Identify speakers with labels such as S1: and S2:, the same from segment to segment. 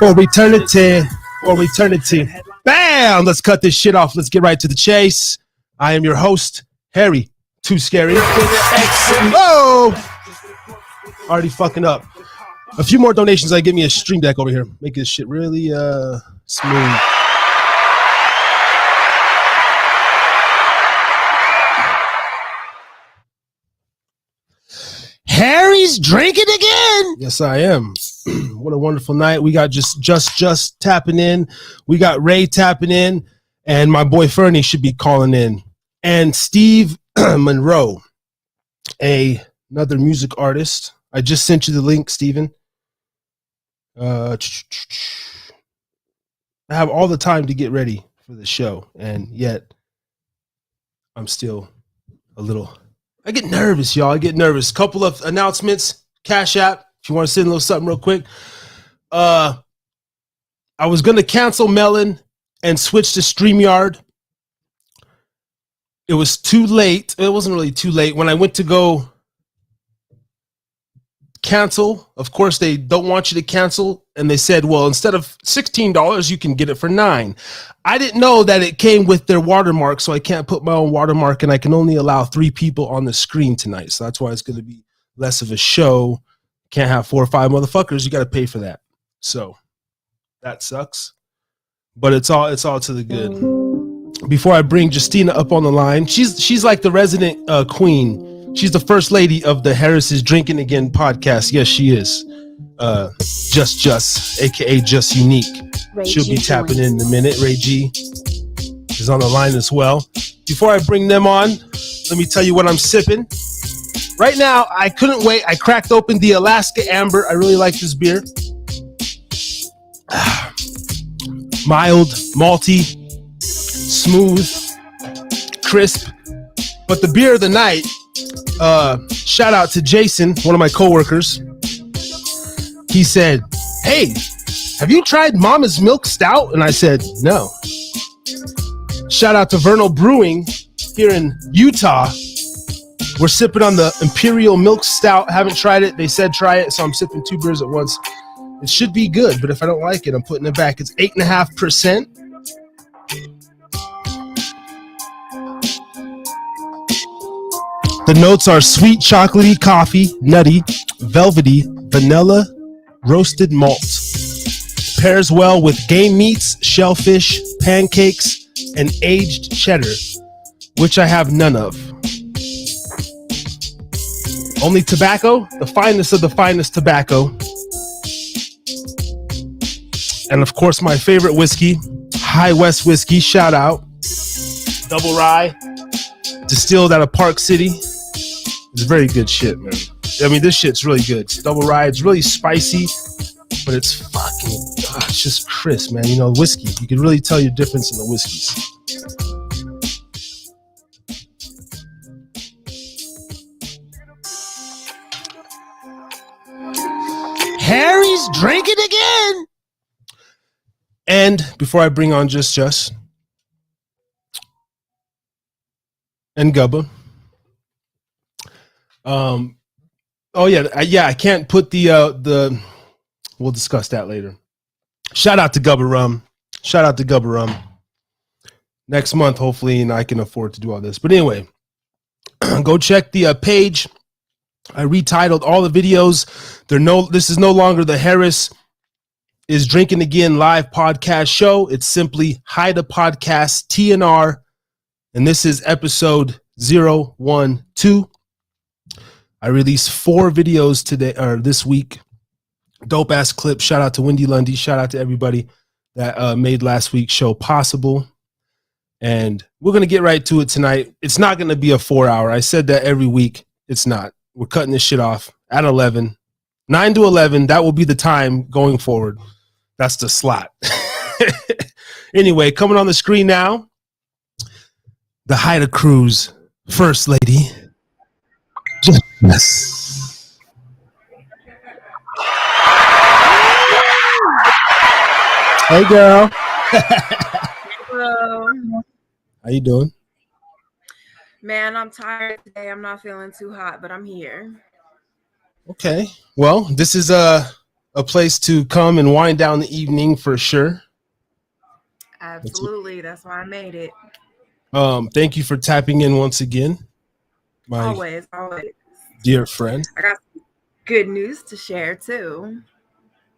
S1: For eternity. For eternity. Bam! Let's cut this shit off. Let's get right to the chase. I am your host, Harry. Too scary. Whoa! Already fucking up. A few more donations. Give me a stream deck over here. Make this shit really smooth.
S2: Harry's drinking again.
S1: Yes, I am. What a wonderful night. We got just tapping in. We got Ray tapping in, and my boy Fernie should be calling in. And Steve Monroe, another music artist. I just sent you the link, Steven. I have all the time to get ready for the show, and yet I'm still a little. I get nervous, y'all. I get nervous. Couple of announcements. Cash App. If you want to send a little something real quick. I was going to cancel Melon and switch to StreamYard. It was too late. It wasn't really too late. When I went to go cancel, of course, they don't want you to cancel. And they said, well, instead of $16, you can get it for $9. I didn't know that it came with their watermark, so I can't put my own watermark, and I can only allow 3 people on the screen tonight. So that's why it's going to be less of a show. Can't have 4 or 5 motherfuckers. You got to pay for that. So that sucks. But it's all to the good. Before I bring Justina up on the line, she's like the resident queen. She's the first lady of the Harris's Drinking Again podcast. Yes, she is. Just, aka Just Unique. Ray She'll G be tapping in a minute. Ray G is on the line as well. Before I bring them on, let me tell you what I'm sipping. Right now, I couldn't wait. I cracked open the Alaska Amber. I really like this beer. Mild, malty, smooth, crisp. But the beer of the night, shout out to Jason, one of my coworkers. He said, hey, have you tried Mama's Milk Stout? And I said, no. Shout out to Vernal Brewing here in Utah. We're sipping on the Imperial Milk Stout. Haven't tried it. They said try it, so I'm sipping 2 beers at once. It should be good, but if I don't like it, I'm putting it back. It's 8.5%. The notes are sweet, chocolatey, coffee, nutty, velvety, vanilla, roasted malt. Pairs well with game meats, shellfish, pancakes, and aged cheddar, which I have none of. Only tobacco, the finest of the finest tobacco. And of course, my favorite whiskey, High West Whiskey, shout out. Double rye, distilled out of Park City. It's very good shit, man. I mean, this shit's really good. It's double rye, it's really spicy, but it's fucking, it's just crisp, man. You know, whiskey, you can really tell your difference in the whiskeys.
S2: Harry's drinking again.
S1: And before I bring on Just and Gubba, I can't put the. We'll discuss that later. Shout out to Gubba Rum. Next month, hopefully, and I can afford to do all this. But anyway, go check the page. I retitled all the videos. This is no longer the Harris is Drinking Again live podcast show. It's simply Hi to Podcast T.N.R. And this is episode 012. I released 4 videos today or this week. Dope ass clip. Shout out to Wendy Lundy. Shout out to everybody that made last week's show possible. And we're going to get right to it tonight. It's not going to be a 4-hour. I said that every week. It's not. We're cutting this shit off at 11. 9 to 11. That will be the time going forward. That's the slot. Anyway, coming on the screen now, the Haida Crew's first lady. Yes. Hey, girl.
S3: Hello.
S1: How you doing?
S3: Man, I'm tired today. I'm not feeling too hot, but I'm here.
S1: Okay. Well, this is a place to come and wind down the evening for sure.
S3: Absolutely. That's why I made it.
S1: Thank you for tapping in once again, my
S3: Always.
S1: dear friend.
S3: I got some good news to share too.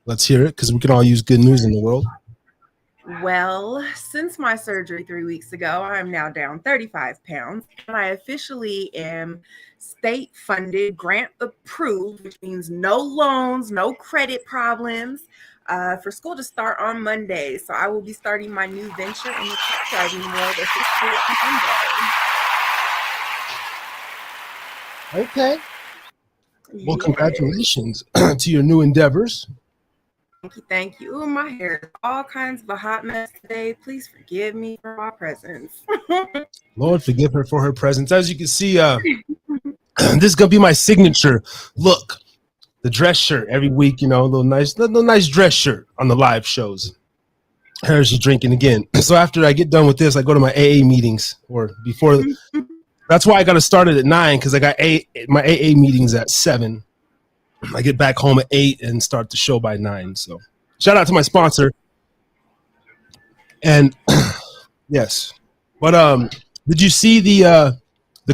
S1: Let's hear it, because we can all use good news in the world.
S3: Well, since my surgery 3 weeks ago, I am now down 35 pounds, and I officially am state funded, grant approved, which means no loans, no credit problems, for school to start on Monday. So I will be starting my new venture in the truck driving world officially on Monday.
S1: Okay. Well,
S3: Yes.
S1: congratulations to your new endeavors.
S3: Thank you. Ooh, my hair is all kinds of a hot mess today. Please forgive me for my presence.
S1: Lord, forgive her for her presence. As you can see, this is gonna be my signature look. The dress shirt every week, a little nice dress shirt on the live shows. Here's you drinking again. So after I get done with this, I go to my AA meetings, or before. That's why I got to start it at 9, because I got my AA meetings at 7. I get back home at 8 and start the show by 9. So shout out to my sponsor. And yes, but did you see the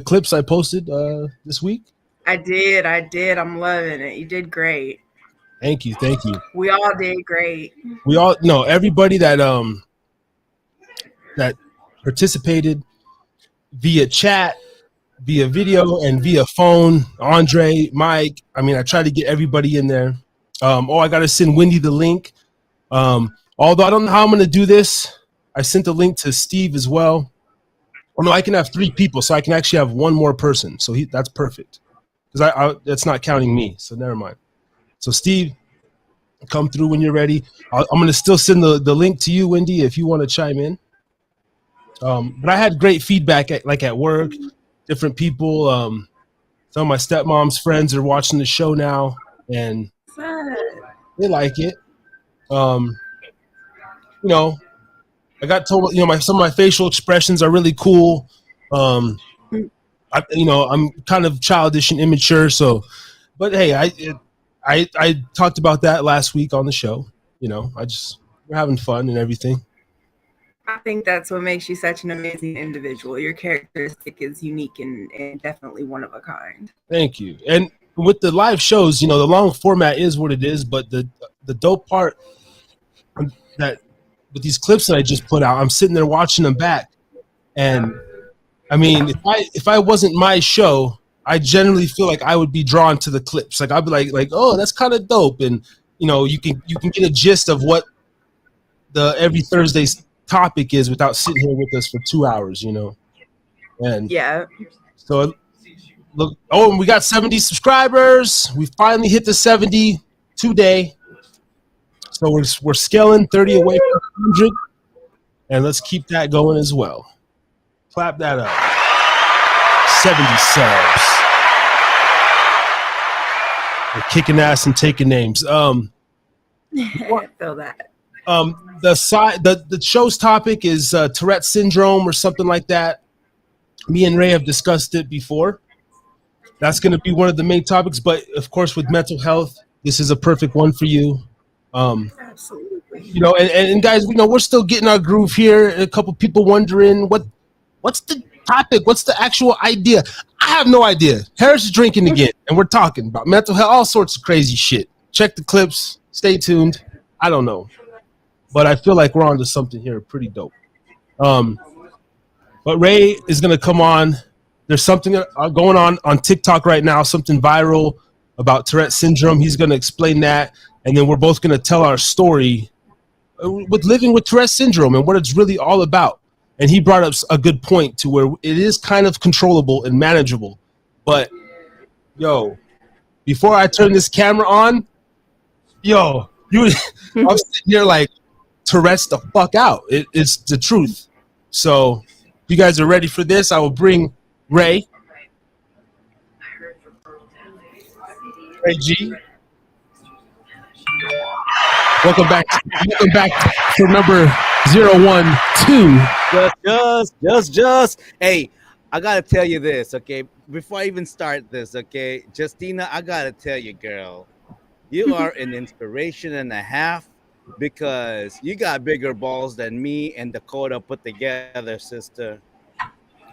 S1: clips I posted this week?
S3: I did. I'm loving it. You did great.
S1: Thank you.
S3: We all did great.
S1: We all know everybody that participated via chat, via video, and via phone. Andre, Mike. I mean, I tried to get everybody in there. I got to send Wendy the link. Although I don't know how I'm going to do this. I sent the link to Steve as well. Oh no, I can have 3 people, so I can actually have one more person. So that's perfect, because that's not counting me. So never mind. So Steve, come through when you're ready. I'm going to still send the link to you, Wendy, if you want to chime in. But I had great feedback at work. Different people. Some of my stepmom's friends are watching the show now, and they like it. I got told, some of my facial expressions are really cool. I'm kind of childish and immature, so. But hey, I talked about that last week on the show. We're having fun and everything.
S3: I think that's what makes you such an amazing individual. Your characteristic is unique and definitely one of a kind.
S1: Thank you. And with the live shows, the long format is what it is, but the dope part that with these clips that I just put out, I'm sitting there watching them back, and I mean, if I wasn't my show, I generally feel like I would be drawn to the clips. Like I'd be like, oh, that's kind of dope, and you can get a gist of what the every Thursday's topic is without sitting here with us for 2 hours, and
S3: yeah.
S1: So look, and we got 70 subscribers. We finally hit the 70 today. So we're scaling 30 away from 100, and let's keep that going as well. Clap that up. 70 subs. We're kicking ass and taking names.
S3: I feel that.
S1: The show's topic is Tourette's syndrome or something like that. Me and Ray have discussed it before. That's going to be one of the main topics, but of course with mental health, this is a perfect one for you.
S3: Absolutely.
S1: And guys, we're still getting our groove here. A couple people wondering what's the topic? What's the actual idea? I have no idea. Harris is drinking again, and we're talking about mental health, all sorts of crazy shit. Check the clips. Stay tuned. I don't know, but I feel like we're onto something here pretty dope. But Ray is going to come on. There's something going on TikTok right now, something viral about Tourette's syndrome. He's going to explain that, and then we're both going to tell our story with living with Tourette's syndrome and what it's really all about. And he brought up a good point to where it is kind of controllable and manageable. But, before I turn this camera on, I'm sitting here like, Tourette's the fuck out. It's the truth. So if you guys are ready for this, I will bring Ray G. Welcome back for number 012.
S4: Just. Hey, I gotta tell you this, okay? Before I even start this, okay? Justina, I gotta tell you, girl, You are an inspiration and a half because you got bigger balls than me and Dakota put together, sister.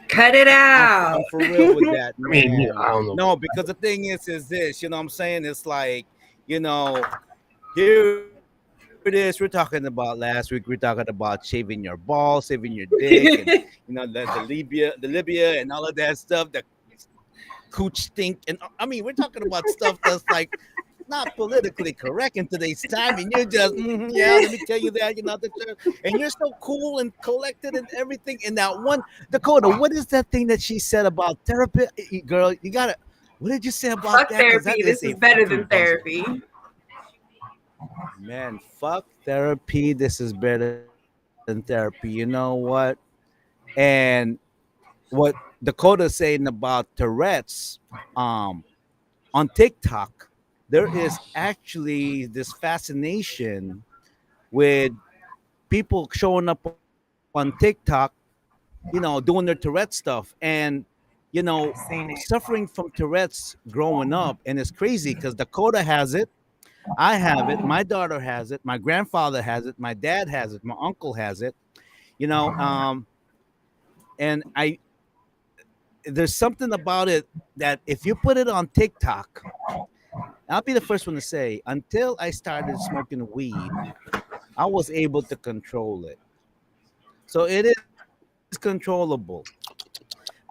S3: Cut it
S4: I'm
S3: out.
S4: for real with that,
S1: I mean, yeah,
S4: man.
S1: I don't know.
S4: No, because the thing is this, you know what I'm saying? It's like, you know, here it is. We're talking about last week. We're talking about shaving your balls, saving your dick, and the Libya and all of that stuff, the cooch stink, and I mean, we're talking about stuff that's like not politically correct in today's time, and you're just yeah. Let me tell you that you're not the church, and you're so cool and collected and everything. And that one, Dakota, what is that thing that she said about therapy, girl? You gotta. What did you say about
S3: Fuck
S4: that? Because that
S3: therapy.
S4: is
S3: This
S4: a
S3: is better
S4: fucking
S3: than
S4: buzzword.
S3: therapy.
S4: Man, fuck therapy. This is better than therapy. You know what? And what Dakota's saying about Tourette's, um, on TikTok, there is actually this fascination with people showing up on TikTok, doing their Tourette stuff, and
S3: Seen it.
S4: suffering from Tourette's growing up, and it's crazy because Dakota has it. I have it. My daughter has it. My grandfather has it. My dad has it. My uncle has it. You know, and there's something about it that if you put it on TikTok, I'll be the first one to say, until I started smoking weed, I was able to control it. So it is controllable.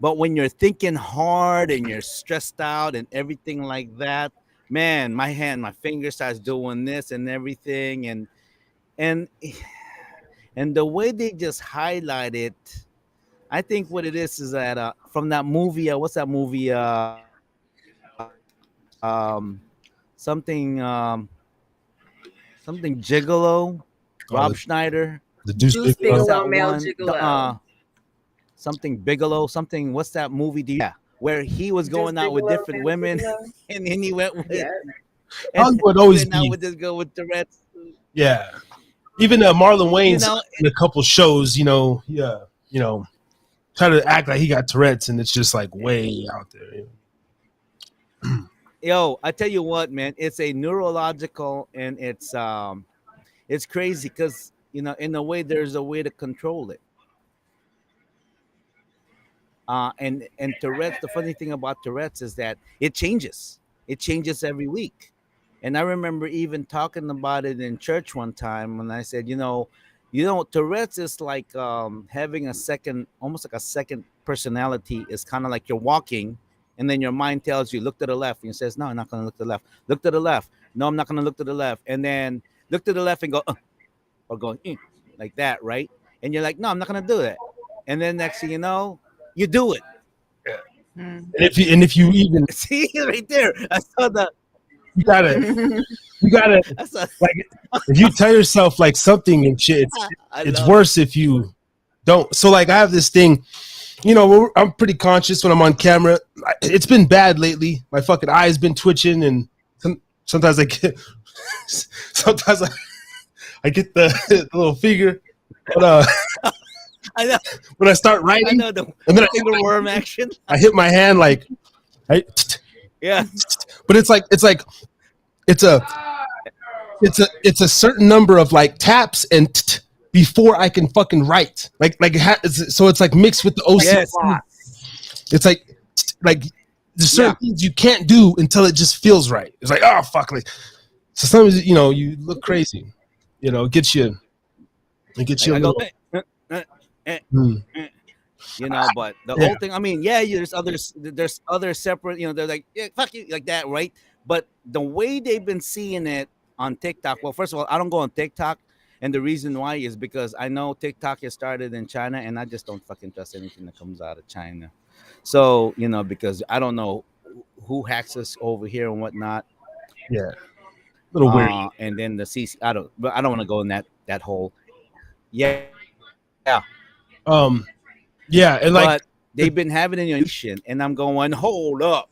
S4: But when you're thinking hard and you're stressed out and everything like that, man, my finger starts doing this and everything, and and the way they just highlight it, I think what it is that from that movie, what's that movie? Something something Gigolo, Rob
S1: Oh,
S4: Schneider.
S1: the Deuce
S3: Deuce
S4: What's
S1: Bigelow.
S4: that
S3: Bigelow, male
S4: one?
S3: gigolo.
S4: Something Bigelow. Something. What's that movie? Do you? Yeah, where he was
S3: Deuce
S4: going out with
S3: Bigelow,
S4: different
S3: male
S4: women,
S3: gigolo.
S4: and then he went with,
S3: Yeah.
S4: and
S1: Hollywood
S4: he
S1: always
S4: went out
S1: be,
S4: with this girl with Tourette's.
S1: yeah. Even Marlon
S4: You
S1: Wayne's
S4: know,
S1: in a couple shows, yeah, try to act like he got Tourette's, and it's just like way out there.
S4: yo, I tell you what, man, it's a neurological, and it's crazy because in a way, there's a way to control it. And Tourette's. The funny thing about Tourette's is that it changes. It changes every week. And I remember even talking about it in church one time when I said, Tourette's is like having a second, almost like a second personality. Is kind of like you're walking, and then your mind tells you look to the left, and it says, no, I'm not going to look to the left. Look to the left. No, I'm not going to look to the left. And then look to the left and go, or going like that, right? And you're like, no, I'm not going to do that. And then next thing you know, you do it.
S3: Mm.
S1: And if you even
S4: See right there, I saw the.
S1: you gotta
S4: I saw.
S1: like if you tell yourself like something and shit,
S4: I
S1: it's
S4: love
S1: worse if you don't. So like I have this thing, I'm pretty conscious when I'm on camera. It's been bad lately. My fucking eye's been twitching, and sometimes I get sometimes I get the little finger, but
S4: I know.
S1: when I start
S4: I
S1: writing,
S4: know the
S1: and then
S4: finger worm action.
S1: I hit my hand like, I,
S4: Yeah.
S1: but it's like it's a it's a certain number of like taps and before I can fucking write. So it's like mixed with the OC.
S4: Yes.
S1: It's like there's certain
S4: Yeah.
S1: things you can't do until it just feels right. It's like, oh fuck, like so sometimes you look crazy. It gets you a
S4: I go.
S1: little.
S4: Eh.
S1: Hmm.
S4: But the
S1: Yeah.
S4: whole thing. I mean, yeah, there's other separate. They're like, yeah, fuck you, like that, right? But the way they've been seeing it on TikTok. Well, first of all, I don't go on TikTok, and the reason why is because I know TikTok has started in China, and I just don't fucking trust anything that comes out of China. So because I don't know who hacks us over here and whatnot.
S1: Yeah, a little weird.
S4: And then the CC. But I don't want to go in that hole. Yeah,
S1: Yeah, and like
S4: but they've been having it in your nation, and I'm going, hold up.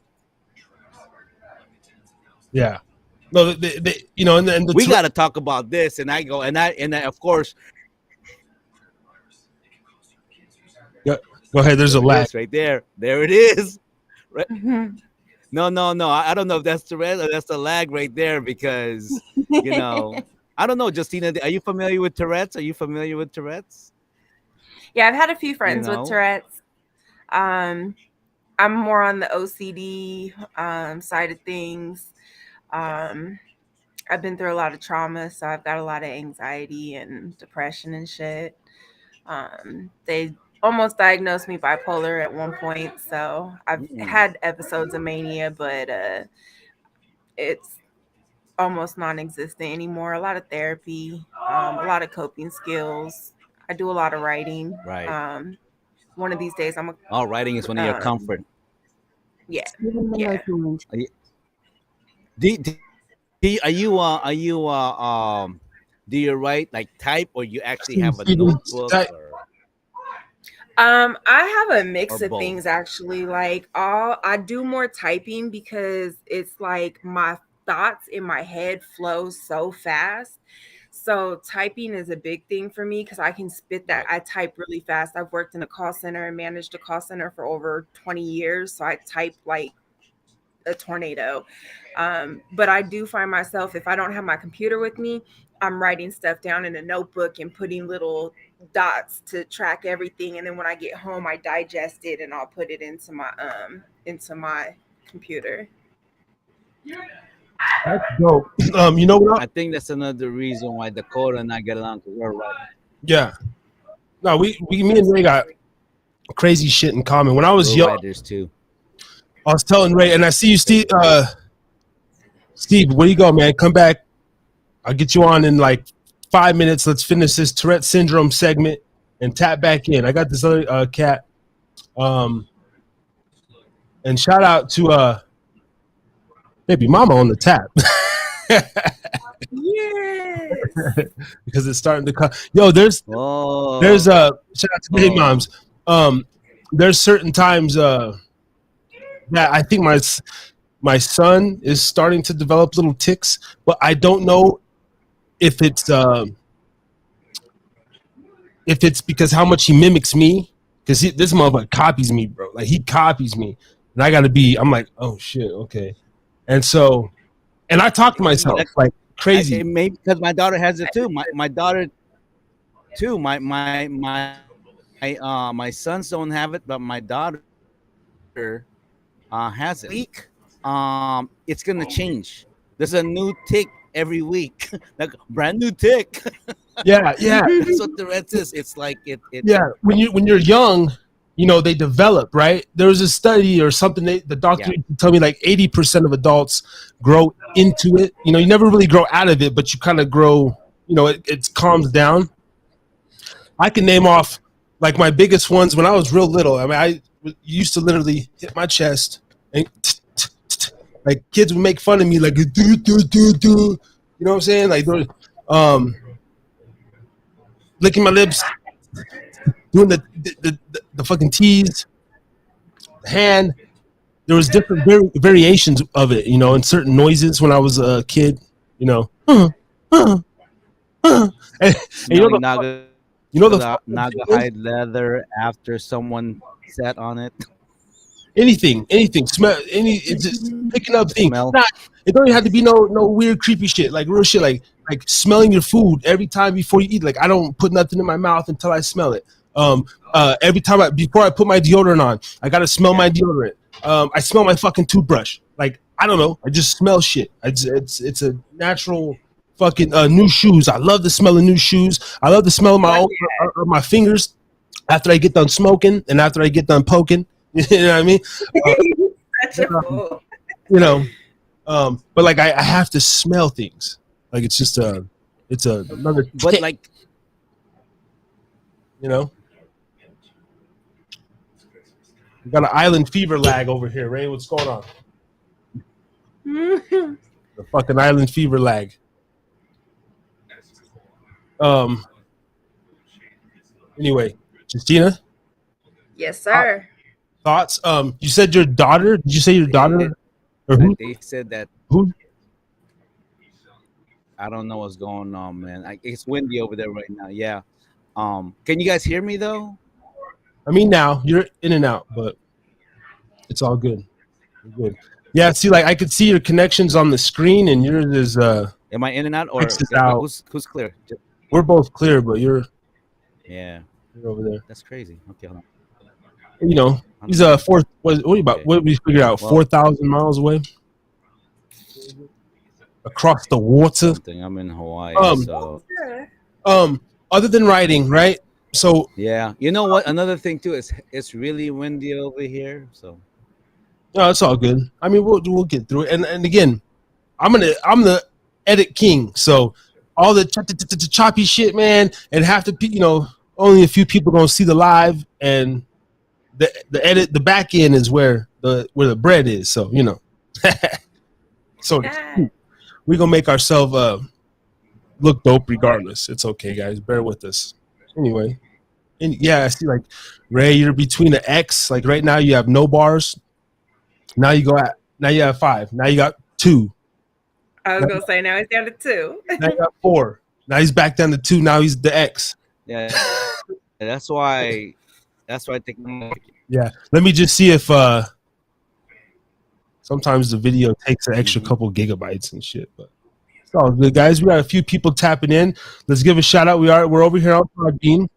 S1: yeah, no, and the
S4: We got to talk about this, and I go, and I, of course,
S1: yeah, go ahead. There's a
S4: there it
S1: lag.
S4: is right there. There it is. Right.
S3: Mhm.
S4: No. I don't know if that's Tourette's or that's the lag right there because I don't know, Justina. Are you familiar with Tourette's? Are you familiar with Tourette's?
S3: Yeah, I've had a few
S4: You
S3: friends with
S4: know,
S3: Tourette's. Um, I'm more on the OCD side of things. Um, I've been through a lot of trauma, so I've got a lot of anxiety and depression and shit. They almost diagnosed me bipolar at one point, so I've
S4: Mm-mm.
S3: had episodes of mania, but it's almost non-existent anymore. A lot of therapy, a lot of coping skills. I do a lot of writing.
S4: Right.
S3: One of these days, I'm
S4: All writing is one of your
S3: a
S4: comfort.
S3: yeah, yeah.
S4: Are you, are you do you write like type or you actually have a notebook
S3: I have a
S4: or
S3: mix of
S4: both?
S3: things actually. Like all I do more typing because it's like my thoughts in my head flow so fast. So typing is a big thing for me because I can spit that.
S4: Right.
S3: I type really fast. I've worked in a call center and managed a call center for over 20 years. So I type like a tornado. But I do find myself, if I don't have my computer with me, I'm writing stuff down in a notebook and putting little dots to track everything. And then when I get home, I digest it and I'll put it into my computer.
S1: That's dope. You know what?
S4: I think that's another reason why Dakota and I get along because we're writers.
S1: Yeah. No, me and Ray got crazy shit in common. When I was
S4: We're
S1: young,
S4: writers too.
S1: I was telling Ray, and I see you, Steve. Steve, where you go, man? Come back. I'll get you on in like 5 minutes. Let's finish this Tourette syndrome segment and tap back in. I got this other cat. And shout out to baby mama on the tap.
S3: Yes.
S1: Because it's starting to come. Yo, there's
S4: Oh,
S1: shout out to baby moms. There's certain times that I think my son is starting to develop little tics, but I don't know if it's because how much he mimics me. Because this motherfucker copies me, bro. Like he copies me, and I gotta be. I'm like, oh shit, okay. And so, and I talk to myself like crazy.
S4: maybe because my daughter has it too. My daughter too. My sons don't have it, but my daughter has it. Week, it's gonna change. There's a new tick every week, like brand new tick.
S1: Yeah.
S4: That's what Tourette's is. It's like it.
S1: Yeah, when you're young, they develop, right? There was a study or something. The doctor used to tell me like 80% of adults grow into it. You never really grow out of it, but you kind of grow. It calms down. I can name off like my biggest ones when I was real little. I mean, I used to literally hit my chest and like kids would make fun of me like do do do do. You know what I'm saying? Like licking my lips, doing the fucking tease, hand. There was different variations of it, and certain noises when I was a kid, And
S4: the naga hide leather after someone sat on it.
S1: anything, smell, it's just picking up things.
S4: Smell.
S1: It don't even have to be no weird creepy shit, like real shit, like smelling your food every time before you eat. Like I don't put nothing in my mouth until I smell it. Every time before I put my deodorant on, I gotta smell my deodorant. I smell my fucking toothbrush. Like I don't know, I just smell shit. It's a natural fucking new shoes. I love the smell of new shoes. I love the smell of my fingers after I get done smoking and after I get done poking. You know what I mean?
S3: Such a fool.
S1: But like I have to smell things. Like it's just it's another.
S4: But like,
S1: we got an island fever lag over here, Ray. What's going on? The fucking island fever lag. Anyway, Justina.
S3: Yes, sir.
S1: Thoughts? You said your daughter. Did you say your daughter? Or who?
S4: they said that.
S1: Who?
S4: I don't know what's going on, man. It's windy over there right now. Yeah. Can you guys hear me though?
S1: I mean, now you're in and out, but it's all good. You're good. Yeah, see, like I could see your connections on the screen, and yours is
S4: Am I in and out, or
S1: X is out.
S4: who's clear?
S1: We're both clear, but you're
S4: Yeah,
S1: over there.
S4: that's crazy. Okay, hold on.
S1: You know, he's fourth. What are you about?
S4: Okay.
S1: What we figured out?
S4: Well-
S1: 4,000 miles away across the water.
S4: Something. I'm in Hawaii, so
S1: Other than writing, right? So
S4: yeah. You know what? Another thing too is it's really windy over here. So
S1: no, it's all good. I mean, we'll get through it. And again, I'm the edit king. So all the choppy shit, man, and half the only a few people gonna see the live, and the edit, the back end is where the bread is. So so we're gonna make ourselves look dope regardless. It's okay, guys. Bear with us. Anyway, and yeah, I see like Ray, you're between the X. Like right now, you have no bars. Now you have 5. Now you got 2.
S3: I was gonna say now he's down to 2.
S1: Now you got 4. Now he's back down to 2. Now he's the X.
S4: yeah, that's why I think.
S1: Yeah. Let me just see if sometimes the video takes an extra couple gigabytes and shit, but it's all good, guys. We got a few people tapping in. Let's give a shout out. We're over here on Podbean.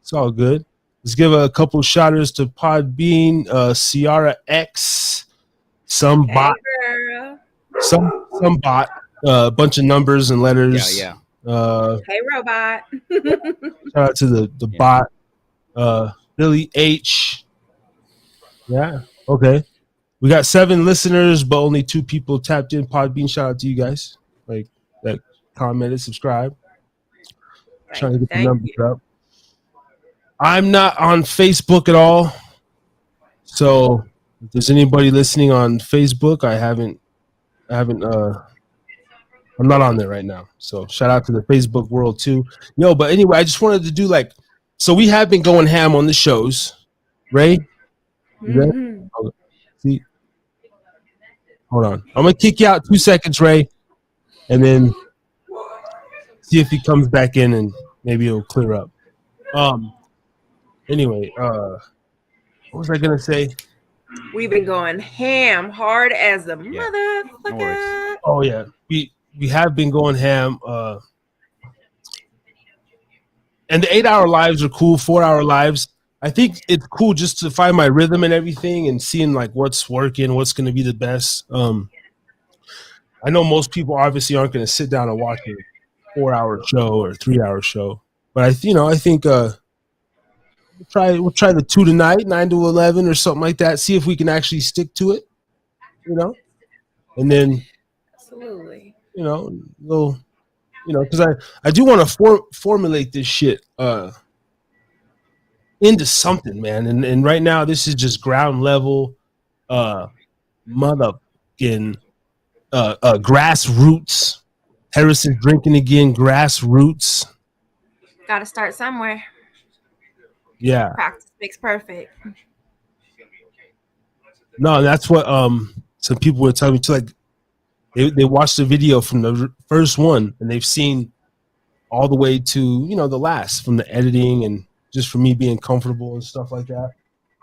S1: It's all good. Let's give a couple shouters to Podbean, Ciara X, some bot, some bot, a bunch of numbers and letters.
S4: Yeah.
S3: Hey, robot.
S1: Shout out to the bot, Billy H. Yeah. Okay. We got 7 listeners, but only 2 people tapped in. Podbean, shout out to you guys. Like that commented, subscribe. Trying to get the numbers up. I'm not on Facebook at all. So if there's anybody listening on Facebook, I'm not on there right now. So shout out to the Facebook world too. But anyway, I just wanted to do so we have been going ham on the shows. Ray? You ready? See? Hold on. I'm going to kick you out 2 seconds, Ray. And then see if he comes back in and maybe it'll clear up. Anyway, what was I gonna say?
S3: We've been going ham hard as a motherfucker.
S4: No
S1: Oh yeah, we have been going ham. And the 8-hour lives are cool. 4-hour lives, I think it's cool just to find my rhythm and everything, and seeing what's working, what's gonna be the best. I know most people obviously aren't gonna sit down and watch a 4-hour show or 3-hour show, but I think. We'll try the 2 tonight, 9 to 11 or something like that. See if we can actually stick to it, and then,
S3: Absolutely.
S1: because I do want to formulate this shit into something, man. And right now this is just ground level, motherfucking grassroots. Harrison's drinking again, grassroots.
S3: Got to start somewhere.
S1: Yeah.
S3: Practice makes perfect.
S1: No, that's what some people were telling me too. They watched the video from the first one and they've seen all the way to the last, from the editing and just for me being comfortable and stuff like that.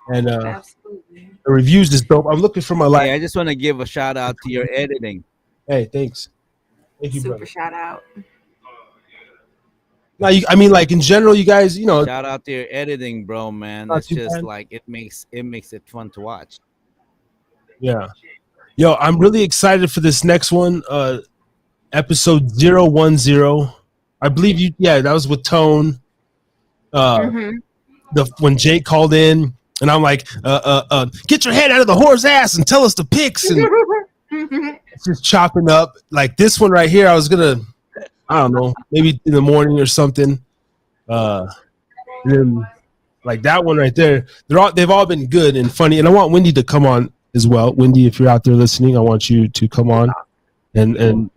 S1: And
S3: Absolutely.
S1: the reviews is dope. I'm looking for my life.
S4: Hey, I just want to give a shout out to your editing.
S1: Hey, thanks. Thank you,
S3: Super
S1: brother.
S3: shout out.
S1: No, in general, you guys,
S4: Shout out to your editing, bro, man.
S1: Not
S4: It's
S1: too
S4: just
S1: bad.
S4: it makes it fun to watch.
S1: Yeah. Yo, I'm really excited for this next one. Episode 010. I believe that was with Tone. When Jake called in and I'm like, get your head out of the horse ass and tell us the picks, and just chopping up. Like this one right here, I was gonna, I don't know, maybe in the morning or something. And then like that one right there, they've all been good and funny. And I want Wendy to come on as well. Wendy, if you're out there listening, I want you to come on. And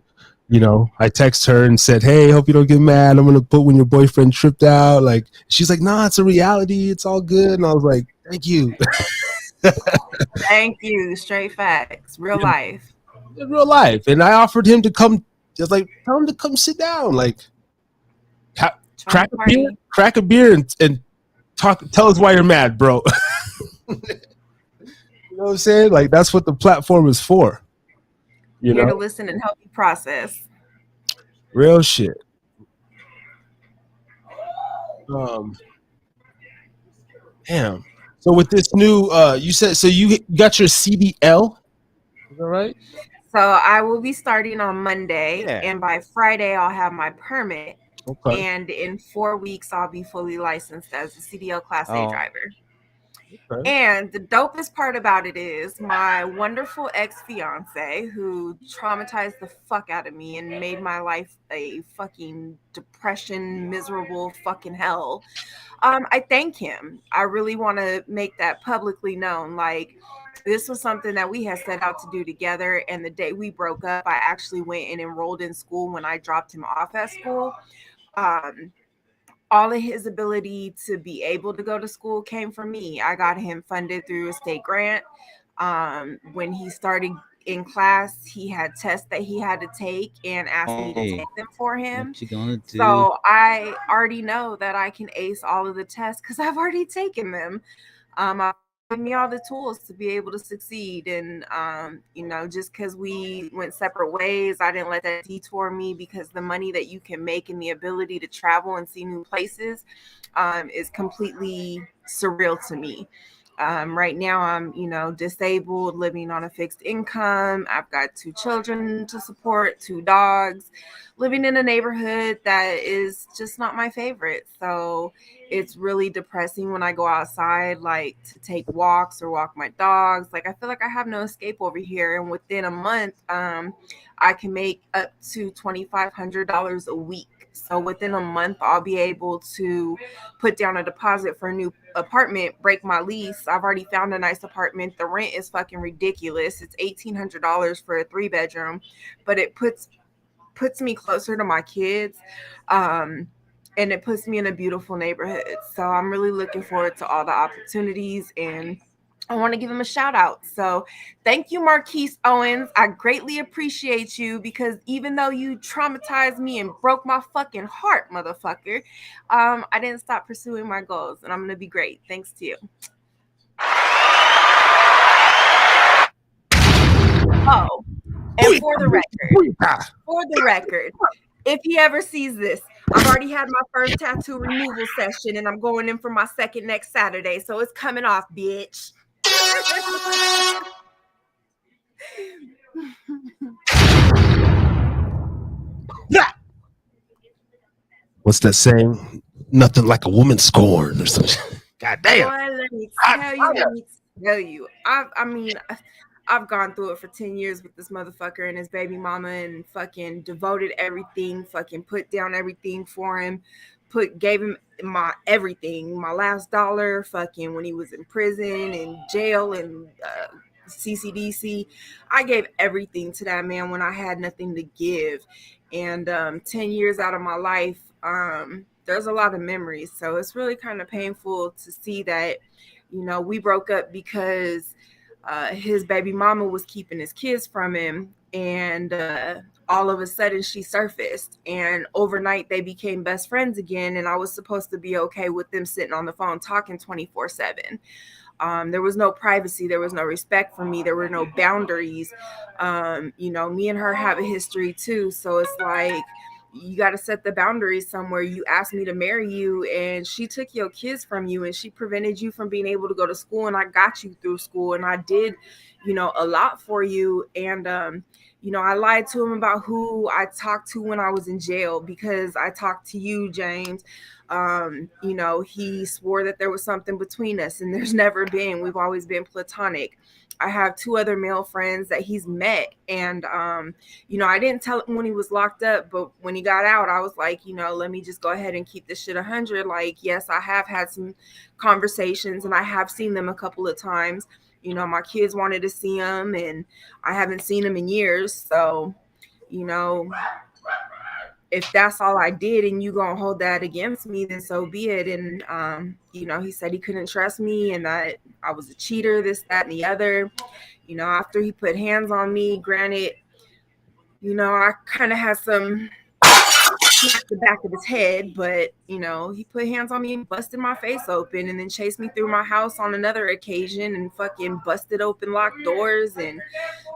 S1: I text her and said, hey, hope you don't get mad. I'm gonna put when your boyfriend tripped out. Like she's like, nah, it's a reality. It's all good. And I was like, thank you.
S3: Thank you. Straight facts. Real life.
S1: In real life. And I offered him to come, just like tell him to come sit down, like crack a beer and talk. Tell us why you're mad, bro. know what I'm saying? Like that's what the platform is for. You
S3: Here to
S1: know,
S3: listen and help you process.
S1: real shit. Damn. So with this new, you said so you got your CDL. Is that right?
S3: So I will be starting on Monday,
S4: Yeah.
S3: and by Friday I'll have my permit.
S1: Okay.
S3: And in 4 weeks I'll be fully licensed as a CDL Class A
S4: Oh.
S3: driver.
S1: Okay.
S3: And the dopest part about it is my wonderful ex-fiance who traumatized the fuck out of me and made my life a fucking depression, miserable fucking hell. I thank him. I really want to make that publicly known. Like, this was something that we had set out to do together. And the day we broke up, I actually went and enrolled in school when I dropped him off at school. All of his ability to be able to go to school came from me. I got him funded through a state grant. When he started in class, he had tests that he had to take and asked me to
S4: Hey,
S3: take them for him.
S4: what you gonna do?
S3: So I already know that I can ace all of the tests because I've already taken them. I've given me all the tools to be able to succeed. And, just because we went separate ways, I didn't let that detour me, because the money that you can make and the ability to travel and see new places is completely surreal to me. Right now I'm, disabled, living on a fixed income. I've got 2 children to support, 2 dogs, living in a neighborhood that is just not my favorite. So it's really depressing when I go outside, like to take walks or walk my dogs. Like, I feel like I have no escape over here. And within a month, I can make up to $2,500 a week. So within a month, I'll be able to put down a deposit for a new apartment, break my lease. I've already found a nice apartment. The rent is fucking ridiculous. It's $1,800 for a 3-bedroom, but it puts me closer to my kids. And it puts me in a beautiful neighborhood. So I'm really looking forward to all the opportunities, and I want to give him a shout out. So thank you, Marquise Owens. I greatly appreciate you, because even though you traumatized me and broke my fucking heart, motherfucker, I didn't stop pursuing my goals, and I'm going to be great. Thanks to you. Oh, and for the record, if he ever sees this, I've already had my first tattoo removal session, and I'm going in for my second next Saturday. So it's coming off, bitch.
S1: What's that saying? Nothing like a woman scorned or something. God damn.
S3: Boy, let me tell you. I've gone through it for 10 years with this motherfucker and his baby mama, and fucking devoted everything, fucking put down everything for him, gave him my everything, my last dollar, fucking when he was in prison and jail and CCDC. I gave everything to that man when I had nothing to give. And 10 years out of my life, there's a lot of memories. So it's really kind of painful to see that, we broke up because his baby mama was keeping his kids from him. And all of a sudden she surfaced, and overnight they became best friends again. And I was supposed to be okay with them sitting on the phone talking 24/7. There was no privacy. There was no respect for me. There were no boundaries. Me and her have a history too. So it's like, you got to set the boundaries somewhere. You asked me to marry you, and she took your kids from you, and she prevented you from being able to go to school. And I got you through school, and I did, a lot for you. And, I lied to him about who I talked to when I was in jail, because I talked to you, James. He swore that there was something between us, and there's never been. We've always been platonic. I have 2 other male friends that he's met. And, I didn't tell him when he was locked up, but when he got out, I was like, let me just go ahead and keep this shit 100. Like, yes, I have had some conversations, and I have seen them a couple of times. My kids wanted to see him, and I haven't seen him in years. So, if that's all I did and you gonna hold that against me, then so be it. And he said he couldn't trust me and that I was a cheater, this, that, and the other. After he put hands on me, granted, I kind of had some smacked the back of his head, but you know, he put hands on me and busted my face open, and then chased me through my house on another occasion and fucking busted open locked doors, and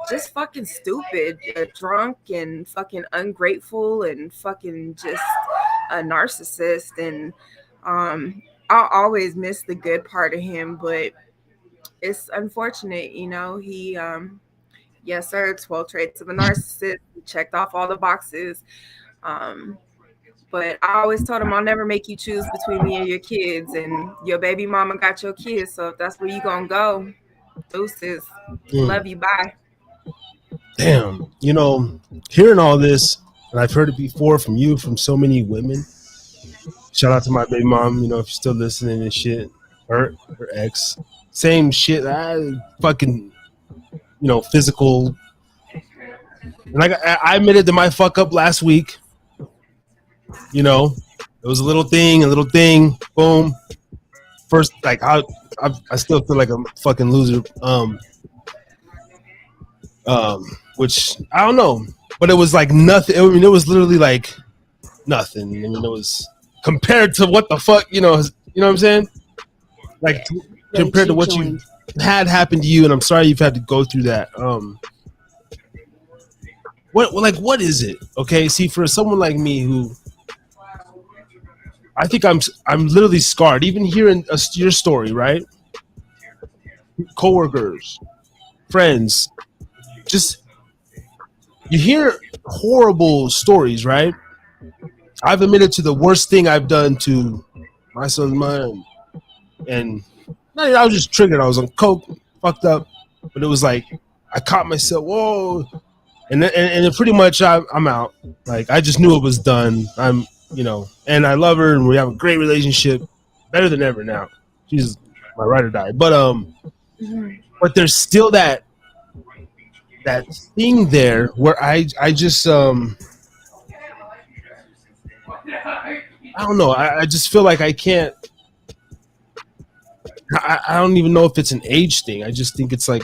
S3: just fucking stupid, drunk and fucking ungrateful and fucking just a narcissist. And I'll always miss the good part of him, but it's unfortunate, you know. He yes sir, 12 traits of a narcissist. He checked off all the boxes. But I always told him, I'll never make you choose between me and your kids, and your baby mama got your kids, so if that's where you gonna go, deuces. Love you, bye.
S1: Damn, you know, hearing all this, and I've heard it before from you, from so many women. Shout out to my baby mom, you know, if you're still listening and shit. Her ex, same shit. I fucking, you know, physical. And I admitted to my fuck up last week. You know, it was a little thing, boom. First, like I still feel like I'm a fucking loser. Which I don't know, but it was like nothing. I mean, it was literally like nothing. I mean, it was compared to what the fuck, you know what I'm saying? Like compared to what you had happened to you, and I'm sorry you've had to go through that. What is it? Okay, see, for someone like me who I think I'm literally scarred. Even hearing your story, right? Coworkers, friends, just you hear horrible stories, right? I've admitted to the worst thing I've done to my son's mom, and I was just triggered. I was on coke, fucked up, but it was like I caught myself. Whoa, and then pretty much I'm out. Like I just knew it was done. I'm, you know, and I love her, and we have a great relationship, better than ever now. She's my ride or die. But there's still that thing there where I just I don't know. I just feel like I can't. I don't even know if it's an age thing. I just think it's like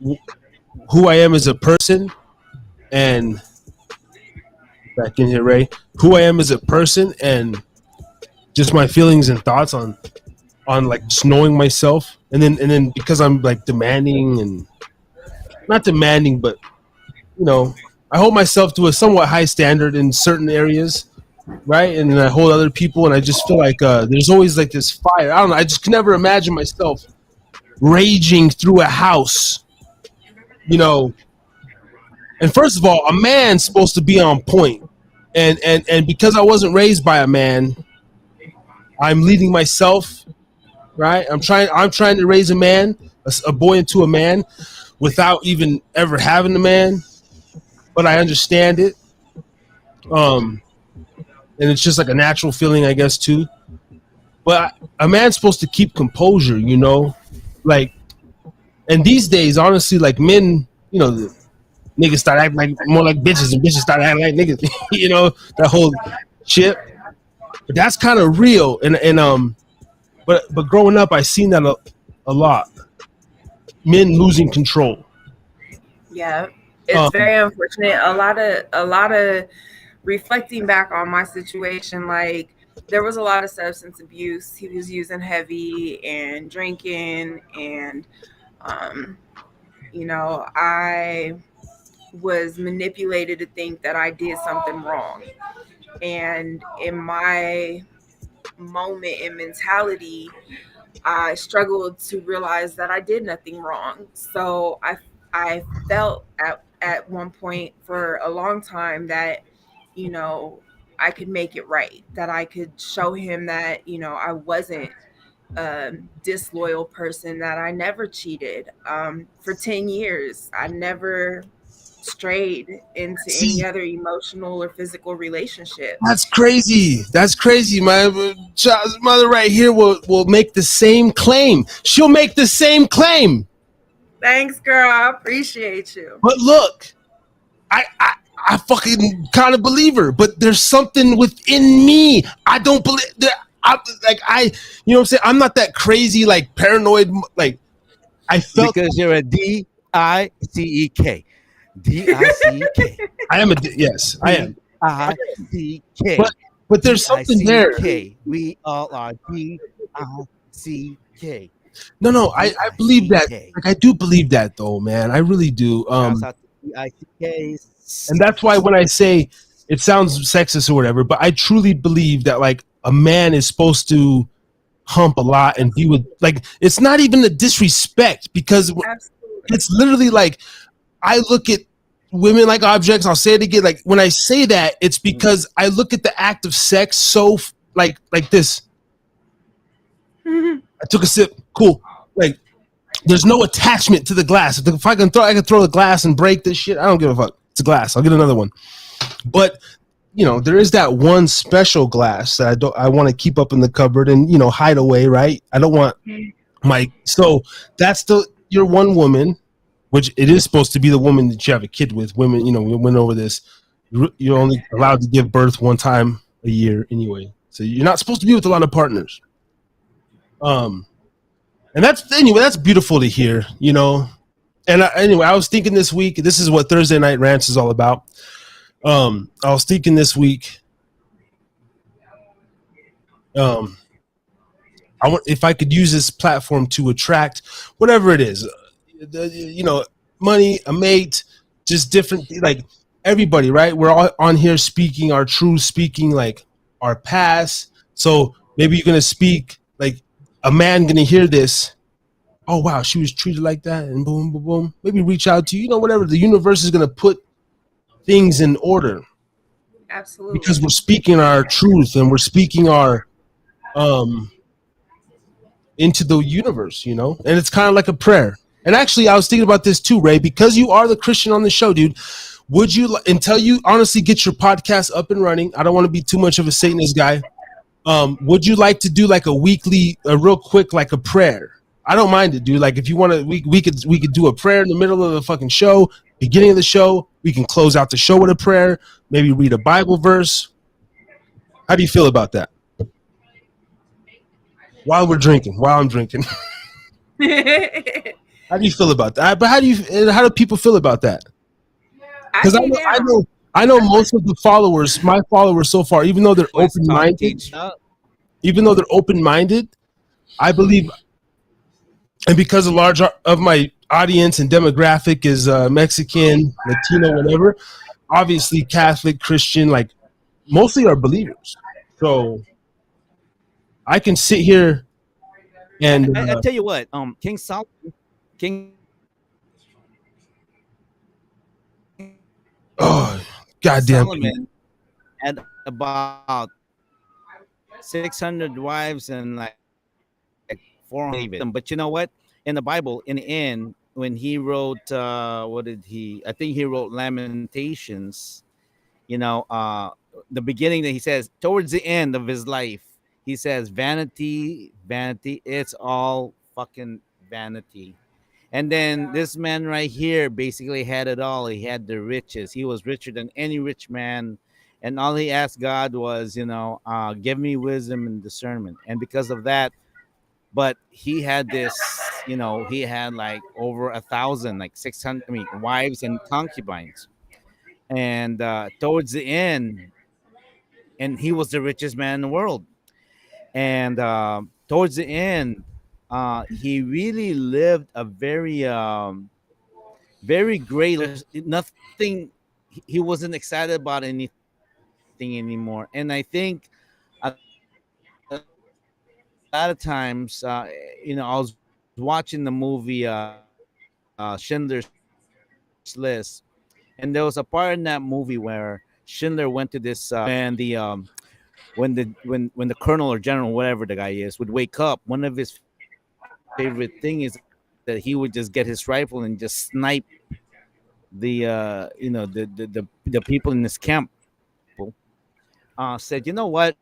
S1: who I am as a person, and back in here, Ray. Who I am as a person, and just my feelings and thoughts on like just knowing myself, and then because I'm like demanding, and not demanding, but you know, I hold myself to a somewhat high standard in certain areas, right? And then I hold other people, and I just feel like there's always like this fire. I don't know. I just can never imagine myself raging through a house, you know. And first of all, a man's supposed to be on point, and because I wasn't raised by a man, I'm leading myself, right? I'm trying to raise a man, a boy into a man, without even ever having a man. But I understand it, and it's just like a natural feeling, I guess, too. But a man's supposed to keep composure, you know, like. And these days, honestly, like men, you know, the niggas start acting like more like bitches, and bitches start acting like niggas. You know, that whole shit. But that's kind of real, and but growing up, I seen that a lot. Men losing control.
S3: Yeah, it's very unfortunate. A lot of reflecting back on my situation, like there was a lot of substance abuse. He was using heavy and drinking, and you know, I was manipulated to think that I did something wrong. And in my moment and mentality, I struggled to realize that I did nothing wrong. So I felt at one point for a long time that, you know, I could make it right, that I could show him that, you know, I wasn't a disloyal person, that I never cheated. For 10 years, I never strayed into any other emotional or physical relationship.
S1: That's crazy. That's crazy. My child's mother right here will make the same claim. She'll make the same claim.
S3: Thanks, girl. I appreciate you.
S1: But look, I fucking kind of believe her, but there's something within me. I don't believe that. You know what I'm saying? I'm not that crazy, like paranoid. Like I felt
S4: because you're a D-I-C-E-K. D-I-C-E-K.
S1: I am yes, I am.
S4: G-I-C-K.
S1: But there's something there.
S4: G-I-C-K. We all are G-I-C-K.
S1: No, I believe that.
S4: G-I-C-K.
S1: Like I do believe that though, man. I really do.
S4: Shouts out to G-I-C-K.
S1: And that's why when I say it sounds sexist or whatever, but I truly believe that like a man is supposed to hump a lot and be with, like, it's not even a disrespect, because
S3: Absolutely.
S1: it's literally like I look at women like objects. I'll say it again. Like when I say that, it's because I look at the act of sex so like this. I took a sip. Cool. Like there's no attachment to the glass. If I can throw the glass and break this shit. I don't give a fuck. It's a glass. I'll get another one. But you know, there is that one special glass that I want to keep up in the cupboard and, you know, hide away, right? I don't want so that's your one woman, which it is supposed to be the woman that you have a kid with. Women, you know, we went over this. You're only allowed to give birth one time a year anyway. So you're not supposed to be with a lot of partners. And that's beautiful to hear, you know. And anyway, I was thinking this week, this is what Thursday Night Rants is all about. I was thinking this week, I want, if I could use this platform to attract whatever it is, you know, money, a mate, just different, like everybody, right? We're all on here speaking our truth, speaking like our past. So maybe you're going to speak like a man going to hear this. Oh, wow, she was treated like that, and boom, boom, boom. Maybe reach out to you, know, whatever. The universe is going to put things in order.
S3: Absolutely.
S1: Because we're speaking our truth and we're speaking our into the universe, you know? And it's kind of like a prayer. And actually, I was thinking about this too, Ray, because you are the Christian on the show, dude. Would you, until you honestly get your podcast up and running, I don't want to be too much of a Satanist guy. Would you like to do like a weekly, a real quick, like a prayer? I don't mind it, dude. Like if you want to, we could do a prayer in the middle of the fucking show, beginning of the show. We can close out the show with a prayer. Maybe read a Bible verse. How do you feel about that? While I'm drinking. How do you feel about that? But how do people feel about that? Because I know most of the followers, my followers so far, even though they're open-minded, I believe. And because a large of my audience and demographic is Mexican, Latino, whatever, obviously Catholic, Christian, like mostly are believers. So I can sit here and
S4: I tell you what, King
S1: goddamn
S4: Solomon had about 600 wives and like 400. But you know what? In the Bible, in the end, when he wrote, I think he wrote Lamentations. You know, the beginning that he says towards the end of his life, he says, "Vanity, vanity, it's all fucking vanity." And then this man right here basically had it all. He had the riches. He was richer than any rich man. And all he asked God was, you know, give me wisdom and discernment. And because of that, but he had this, you know, he had like over 1,000, like 600, wives and concubines. And towards the end, and he was the richest man in the world. And towards the end, he really lived a very, very great. Nothing. He wasn't excited about anything anymore. And I think a lot of times, you know, I was watching the movie Schindler's List, and there was a part in that movie where Schindler went to this, and when the colonel or general, whatever the guy is, would wake up, one of his favorite thing is that he would just get his rifle and just snipe the you know, the people in this camp. Said, you know what?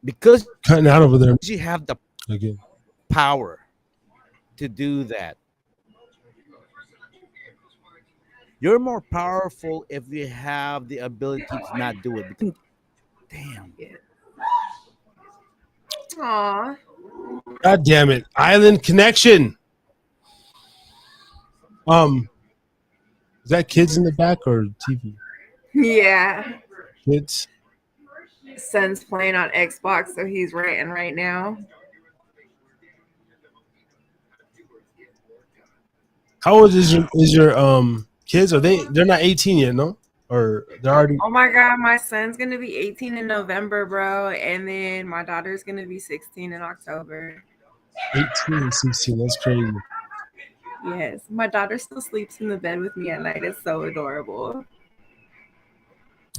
S4: Because
S1: cutting out over there
S4: you have the
S1: again.
S4: power to do that. You're more powerful if you have the ability to not do it. Because, damn.
S3: Aw.
S1: God damn it. Island connection. Is that kids in the back or TV?
S3: Yeah.
S1: Kids.
S3: Son's playing on Xbox, so he's writing right now.
S1: How old is your kids? Are they're not 18 yet, no? Or they're already
S3: Oh my God, my son's gonna be 18 in November, bro, and then my daughter's gonna be 16 in October.
S1: 18 and 16. That's crazy.
S3: Yes, my daughter still sleeps in the bed with me at night. It's so adorable.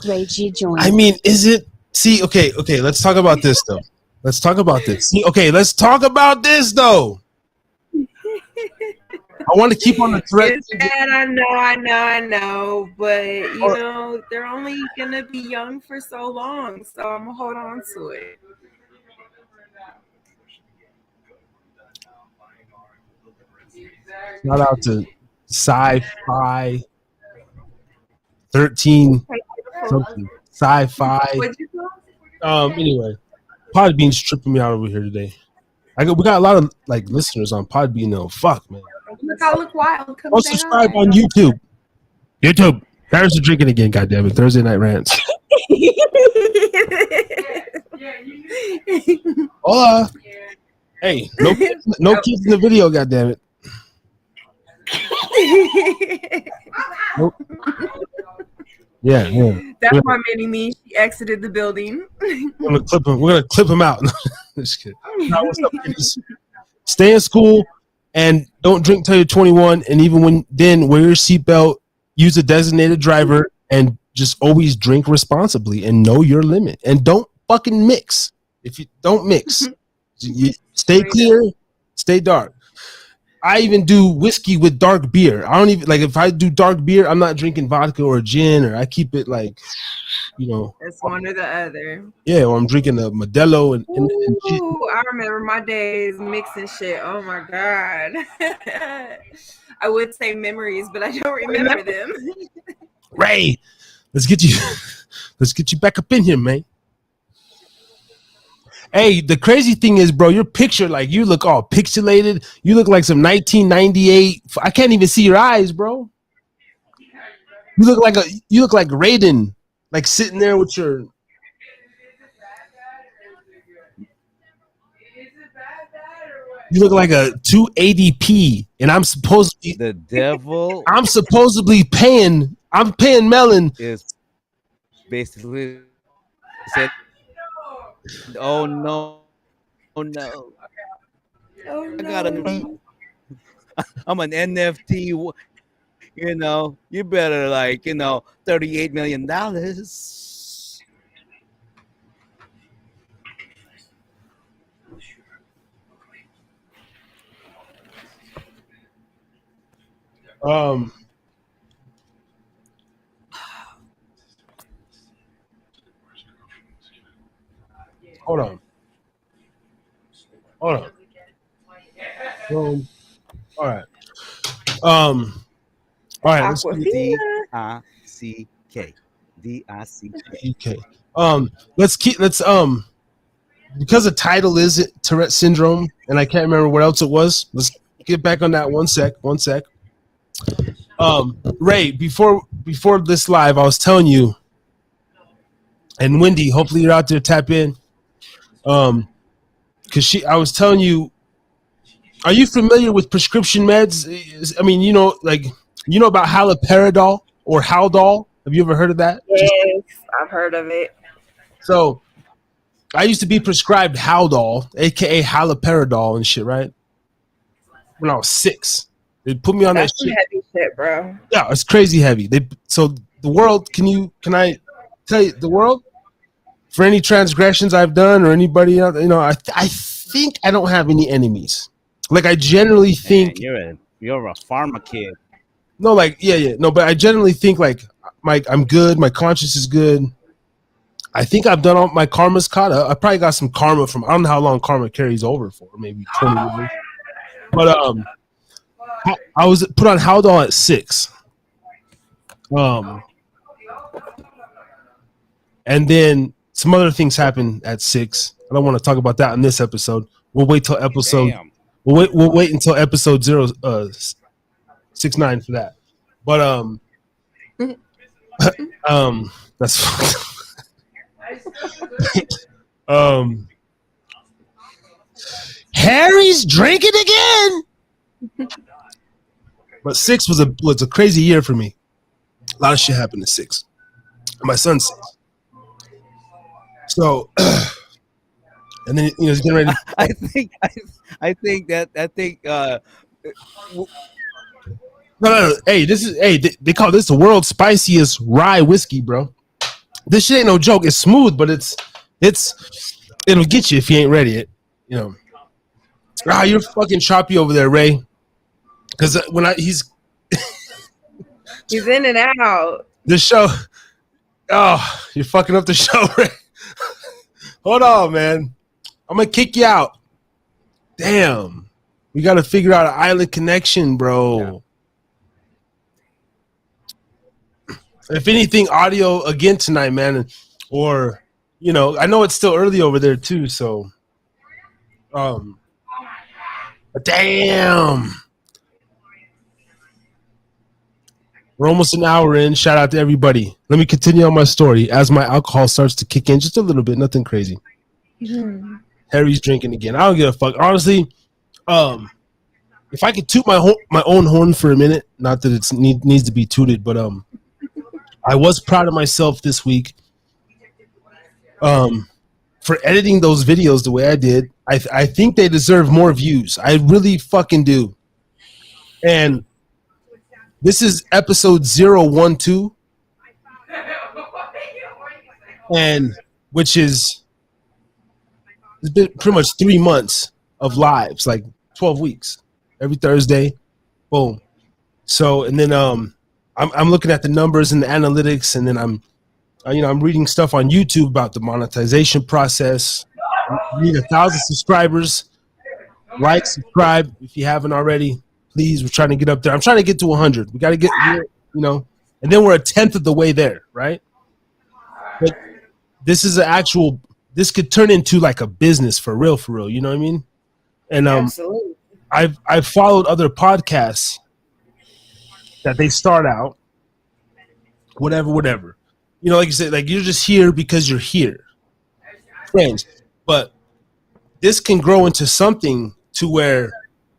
S5: Reggie joined.
S1: I mean, is it? See, okay. Let's talk about this though. Let's talk about this. See, okay, let's talk about this though. I want to keep on the thread.
S3: It's bad, I know, but you know they're only gonna be young for so long, so I'm gonna hold on to it.
S1: Shout out to Sci-Fi 13 something. Sci-Fi.
S3: What'd you call?
S1: Anyway, Podbean's tripping me out over here today. We got a lot of like listeners on Podbean though. Fuck, man.
S3: Look, I look wild. Come
S1: Oh,
S3: say
S1: subscribe
S3: hi.
S1: on YouTube. There's the Drinking Again, goddammit. Thursday night rants. Hola. Hey, no kids in the video, goddammit. Nope. Yeah.
S3: That's my mini me. She exited the building.
S1: We're gonna clip him out. Just kidding. No, what's up, kiddies? Stay in school and don't drink till you're 21. And even then, wear your seatbelt, use a designated driver, and just always drink responsibly and know your limit. And don't fucking mix. If you don't mix, you stay clear, stay dark. I even do whiskey with dark beer. I don't even like if I do dark beer, I'm not drinking vodka or gin, or I keep it like, you know.
S3: It's one or the other.
S1: Yeah, or I'm drinking a Modelo and gin.
S3: Ooh, I remember my days mixing shit. Oh my God. I would say memories, but I don't remember them.
S1: Ray, let's get you back up in here, man. Hey, the crazy thing is, bro, your picture, like, you look all pixelated. You look like some 1998. I can't even see your eyes, bro. You look like Raiden, like sitting there with your. You look like a 280p, and I'm supposedly
S4: The devil
S1: I'm paying Melon.
S4: is basically said, "Oh no, oh no,
S3: Oh,
S4: I got a, I'm an NFT. You know, you better like, you know, $38 million."
S1: Hold on. All right. All right. Let's
S3: Aquafina.
S4: D-I-C-K.
S1: Okay. Let's because the title is Tourette's syndrome, and I can't remember what else it was. Let's get back on that. One sec. Ray, before this live, I was telling you, and Wendy, hopefully you're out there, tap in. Because I was telling you, are you familiar with prescription meds? I mean, you know about haloperidol or Haldol? Have you ever heard of that?
S3: Yes, I've heard of it.
S1: So, I used to be prescribed Haldol, aka haloperidol and shit, right? When I was 6, they put me on
S3: That's
S1: that
S3: some
S1: shit.
S3: heavy shit, bro.
S1: Yeah, it's crazy heavy. So the world, can I tell you the world? For any transgressions I've done or anybody else, you know, I think I don't have any enemies. Like I generally think
S4: you're a pharma kid.
S1: no, like yeah, no, but I generally think like I'm good. My conscience is good. I think I've done all my karma's caught up. I probably got some karma from I don't know how long karma carries over for, maybe 20 years. But I was put on Haldol at 6. And then some other things happened at 6. I don't want to talk about that in this episode. We'll wait till episode.
S4: Damn.
S1: We'll wait until episode 0. 6'9" for that. But that's
S2: Harry's drinking again.
S1: but 6 was a crazy year for me. A lot of shit happened at 6. My son's 6. So, and then he's getting ready.
S4: I think.
S1: No. Hey, they call this the world's spiciest rye whiskey, bro. This shit ain't no joke. It's smooth, but it'll get you if you ain't ready. You're fucking choppy over there, Ray. Because he's
S3: in and out.
S1: The show. Oh, you're fucking up the show, Ray. Hold on, man. I'm gonna kick you out. Damn. We gotta figure out an island connection, bro. Yeah. If anything, audio again tonight, man. Or, I know it's still early over there too, so damn. We're almost an hour in. Shout out to everybody. Let me continue on my story as my alcohol starts to kick in just a little bit. Nothing crazy. Mm-hmm. Harry's drinking again. I don't give a fuck. Honestly, if I could toot my own horn for a minute, not that it needs to be tooted, but I was proud of myself this week for editing those videos the way I did. I think they deserve more views. I really fucking do. And this is episode 012, and which is it's been pretty much 3 months of lives, like 12 weeks, every Thursday, boom. So, and then I'm looking at the numbers and the analytics, and then I'm reading stuff on YouTube about the monetization process. We need 1,000 subscribers. Like, subscribe if you haven't already. Please, we're trying to get up there. I'm trying to get to 100. We got to get, and then we're 1/10 of the way there, right? But this is this could turn into like a business for real, you know what I mean? And
S3: Absolutely.
S1: I've followed other podcasts that they start out, whatever. Like you said, like you're just here because you're here. Friends. But this can grow into something to where,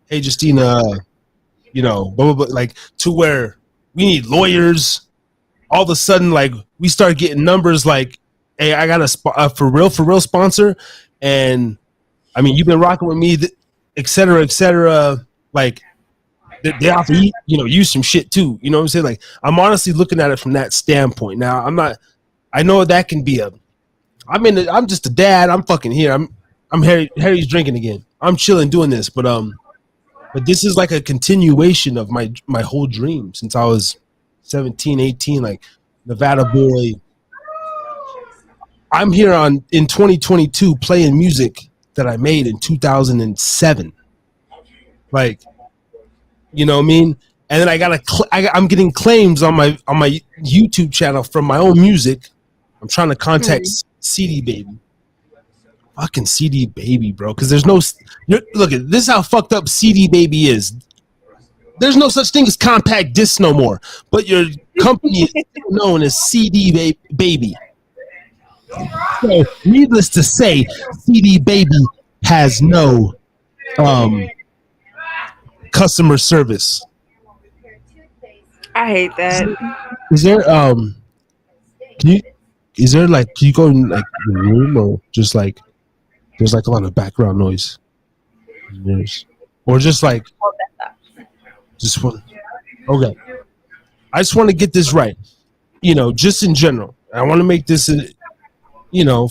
S1: hey, Justina, blah, blah, blah, like to where we need lawyers. All of a sudden, like we start getting numbers like, hey, I got a for real sponsor. And I mean, you've been rocking with me, et cetera. Like they offer you some shit too. You know what I'm saying? Like I'm honestly looking at it from that standpoint. Now I know that can be I'm just a dad. I'm fucking here. I'm Harry's drinking again. I'm chilling doing this, but this is like a continuation of my whole dream since I was 17, 18, like Nevada boy. I'm here in 2022 playing music that I made in 2007. Like, you know what I mean? And then I'm getting claims on my YouTube channel from my own music. I'm trying to contact CD Baby. Fucking CD Baby, bro. Because there's no... Look, this is how fucked up CD Baby is. There's no such thing as compact disc no more. But your company is still known as CD Baby. So, needless to say, CD Baby has no customer service.
S3: I hate that.
S1: Is there can you go in like the room or just like there's like a lot of background noise? Or just like just one. Okay. I just want to get this right. Just in general. I want to make this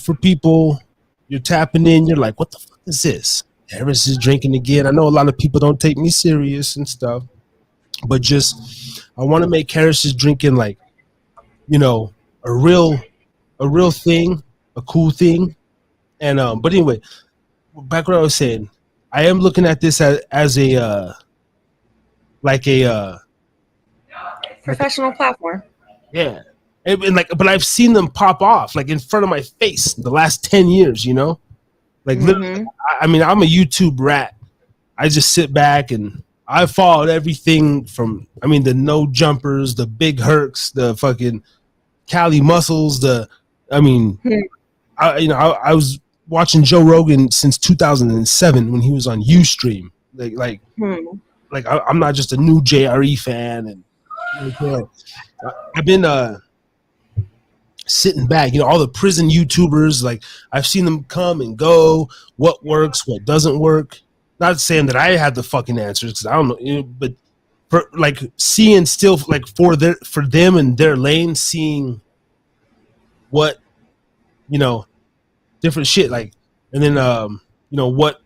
S1: for people, you're tapping in, you're like, what the fuck is this? Harris is drinking again. I know a lot of people don't take me serious and stuff, but just I want to make Harris is drinking like, a real thing, a cool thing. And but anyway, back what I was saying, I am looking at this as a
S3: professional platform.
S1: Yeah. And but I've seen them pop off like in front of my face the last 10 years, Like literally, I mean, I'm a YouTube rat. I just sit back and I followed everything from, I mean, the no jumpers, the big Hercs, the fucking Cali muscles, I was watching Joe Rogan since 2007 when he was on Ustream. I'm not just a new JRE fan, and I've been sitting back. All the prison YouTubers, like I've seen them come and go. What works, what doesn't work. Not saying that I had the fucking answers because I don't know, but for like seeing still like for them and their lane, seeing what different shit like, and then what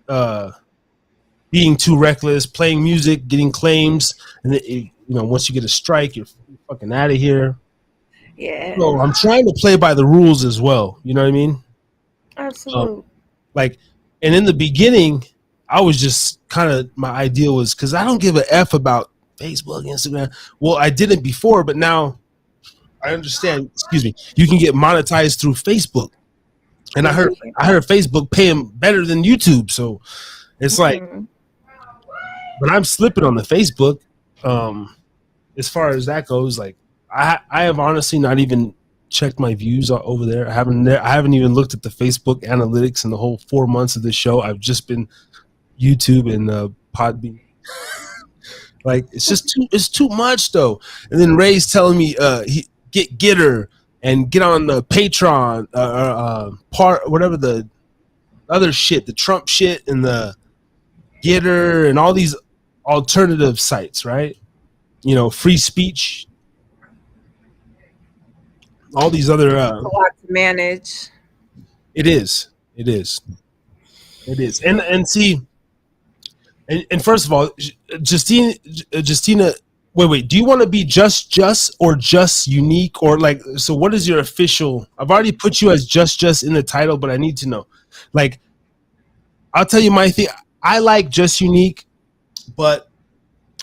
S1: being too reckless, playing music, getting claims, and then once you get a strike, you're fucking out of here.
S3: Yeah.
S1: So I'm trying to play by the rules as well. You know what I mean?
S3: Absolutely.
S1: And in the beginning, I was just kind of, my idea was, because I don't give a F about Facebook, Instagram. Well, I didn't before, but now I understand. Excuse me. You can get monetized through Facebook, and I heard Facebook paying better than YouTube. So it's like, but I'm slipping on the Facebook. As far as that goes, like I have honestly not even checked my views over there. I haven't even looked at the Facebook analytics in the whole 4 months of this show. I've just been YouTube and Podbean. Like it's too much though. And then Ray's telling me get her and get on the Patreon whatever the other shit, the Trump shit and the Getter and all these alternative sites, right? Free speech, all these other
S3: a lot to manage.
S1: It is. And see, and first of all, Justina, wait, do you want to be just or just unique, or like, so what is your official? I've already put you as just in the title, but I need to know. Like, I'll tell you my thing. I like just unique, but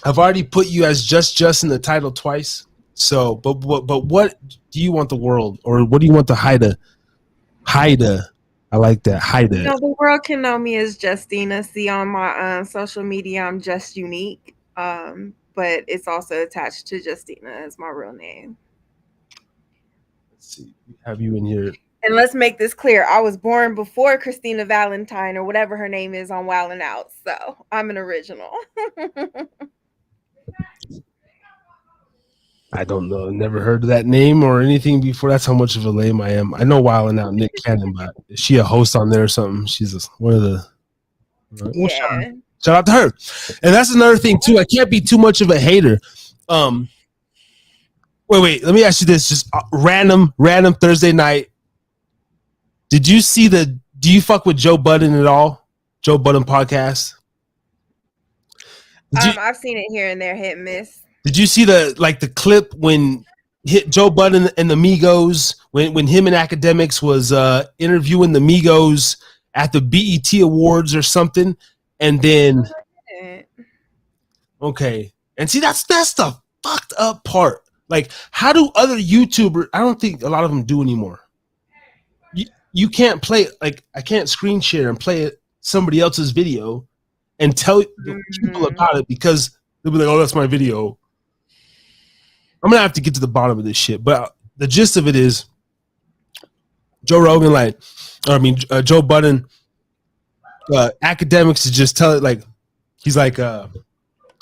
S1: I've already put you as just in the title twice. So, but what do you want the world, or what do you want the Haida? I like that, Haida.
S3: The world can know me as Justina. See, on my social media, I'm just unique. But it's also attached to Justina as my real name.
S1: Let's see, have you in here?
S3: And let's make this clear. I was born before Christina Valentine or whatever her name is on Wild 'N Out. So I'm an original.
S1: I don't know. Never heard of that name or anything before. That's how much of a lame I am. I know Wild 'N Out, Nick Cannon, but is she a host on there or something? She's one of the.
S3: Yeah.
S1: Shout out to her. And that's another thing too. I can't be too much of a hater. Wait. Let me ask you this: just random Thursday night. Did you see do you fuck with Joe Budden at all? Joe Budden podcast?
S3: I've seen it here and there, hit and miss.
S1: Did you see the clip when Joe Budden and the Migos, when him and Academics was interviewing the Migos at the BET Awards or something, and then okay, and see that's the fucked up part. Like, how do other YouTubers? I don't think a lot of them do anymore. You can't play, like, I can't screen share and play somebody else's video and tell people about it, because they'll be like, oh, that's my video. I'm gonna have to get to the bottom of this shit, but the gist of it is Joe Rogan, Joe Budden, Academics to just tell it, like, he's like, oh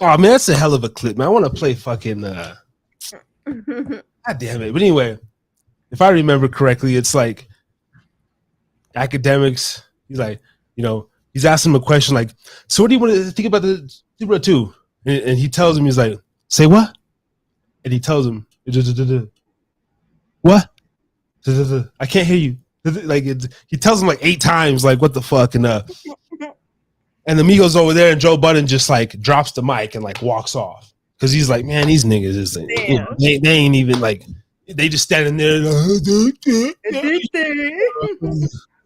S1: man, that's a hell of a clip, man. I want to play fucking God damn it. But anyway, if I remember correctly, it's like Academics, he's like, he's asking him a question like, so what do you want to think about the Super 2? And he tells him, he's like, say what? And he tells him, what? I can't hear you. Like, he tells him like 8 times, like, what the fuck? And the Migos over there, and Joe Budden just like drops the mic and like walks off, because he's like, man, these niggas is they ain't even like, they just standing there.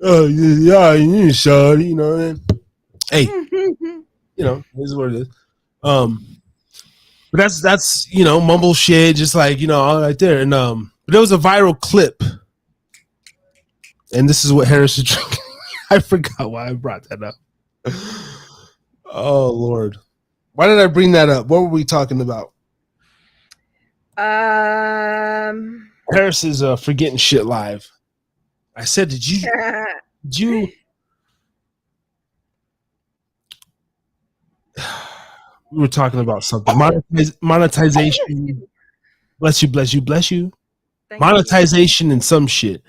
S1: Oh yeah, you shot, hey, this is what it is. But that's mumble shit, just like all right there. And but there was a viral clip, and this is what Harris is drinking. I forgot why I brought that up. Oh Lord, Why did I bring that up? What were we talking about? Harris is forgetting shit live. I said, did you we were talking about something. Monetization. Bless you.
S3: Thank
S1: Monetization and some shit.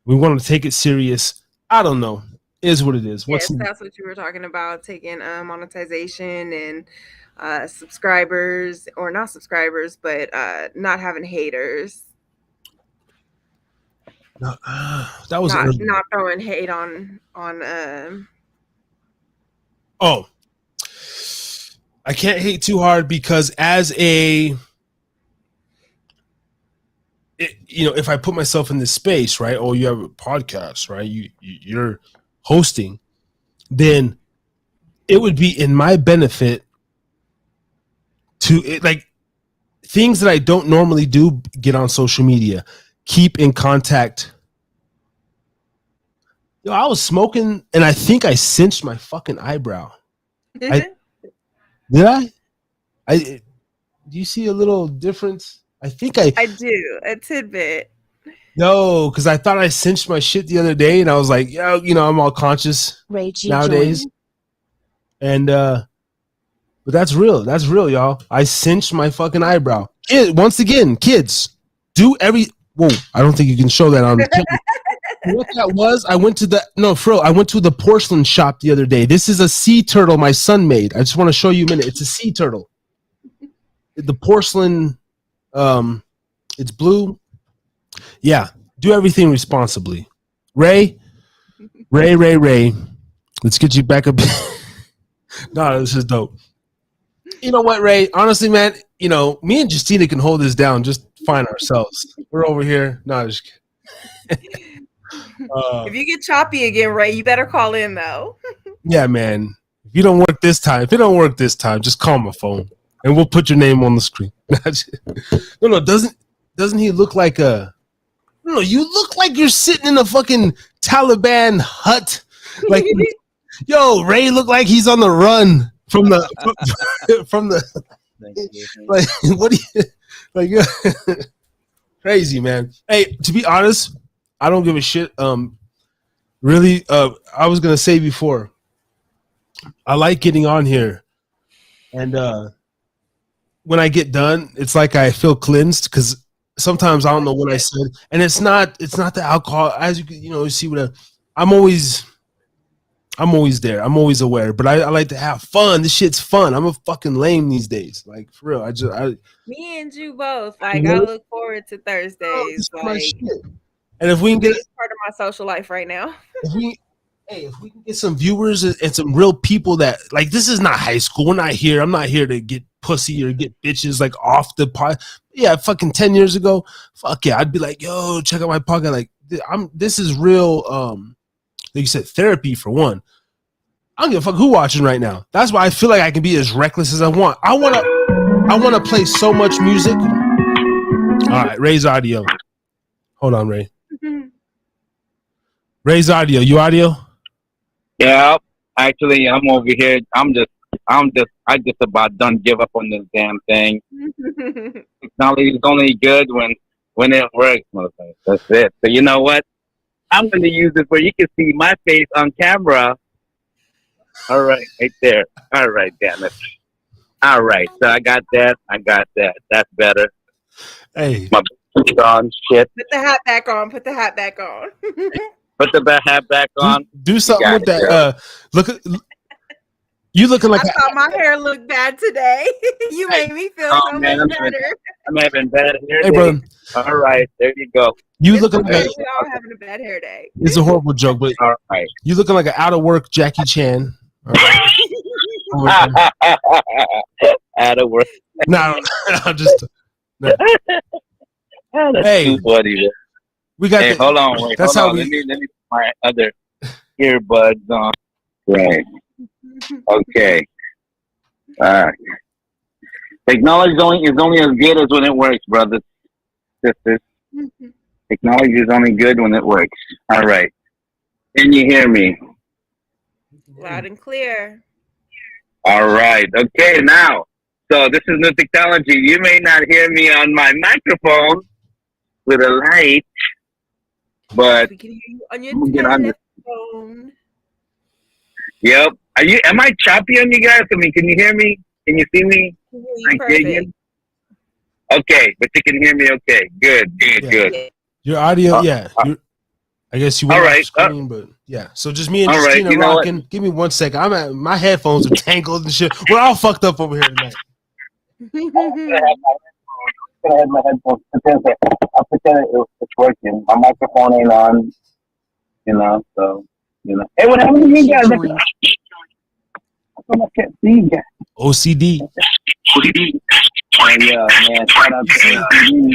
S1: We want to take it serious. I don't know. Is what it is.
S3: Yes, that's what you were talking about, taking monetization and subscribers, or not subscribers, but not having haters.
S1: That was
S3: not throwing hate on
S1: Oh, I can't hate too hard because as a if I put myself in this space, right? Oh, you have a podcast, right? You're hosting, then it would be in my benefit to like things that I don't normally do. Get on social media, keep in contact. Yo, I was smoking, and I think I cinched my fucking eyebrow. Did I? Do you see a little difference? I think I
S3: do, a tidbit.
S1: No, because I thought I cinched my shit the other day, and I was like, yo, I'm all conscious nowadays. And but that's real. That's real, y'all. I cinched my fucking eyebrow. Once again, kids, do whoa, I don't think you can show that on the camera. What that was, I went to the porcelain shop the other day. This is a sea turtle my son made. I just want to show you a minute. It's a sea turtle. The porcelain, it's blue. Yeah, do everything responsibly. Ray. Let's get you back up. No, this is dope. You know what, Ray? Honestly, man, me and Justina can hold this down just fine ourselves. We're over here. No, just kidding.
S3: If you get choppy again, Ray, you better call in though.
S1: Yeah, man. If it don't work this time, just call my phone and we'll put your name on the screen. No, doesn't he look like No, you look like you're sitting in a fucking Taliban hut. Like, yo, Ray looked like he's on the run from the like. What do you like? Crazy, man. Hey, to be honest, I don't give a shit. Really, I was gonna say before, I like getting on here, and when I get done, it's like I feel cleansed because sometimes I don't know what I said, and it's not the alcohol. As you see what I'm always there. I'm always aware, but I like to have fun. This shit's fun. I'm a fucking lame these days, like for real.
S3: Me and you both. Like I look forward to Thursdays.
S1: And if we can get
S3: part of my social life right now.
S1: If we can get some viewers and some real people that like, this is not high school. We're not here. I'm not here to get pussy or get bitches like off the pod. Yeah, fucking 10 years ago, fuck yeah, I'd be like, yo, check out my podcast. Like, this is real. Like you said, therapy for one. I don't give a fuck who watching right now. That's why I feel like I can be as reckless as I want. I wanna play so much music. All right, Ray's audio. Hold on, Ray. Ray's audio. You audio?
S5: Yeah, actually, I'm over here. I just about done give up on this damn thing. Technology is only good when it works, motherfucker. That's it. So you know what? I'm going to use it where you can see my face on camera. All right, right there. All right, damn it. All right, so I got that. That's better.
S1: Hey.
S5: My on shit.
S3: Put the hat back on. Put the hat back on.
S1: Do something with that. You looking like
S3: I thought my hair looked bad today. You made me feel so much better.
S5: I'm having bad hair
S1: day.
S5: Brother. All right, there you go.
S1: You looking like
S3: we all having a bad hair day.
S1: It's a horrible joke, but
S5: all right.
S1: You looking like an out of work Jackie Chan. All
S5: right. Out of work.
S1: No, just. No. Hey,
S5: funny.
S1: We got.
S5: Hold on, wait. That's hold how on. Let me put my other earbuds on. Right. Okay. Technology is only as good as when it works, brothers, sisters. Technology is only good when it works. All right. Can you hear me?
S3: Loud and clear.
S5: All right. Okay, now. So this is new technology. You may not hear me on my microphone with a light, but
S3: We can hear you on your
S5: I'm gonna get on this.
S3: telephone.
S5: Yep. Am I choppy on you guys? I mean, can you hear me? Can you see me?
S3: We can hear you
S5: Like
S3: perfect.
S5: Jagan? Okay, but you can hear me okay. Good.
S1: Yeah.
S5: Good.
S1: Your audio, yeah. I guess you went
S5: All
S1: off
S5: right.
S1: screen, but yeah. So just me and
S5: All right,
S1: Justina
S5: you know what?
S1: rocking. Give me 1 second. My headphones are tangled and shit. We're all fucked up over here tonight.
S5: I'm gonna have my headphones. I'll pretend it's working. My microphone ain't on, so, Hey, what happened to you guys? How come I can't see you guys?
S1: OCD.
S5: Oh, yeah, man. Shout out to OCD.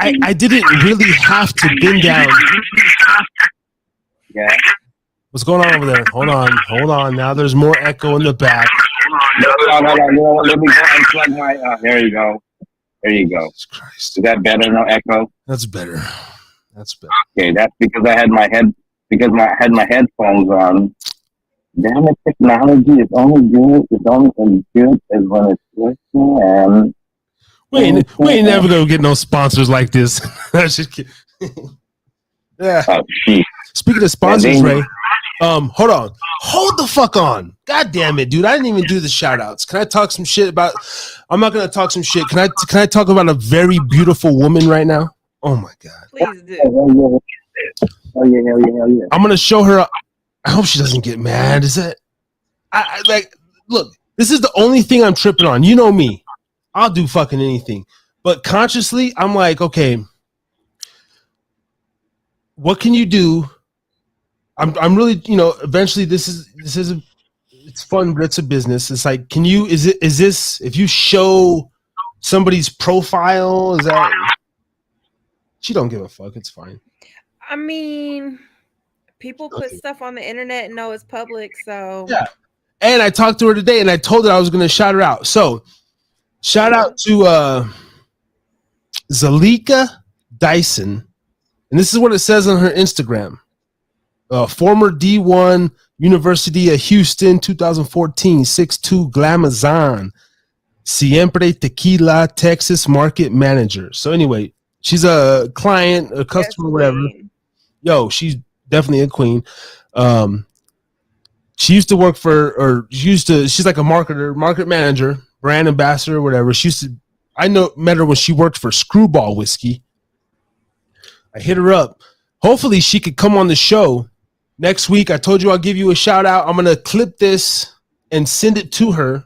S1: I didn't really have to bend down.
S5: Yeah.
S1: What's going on over there? Hold on. Now there's more echo in the back.
S5: Hold on. You know what? Let me go unplug my. There you go.
S1: Jesus Christ.
S5: Is that better? No echo.
S1: That's better.
S5: Okay, that's because I had my headphones on. Damn it, technology is only good. It's only as good as when it's working. And
S1: We ain't never gonna get no sponsors like this. That's just kidding. Yeah.
S5: Oh, shit.
S1: Speaking of sponsors, Ray. Hold on. Hold the fuck on. God damn it, dude. I didn't even do the shout outs. Can I talk some shit about I'm not gonna talk some shit. Can I talk about a very beautiful woman right now? Oh my god.
S3: Please do.
S5: Oh yeah.
S1: I'm gonna show her I hope she doesn't get mad. Is that I like look, this is the only thing I'm tripping on. You know me. I'll do fucking anything. But consciously, I'm like, okay, what can you do? I'm really, eventually this is it's fun, but it's a business. It's like, is this if you show somebody's profile, is that she don't give a fuck, it's fine.
S3: I mean, people put stuff on the internet and know it's public, so
S1: yeah. And I talked to her today and I told her I was gonna shout her out. So shout out to Zalika Dyson. And this is what it says on her Instagram. Former D1 University of Houston 2014 6'2" Glamazon Siempre Tequila Texas market manager. So anyway, she's a client, a customer, whatever. Yo, she's definitely a queen. She used to work she's like a market manager, brand ambassador, whatever. Met her when she worked for Screwball Whiskey. I hit her up. Hopefully she could come on the show next week. I told you I'll give you a shout out. I'm going to clip this and send it to her.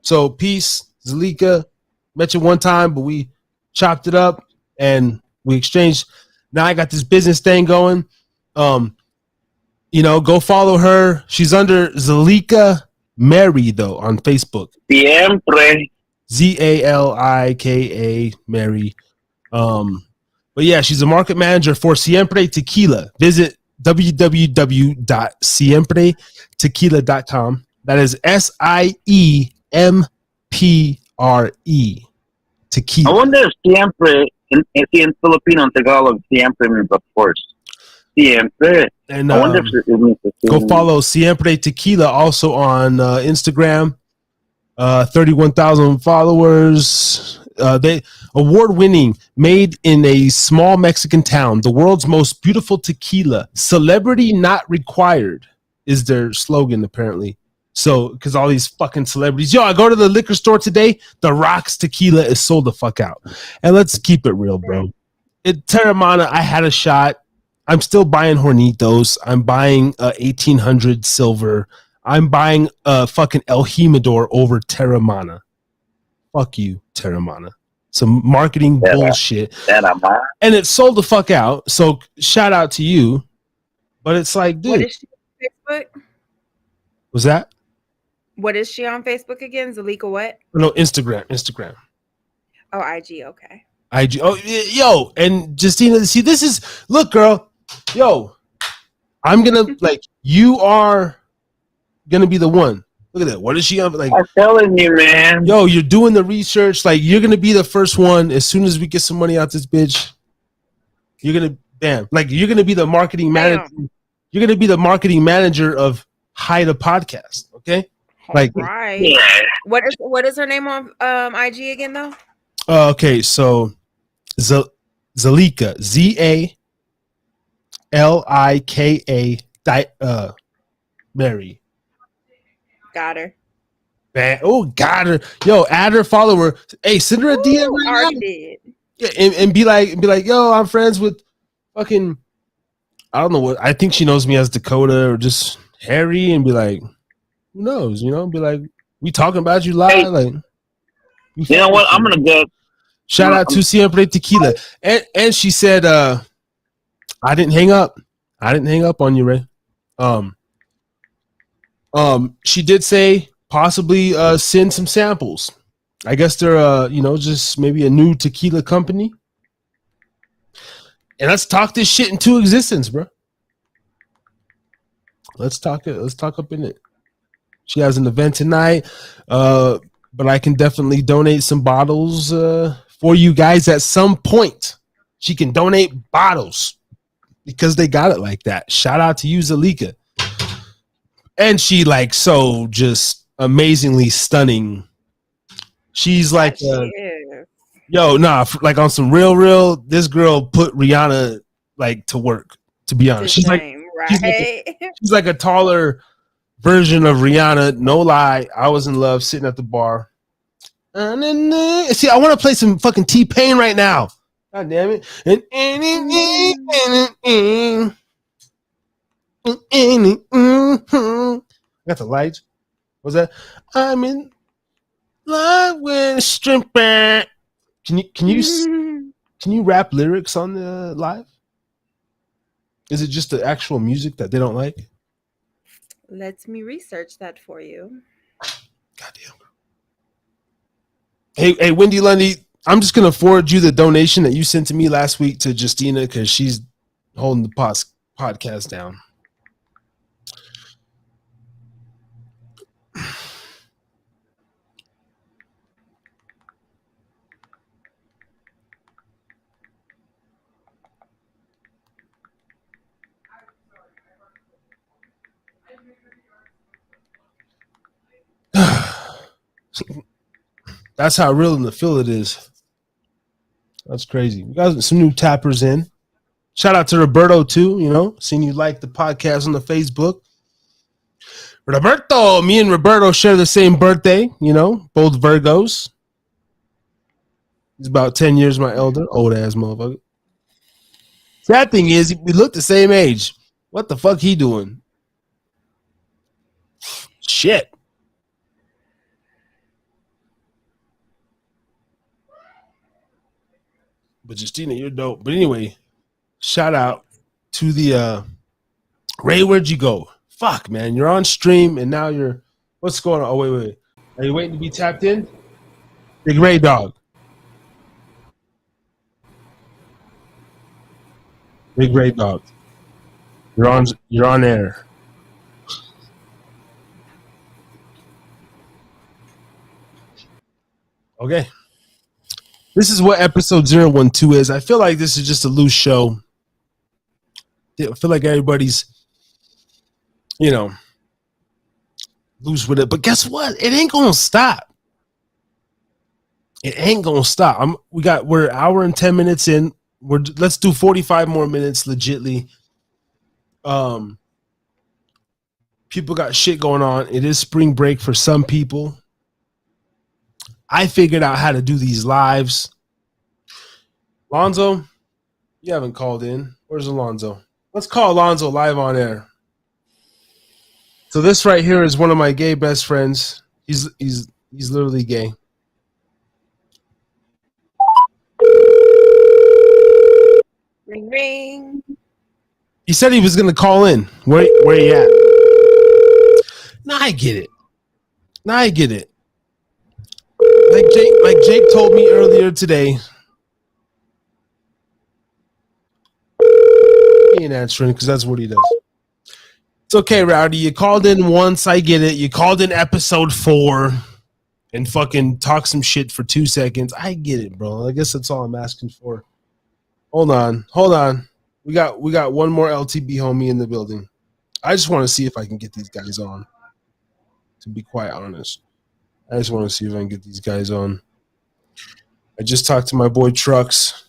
S1: So peace, Zalika. Met you one time, but we chopped it up and we exchanged. Now I got this business thing going. Go follow her. She's under Zalika Mary, though, on Facebook.
S5: Siempre.
S1: Zalika Mary. But yeah, she's a market manager for Siempre Tequila. Visit www.siempretequila.com. That is SIEMPRE. Tequila.
S5: I wonder if siempre in Filipino and Tagalog, siempre means of course. Siempre.
S1: And
S5: I wonder if it means
S1: go follow Siempre Tequila also on Instagram. 31,000 followers. They award-winning, made in a small Mexican town, the world's most beautiful tequila. Celebrity not required is their slogan, apparently. So, because all these fucking celebrities. Yo, I go to the liquor store today. The Rocks tequila is sold the fuck out. And let's keep it real, bro. Terramana, I had a shot. I'm still buying Hornitos. I'm buying 1800 silver. I'm buying fucking El Jimador over Terramana. Fuck you, Terramana. Some marketing bullshit. And it sold the fuck out. So shout out to you. But it's like, dude.
S3: What is she on Facebook?
S1: Was that?
S3: What is she on Facebook again? Zalika what?
S1: No, Instagram.
S3: Oh, IG, okay.
S1: IG. Oh, yo. And Justina, see, this is, look, girl. Yo, I'm going to, you are going to be the one. Look at that. What is she on?
S5: I'm telling you, man.
S1: Yo, you're doing the research. You're gonna be the first one as soon as we get some money out this bitch. You're gonna you're gonna be the marketing manager. You're gonna be the marketing manager of Hide a Podcast. Okay. Like,
S3: Right.
S5: Yeah.
S3: What is her name on IG again though?
S1: okay, so Zalika, Zalika, Mary.
S3: Got her.
S1: Man, oh, got her. Yo, add her, follow her. Hey, send her a DM right now.
S3: Already did.
S1: Yeah, and be like, yo, I'm friends with fucking. I don't know what. I think she knows me as Dakota or just Harry, and be like, who knows? You know, be like, we talking about you live.
S5: Hey.
S1: Like,
S5: You know what? I'm gonna go.
S1: Shout out to Siempre Tequila, and she said, I didn't hang up. I didn't hang up on you, Ray. She did say possibly send some samples. I guess they're just maybe a new tequila company. And let's talk this shit into existence, bro. Let's talk it. Let's talk up in it. She has an event tonight, but I can definitely donate some bottles for you guys at some point. She can donate bottles because they got it like that. Shout out to you, Zalika. And she like so just amazingly stunning. She's like, yo, nah, like on some real. This girl put Rihanna like to work. To be honest, she's like a taller version of Rihanna. No lie, I was in love sitting at the bar. See, I want to play some fucking T-Pain right now. God damn it! Got the lights. What's that? I'm in love with a stripper. Can you rap lyrics on the live? Is it just the actual music that they don't like?
S3: Let me research that for you.
S1: Goddamn. Hey, Wendy Lundy, I'm just gonna forward you the donation that you sent to me last week to Justina because she's holding the podcast down. That's how real in the feel it is. That's crazy. We got some new tappers in. Shout out to Roberto too. Seen you like the podcast on the Facebook. Roberto, me and Roberto share the same birthday. Both Virgos. He's about 10 years my elder. Old ass motherfucker. Sad thing is, we look the same age. What the fuck he doing? Shit. But Justina, you're dope. But anyway, shout out to the Ray. Where'd you go? Fuck, man. You're on stream and now you're. What's going on? Oh, wait. Are you waiting to be tapped in? Big Ray dog. Big Ray dog. You're on air. Okay. This is what episode 012 is. I feel like this is just a loose show. I feel like everybody's, loose with it. But guess what? It ain't gonna stop. It ain't gonna stop. We're an hour and 10 minutes in. Let's do 45 more minutes legitly. People got shit going on. It is spring break for some people. I figured out how to do these lives. Lonzo, you haven't called in. Where's Alonzo? Let's call Alonzo live on air. So this right here is one of my gay best friends. He's literally gay.
S3: Ring ring.
S1: He said he was gonna call in. Where you at? Now I get it. Like Jake told me earlier today. He ain't answering because that's what he does. It's okay, Rowdy. You called in once. I get it. You called in episode 4 and fucking talk some shit for 2 seconds. I get it, bro. I guess that's all I'm asking for. Hold on. We got one more LTB homie in the building. I just want to see if I can get these guys on. to be quite honest. I just want to see if I can get these guys on. I just talked to my boy Trucks.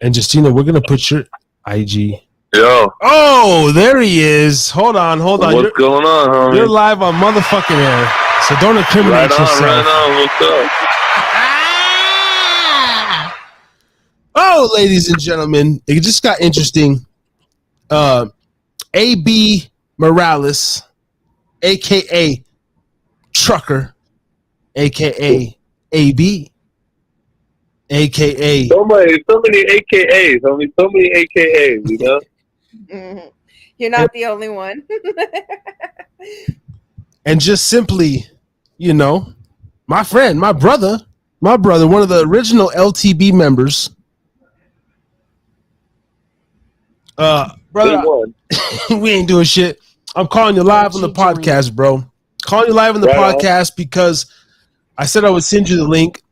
S1: And Justina, we're gonna put your IG.
S6: Yo.
S1: Oh, there he is. Hold on.
S6: What's going on, homie?
S1: You're live on motherfucking air, so don't incriminate yourself.
S6: Right on. What's up?
S1: Oh, ladies and gentlemen, it just got interesting. A.B. Morales, a.k.a. Trucker, a.k.a. A.B., a.k.a.
S6: So many AKAs, homie. So many AKAs, you know?
S3: You're not the only one.
S1: And just simply, you know, my friend, my brother, one of the original LTB members. Brother, we ain't doing shit. I'm calling you live on the podcast, bro. Calling you live on the podcast because I said I would send you the link.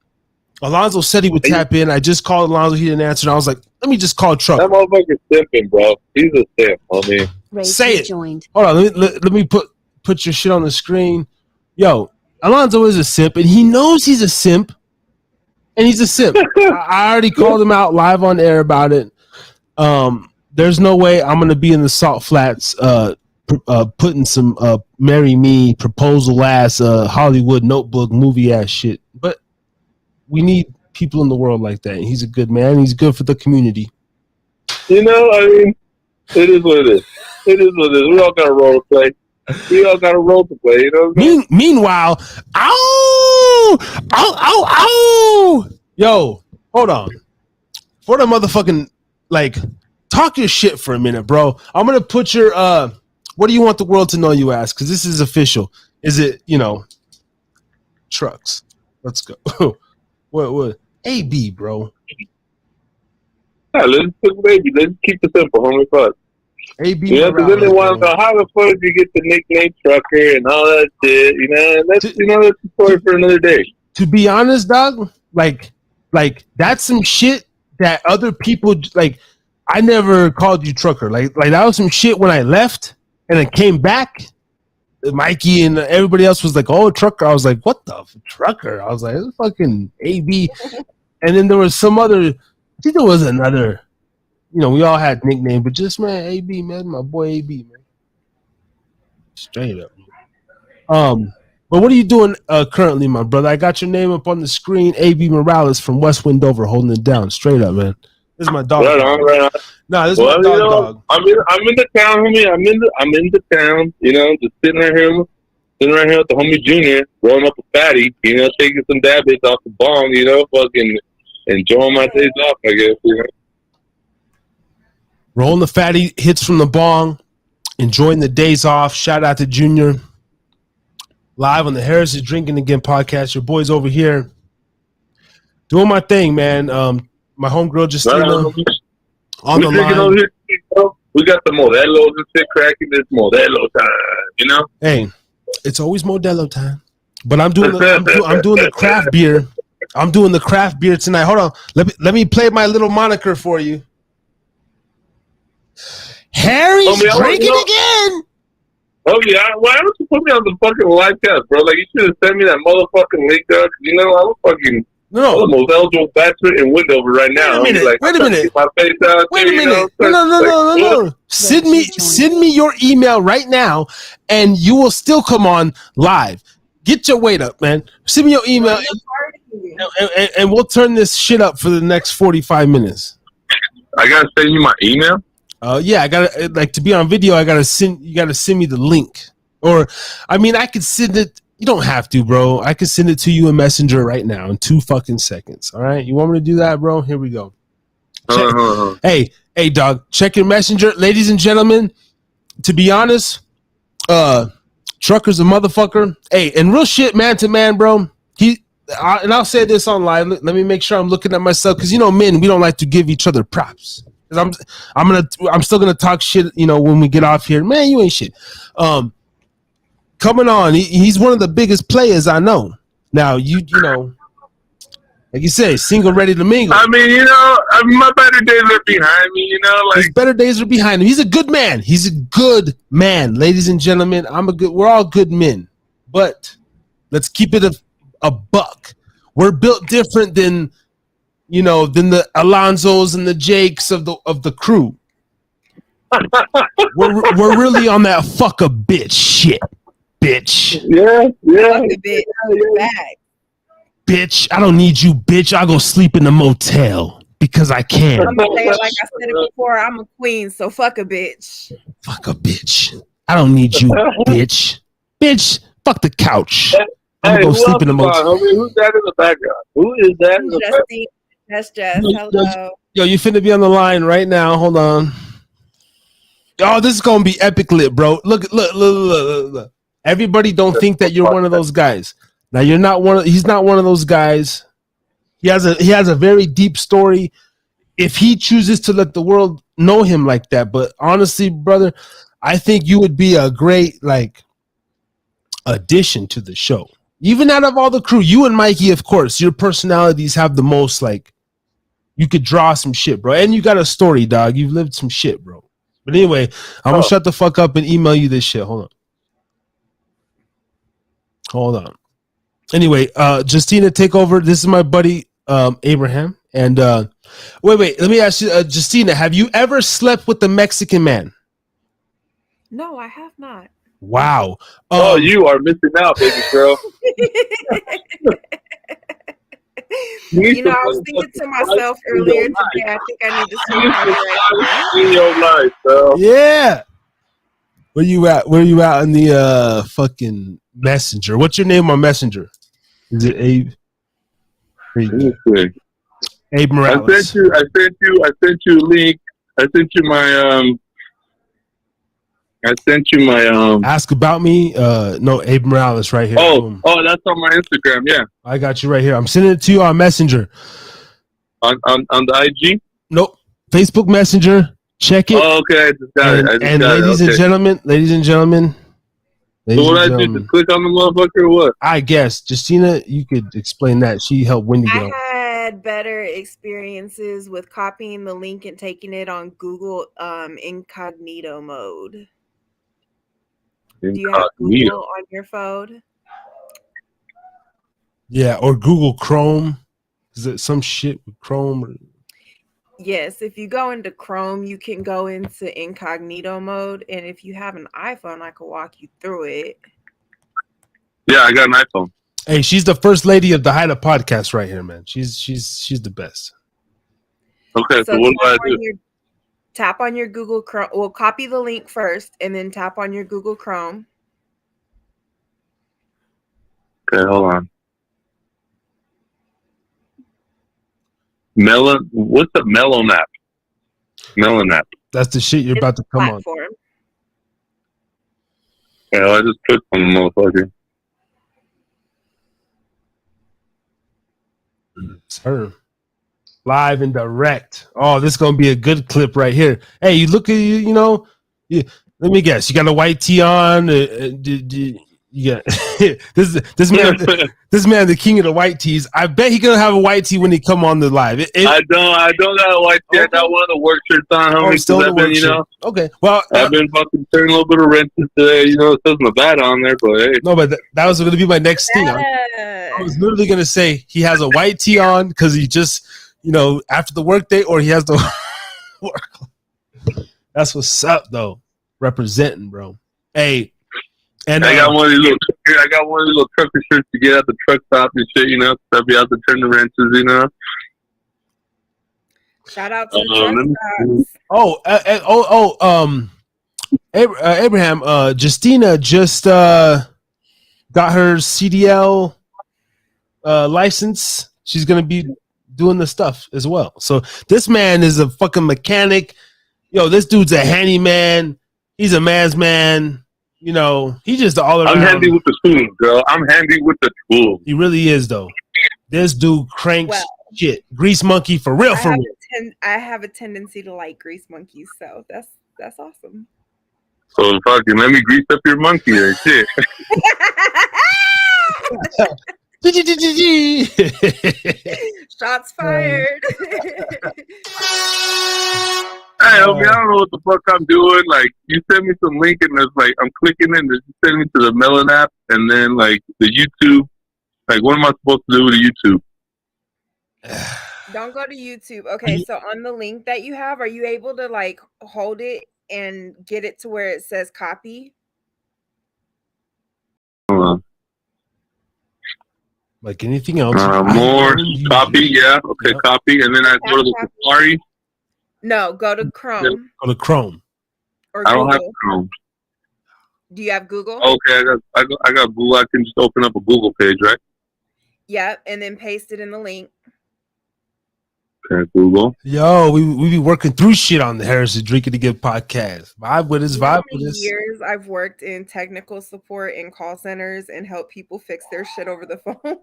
S1: Alonzo said he would tap in. I just called Alonzo. He didn't answer. And I was like, let me just call Truck.
S6: That motherfucker's simping, bro. He's a simp, homie.
S1: Say it. Hold on. Let me put your shit on the screen. Yo, Alonzo is a simp, and he knows he's a simp. And he's a simp. I already called him out live on air about it. There's no way I'm going to be in the Salt Flats putting some marry me proposal ass Hollywood Notebook movie ass shit. But we need people in the world like that. And he's a good man. He's good for the community.
S6: You know, I mean, it is what it is. It is what it is. We all got a role to play. You know what I mean?
S1: Meanwhile, ow! Yo, hold on. For the motherfucking, like, talk your shit for a minute, bro. I'm going to put your, what do you want the world to know you ask? Because this is official. Is it, you know, Trucks? Let's go. What? AB, bro.
S6: Yeah, let's keep it simple, homie. Fuck.
S1: AB.
S6: Yeah, because then they want to know how the fuck did you get the nickname Trucker and all that shit. You know, that's a story for another day.
S1: To be honest, dog, like that's some shit that other people like. I never called you Trucker. Like that was some shit when I left and I came back. Mikey and everybody else was like, "Oh, Trucker." I was like, "What the Trucker?" I was like, "It's fucking AB." And then there was some other. I think there was another. You know, we all had nicknames, but just man, AB, man, my boy AB, man, straight up. But what are you doing currently, my brother? I got your name up on the screen. AB Morales from West Wendover, holding it down, straight up, man. This is my dog.
S6: Right on.
S1: No, this is my dog.
S6: I'm in the town, homie. I'm in the town. You know, just sitting right here with the homie Junior, rolling up a fatty. You know, taking some dab hits off the bong. You know, fucking enjoying my days off, I guess. You know,
S1: rolling the fatty hits from the bong, enjoying the days off. Shout out to Junior. Live on the Harris is Drinking Again podcast. Your boys over here doing my thing, man. My homegirl Justina on the line.
S6: Over here, you know? We got the Modelo's and shit cracking. This Modelo time, you know.
S1: Hey, it's always Modelo time. But I'm doing the craft beer. I'm doing the craft beer tonight. Hold on, let me play my little moniker for you. Harry's drinking again.
S6: Oh yeah, why don't you put me on the fucking live cast, bro? Like you should have sent me that motherfucking link, dog. You know, I was fucking.
S1: No,
S6: I'm the most eligible bachelor in Wendover right now.
S1: Wait a minute. Wait a minute. No. Send me your email right now, and you will still come on live. Get your weight up, man. Send me your email, and we'll turn this shit up for the next 45 minutes.
S6: I gotta send you my email.
S1: Yeah, I gotta to be on video. You gotta send me the link, or I mean, I could send it. You don't have to, bro. I can send it to you in Messenger right now in 2 fucking seconds. All right, you want me to do that, bro? Here we go. Hey, dog. Check your Messenger, ladies and gentlemen. To be honest, Trucker's a motherfucker. Hey, and real shit, man to man, bro. And I'll say this on live. Let me make sure I'm looking at myself because men, we don't like to give each other props. I'm still gonna talk shit, when we get off here. Man, you ain't shit. Coming on, he's one of the biggest players I know. Now you know, Like you say, single, ready to mingle.
S6: I mean, my better days are behind me.
S1: His better days are behind him. He's a good man. He's a good man, ladies and gentlemen. We're all good men, but let's keep it a buck. We're built different than the Alonzos and the Jakes of the crew. we're really on that fuck a bitch shit, bitch.
S6: Yeah.
S1: Bitch, I don't need you, bitch. I'll go sleep in the motel because I can.
S3: I'm gonna say it like I said it before. I'm a queen, so fuck a bitch.
S1: Fuck a bitch. I don't need you, bitch. Bitch, fuck the couch. I'm gonna go sleep in the motel.
S6: Who's that in the background? Who is that in the background?
S3: That's Jess. Hello.
S1: Yo, you finna be on the line right now. Hold on. Oh, this is gonna be epic lit, bro. Look. Everybody don't think that you're one of those guys. Now you're not he's not one of those guys. He has a very deep story. If he chooses to let the world know him like that, but honestly, brother, I think you would be a great addition to the show. Even out of all the crew, you and Mikey, of course, your personalities have the most you could draw some shit, bro. And you got a story, dog. You've lived some shit, bro. But anyway, I'm gonna shut the fuck up and email you this shit. Hold on. Anyway, Justina, take over. This is my buddy Abraham. And wait, let me ask you, Justina, have you ever slept with a Mexican man?
S3: No, I have not.
S1: Wow.
S6: You are missing out, baby girl.
S3: I was thinking to myself earlier today, I think I need to switch right
S6: in your life, bro.
S1: Yeah. Where you at? Where you at in the fucking Messenger? What's your name on Messenger? Is it Abe? Abe Morales.
S6: I sent you a link. I sent you my
S1: Ask about me. No, Abe Morales right here.
S6: Oh, that's on my Instagram. Yeah,
S1: I got you right here. I'm sending it to you on Messenger.
S6: On the IG.
S1: Nope, Facebook Messenger. Check it.
S6: Oh, okay, I just got it.
S1: And ladies and gentlemen.
S6: So what I do? Just click on the motherfucker or what?
S1: I guess Justina, you could explain that. She helped Wendy go.
S3: I had better experiences with copying the link and taking it on Google incognito mode. Do you have Google on your phone?
S1: Yeah, or Google Chrome. Is it some shit with Chrome?
S3: Yes, if you go into Chrome, you can go into incognito mode, and if you have an iPhone, I can walk you through it.
S6: Yeah, I got an iPhone.
S1: Hey, she's the first lady of the Haida podcast right here, man. She's the best.
S6: Okay, so what do I do?
S3: Tap on your Google Chrome. Well, copy the link first, and then tap on your Google Chrome.
S6: Okay, hold on. What's the Melon app? Melon app.
S1: That's the shit you're about to come
S3: platform.
S1: on.
S6: Yeah, I just clicked on the motherfucker.
S1: It's her. Live and direct. Oh, this is gonna be a good clip right here. Hey, you look at let me guess. You got a white tee on. You got this man. This man, the king of the white tees. I bet he gonna have a white tee when he come on the live.
S6: I don't got a white tee. I got one of the work shirts on.
S1: Okay. Well,
S6: I've been fucking turning a little bit of wrenches today. It says Nevada on there, but hey.
S1: No, but that was gonna be my next thing. I was literally gonna say he has a white tee on because he just, after the work day, or he has the work. That's what's up, though. Representing, bro. Hey. And
S6: I got one of these little trucker shirts to get out the truck stop and shit, I'll be out to turn the wrenches,
S3: Shout out to the truck stops.
S1: Abraham, Justina just got her CDL license. She's gonna be doing the stuff as well. So this man is a fucking mechanic. This dude's a handyman. He's a man's man. He's just all around.
S6: I'm handy with the tools, girl. I'm handy with the tools.
S1: He really is, though. This dude cranks shit. Grease monkey for real, for real.
S3: I have a tendency to like grease monkeys, so that's awesome.
S6: So fucking let me grease up your monkey there, shit.
S3: Shots fired.
S6: Hey, homie, I don't know what the fuck I'm doing. Like, you send me some link, and it's like I'm clicking it, and it's sending me to the Melon app, and then like the YouTube. Like, what am I supposed to do with the YouTube?
S3: Don't go to YouTube. Okay, so on the link that you have, are you able to like hold it and get it to where it says copy?
S6: Hold on.
S1: Like anything else.
S6: More copy, yeah. Okay,
S1: Yep.
S6: copy, and then I go to the Safari.
S3: No, go to Chrome.
S1: Go to Chrome.
S3: Or
S6: I don't have
S3: Google.
S6: Chrome.
S3: Do you have Google?
S6: Okay, I got Google. I can just open up a Google page, right?
S3: Yep, and then paste it in the link.
S6: Okay, Google.
S1: Yo, we be working through shit on the Harris Drinking to Give podcast. Vibe with us,
S3: You know
S1: vibe
S3: how
S1: with
S3: many
S1: us.
S3: years I've worked in technical support in call centers and help people fix their shit over the phone.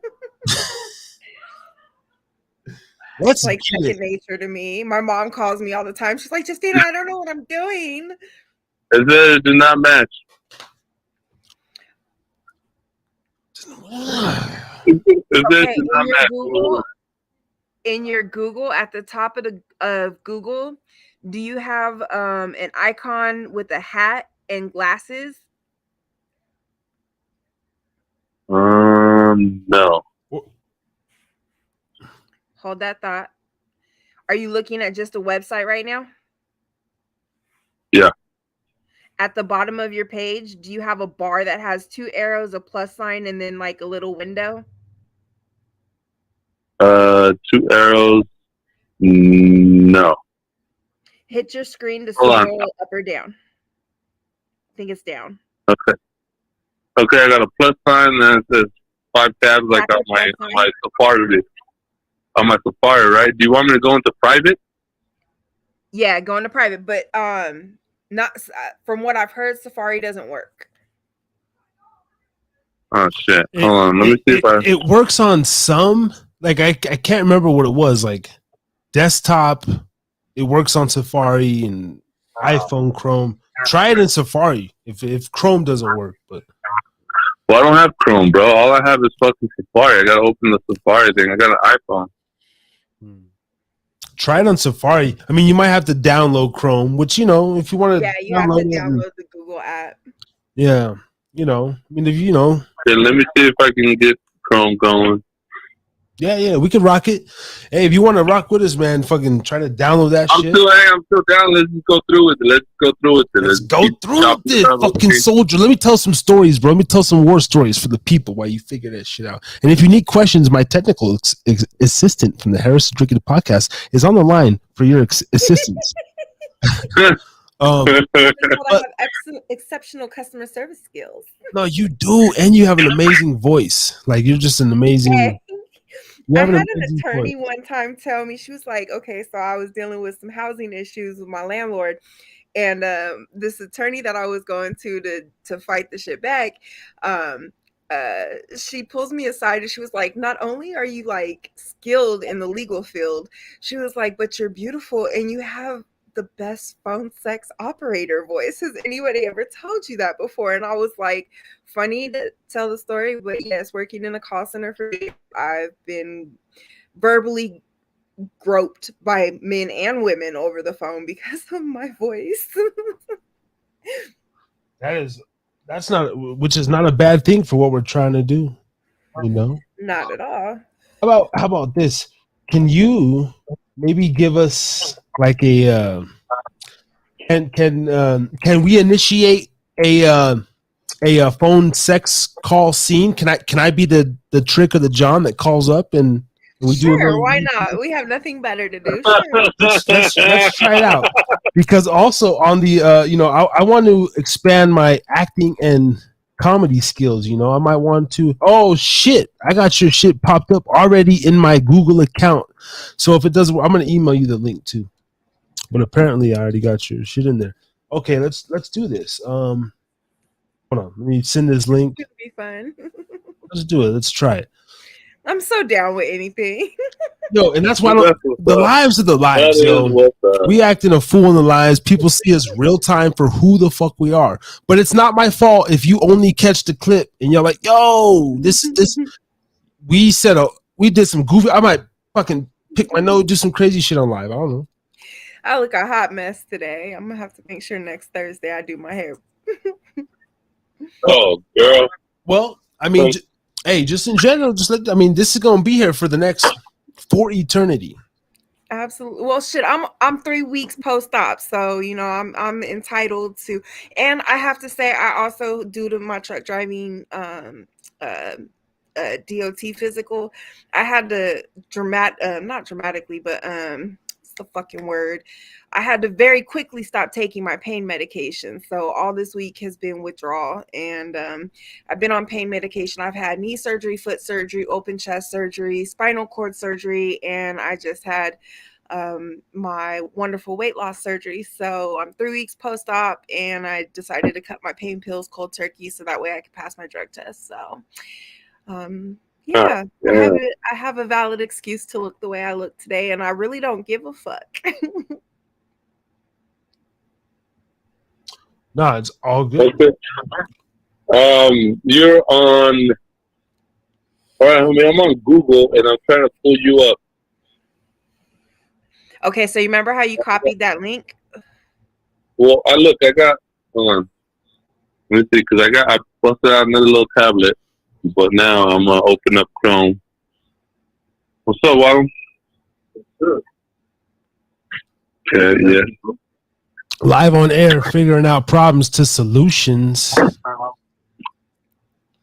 S1: Let's
S3: Like
S1: get
S3: second nature to me. My mom calls me all the time. She's like, Justina, I don't know what I'm doing.
S6: It says do not match. It says
S3: Okay,
S6: do not match.
S3: in your Google, at the top of Google, do you have an icon with a hat and glasses?
S6: No.
S3: Hold that thought. Are you looking at just a website right now?
S6: Yeah.
S3: At the bottom of your page, do you have a bar that has 2 arrows, a plus sign, and then like a little window?
S6: 2 arrows. No.
S3: Hit your screen to
S6: Hold on.
S3: scroll up or down. I think it's down.
S6: Okay. Okay, I got a plus sign, and then it says 5 tabs like
S3: Tap
S6: on
S3: the plus
S6: my Safari. On my Safari, right? Do you want me to go into private?
S3: Yeah, go into private, but not from what I've heard, Safari doesn't work.
S6: Oh shit! Hold on, let me see if I.
S1: It works on some. Like I can't remember what it was. Like desktop, it works on Safari and iPhone, Chrome. Try it in Safari if Chrome doesn't work. But
S6: Well, I don't have Chrome, bro. All I have is fucking Safari. I gotta open the Safari thing. I got an iPhone.
S1: try it on Safari. I mean, you might have to download Chrome, which if you want to.
S3: Yeah, you have to download the Google app.
S1: Yeah, I mean, if
S6: Okay, let me see if I can get Chrome going.
S1: Yeah, we can rock it. Hey, if you want to rock with us, man, fucking try to download that shit.
S6: I'm still down. Let's just go through with it. Let's
S1: Go
S6: keep
S1: through
S6: chopping
S1: this,
S6: it up,
S1: fucking
S6: okay?
S1: soldier. Let me tell some stories, bro. Let me tell some war stories for the people while you figure that shit out. And if you need questions, my technical assistant from the Harris Drinking podcast is on the line for your assistance.
S3: I have exceptional customer service skills.
S1: No, you do, and you have an amazing voice. Like you're just an amazing.
S3: Hey,
S1: You
S3: I
S1: have
S3: had
S1: an
S3: an
S1: amazing
S3: attorney
S1: voice.
S3: one time tell me, she was like, okay, so I was dealing with some housing issues with my landlord. And this attorney that I was going to fight the shit back, she pulls me aside and she was like, not only are you like skilled in the legal field, she was like, but you're beautiful and you have the best phone sex operator voice. Has anybody ever told you that before? And I was like, funny to tell the story, but yes, working in a call center for years, I've been verbally groped by men and women over the phone because of my voice.
S1: That's not, which is not a bad thing for what we're trying to do.
S3: Not at all.
S1: How about this? Can you maybe give us like a can we initiate a phone sex call scene? Can I be the trick or the John that calls up and we do?
S3: Sure, why not? We have nothing better to do. Sure.
S1: Let's try it out. Because also on the I want to expand my acting and comedy skills. I might want to. Oh shit! I got your shit popped up already in my Google account. So if it doesn't work, I'm gonna email you the link too. But apparently, I already got your shit in there. Okay, let's do this. Hold on, let me send this link.
S3: It'll be fun.
S1: Let's do it. Let's try it.
S3: I'm so down with anything.
S1: Yo, and that's why the lives are the lives,
S6: That
S1: yo.
S6: is what's up.
S1: We acting a fool in the lives. People see us real time for who the fuck we are. But it's not my fault if you only catch the clip and you're like, yo, this we did some goofy. I might fucking pick my nose, do some crazy shit on live. I don't know.
S3: I look a hot mess today. I'm gonna have to make sure next Thursday I do my hair.
S6: Oh, girl.
S1: Well, I mean, hey, just in general, this is gonna be here for the next for eternity.
S3: Absolutely. Well, shit, I'm 3 weeks post-op, so I'm entitled to. And I have to say, I also, due to my truck driving DOT physical, I had to not dramatically, but what's the fucking word? I had to very quickly stop taking my pain medication. So all this week has been withdrawal, and I've been on pain medication. I've had knee surgery, foot surgery, open chest surgery, spinal cord surgery, and I just had my wonderful weight loss surgery. So I'm 3 weeks post-op, and I decided to cut my pain pills cold turkey so that way I could pass my drug test. So yeah. I have a valid excuse to look the way I look today, and I really don't give a fuck.
S1: No, it's all good.
S6: Okay. You're on. All right, homie. I'm on Google, and I'm trying to pull you up.
S3: Okay, so you remember how you copied that link?
S6: Well, I got. Hold on. Let me see, because I busted out another little tablet, but now I'm gonna open up Chrome. What's up, Wallen? Okay, yeah.
S1: Live on air, figuring out problems to solutions.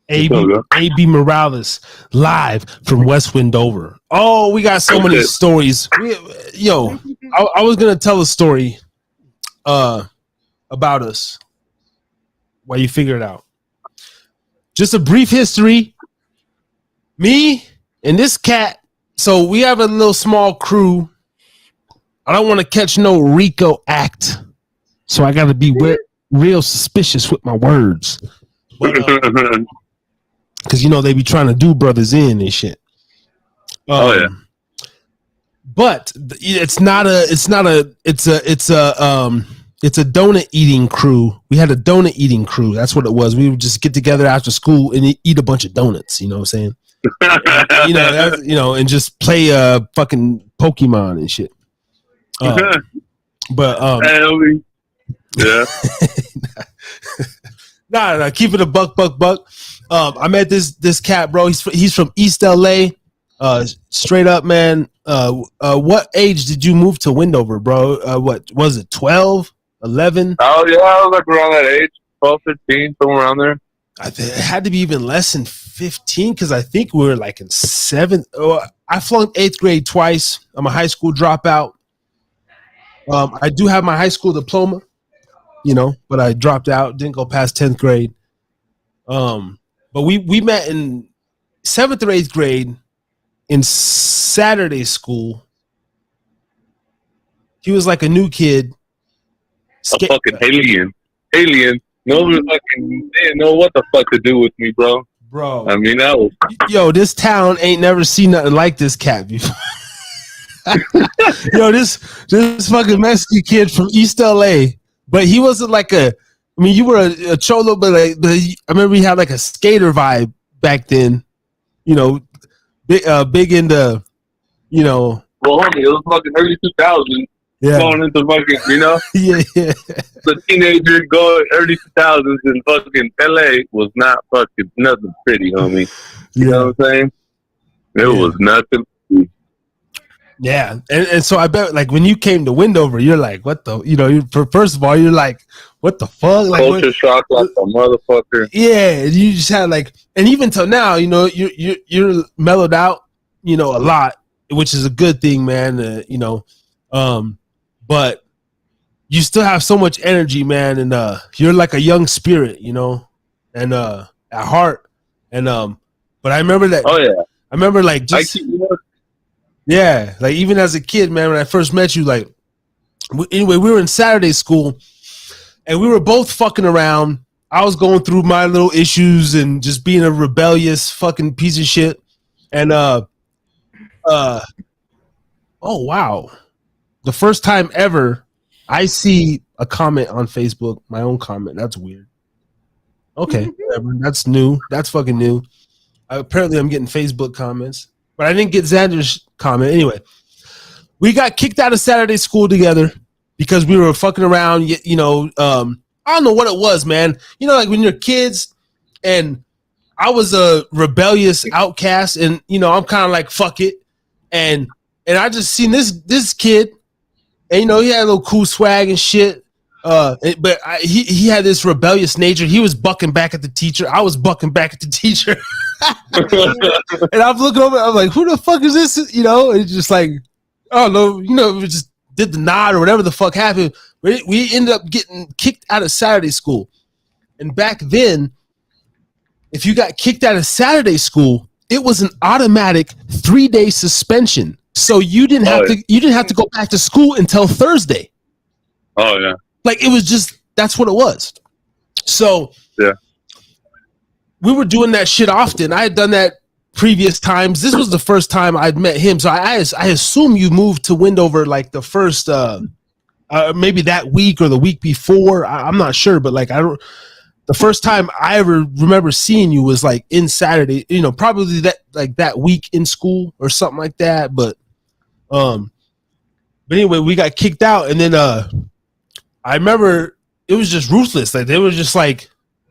S1: AB Morales, live from West Windover. Oh, we got so many stories. I was gonna tell a story about us while you figure it out. Just a brief history. Me and this cat. So we have a little small crew. I don't want to catch no RICO act. So I got to be real suspicious with my words. Because, they be trying to do brothers in and shit. But it's a donut eating crew. We had a donut eating crew. That's what it was. We would just get together after school and eat a bunch of donuts. You know what I'm saying? And just play fucking Pokemon and shit.
S6: Yeah.
S1: Nah, keep it a buck. I met this cat, bro. He's from East LA. Straight up, man. What age did you move to Windover, bro? What was it? 12, 11?
S6: Oh yeah, I was like around that age, 12, 15, somewhere around there.
S1: It had to be even less than 15 because I think we were like in 7th. I flunked 8th grade twice. I'm a high school dropout. I do have my high school diploma, but I dropped out, didn't go past 10th grade. But we met in 7th or 8th grade in Saturday school. He was like a new kid.
S6: A fucking alien. Nobody fucking didn't know what the fuck to do with me, bro. I mean, that was.
S1: This town ain't never seen nothing like this cat before. This fucking Mexican kid from East LA, but he wasn't like you were a cholo, but I remember he had like a skater vibe back then. Big into.
S6: Well, homie, it was fucking early 2000s.
S1: Yeah.
S6: Going into fucking,
S1: yeah.
S6: The teenager going early 2000s in fucking LA was not fucking nothing pretty, homie. You know what I'm saying? It was nothing.
S1: Yeah, and so I bet like when you came to Windover, you're like, what the, first of all, you're like, what the fuck? Like,
S6: culture shock like a motherfucker.
S1: Yeah, you just had like, and even till now, you're mellowed out, a lot, which is a good thing, man. But you still have so much energy, man, and you're like a young spirit, and at heart, and but I remember that.
S6: Oh yeah,
S1: I remember like just. Yeah, like even as a kid, man, when I first met you, like, anyway, we were in Saturday school, and we were both fucking around. I was going through my little issues and just being a rebellious fucking piece of shit. And oh wow, the first time ever I see a comment on Facebook, my own comment. That's weird. Okay, whatever. That's new. That's fucking new. Apparently, I'm getting Facebook comments. but I didn't get Xander's comment. Anyway, we got kicked out of Saturday school together because we were fucking around. You know, I don't know what it was, man. You know, like when you're kids, and I was a rebellious outcast, and you know, I'm kind of like fuck it, and I just seen this kid, and you know, he had a little cool swag and shit. But he had this rebellious nature. He was bucking back at the teacher. I was bucking back at the teacher. And I'm looking over. I'm like, who the fuck is this? You know, it's just like, I don't know. You know, we just did the nod or whatever the fuck happened. We ended up getting kicked out of Saturday school. And back then, if you got kicked out of Saturday school, it was an automatic 3-day suspension. So you didn't have to go back to school until Thursday.
S6: Oh yeah.
S1: Like, it was just, that's what it was. So
S6: yeah,
S1: we were doing that shit often. I had done that previous times. This was the first time I'd met him. So I assume you moved to Windover like the first, maybe that week or the week before. I'm not sure, but like, the first time I ever remember seeing you was like in Saturday, you know, probably that week in school or something like that. But anyway, we got kicked out, and then, I remember it was just ruthless. Like, they were just like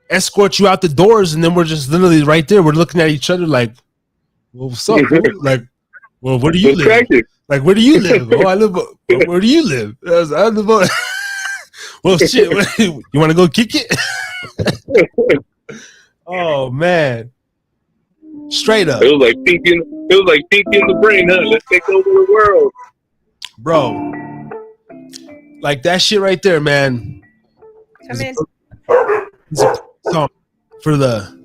S1: escort you out the doors, and then we're just literally right there. We're looking at each other like, well, what's up? Like, well, where do you live? Like, where do you live? Oh, I live. Where do you live? I live. Well, shit. You want to go kick it? Oh man, straight up.
S6: It was like thinking the brain, huh? Let's take over the world,
S1: bro. Like that shit right there, man.
S3: Come in.
S1: For the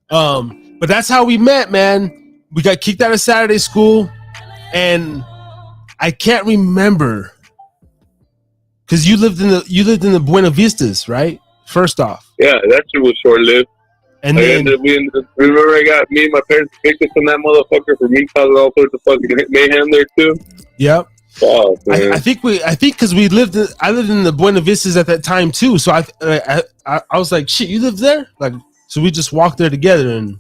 S1: but that's how we met, man. We got kicked out of Saturday school, and I can't remember because you lived in the Buena Vistas, right? First off,
S6: yeah, that shit was short lived.
S1: And then
S6: remember, I got me and my parents evicted from that motherfucker for me causing all sorts of fucking mayhem there too.
S1: Yep.
S6: Oh,
S1: I think because I lived in the Buena Vistas at that time too. So I was like, shit, you live there? Like, so we just walked there together, and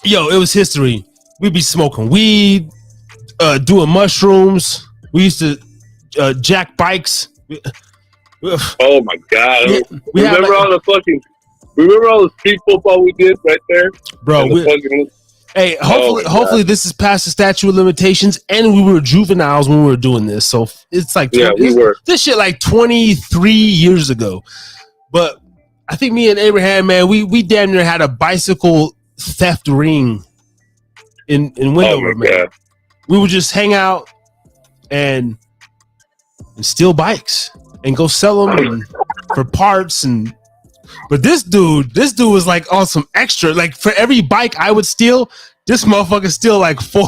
S1: yo, it was history. We'd be smoking weed, doing mushrooms. We used to jack bikes.
S6: Oh my god!
S1: Yeah,
S6: remember all the street football we did right there,
S1: bro? Hey, hopefully this is past the statute of limitations, and we were juveniles when we were doing this. So it's like
S6: we were.
S1: This shit like 23 years ago. But I think me and Abraham, man, we damn near had a bicycle theft ring in Windover, man. God. We would just hang out and steal bikes and go sell them for parts and. But this dude was like on some extra. Like for every bike I would steal, this motherfucker steal like 4.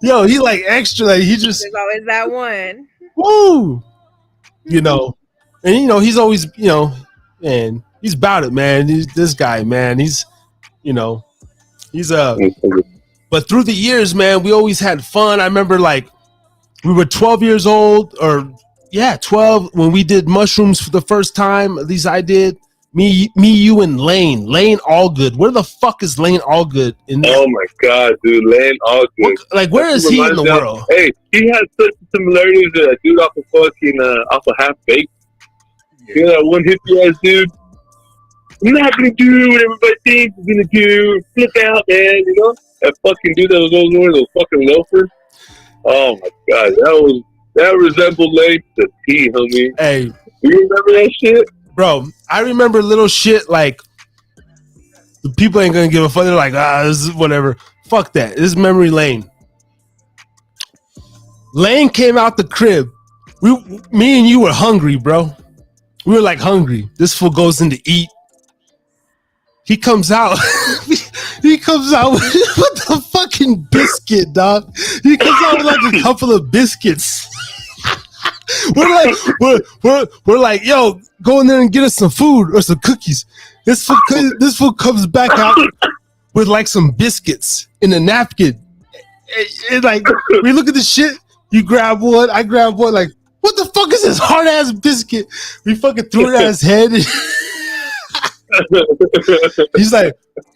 S1: Yo, he like extra. Like he just.
S3: There's always that one.
S1: Woo! You know, and you know he's always man, he's about it, man. This guy, man. He's But through the years, man, we always had fun. I remember like we were 12 years old or. Yeah, 12 when we did mushrooms for the first time. At least I did. Me, you, and Lane. Lane Allgood. Where the fuck is Lane Allgood in this?
S6: Oh my god, dude, Lane Allgood.
S1: Where is he in the world?
S6: Hey, he has such similarities to that dude off of Half Baked. You know that one hippie ass dude. I'm not gonna do what everybody thinks I'm gonna do. Look out, man. You know that fucking dude that was always wearing those fucking loafers. Oh my god, that resembled Lane to T, homie.
S1: Hey,
S6: you remember that shit,
S1: bro? I remember little shit like the people ain't gonna give a fuck. They're like, this is whatever. Fuck that. This is memory lane. Lane came out the crib. Me and you were hungry, bro. We were like hungry. This fool goes in to eat. He comes out. He comes out with the fucking biscuit, dog. He comes out with like a couple of biscuits. We're like, yo, go in there and get us some food or some cookies. This fool comes back out with like some biscuits in a napkin. And like, we look at the shit. You grab one, I grab one. Like, what the fuck is this hard ass biscuit? We fucking threw it at his head. He's like,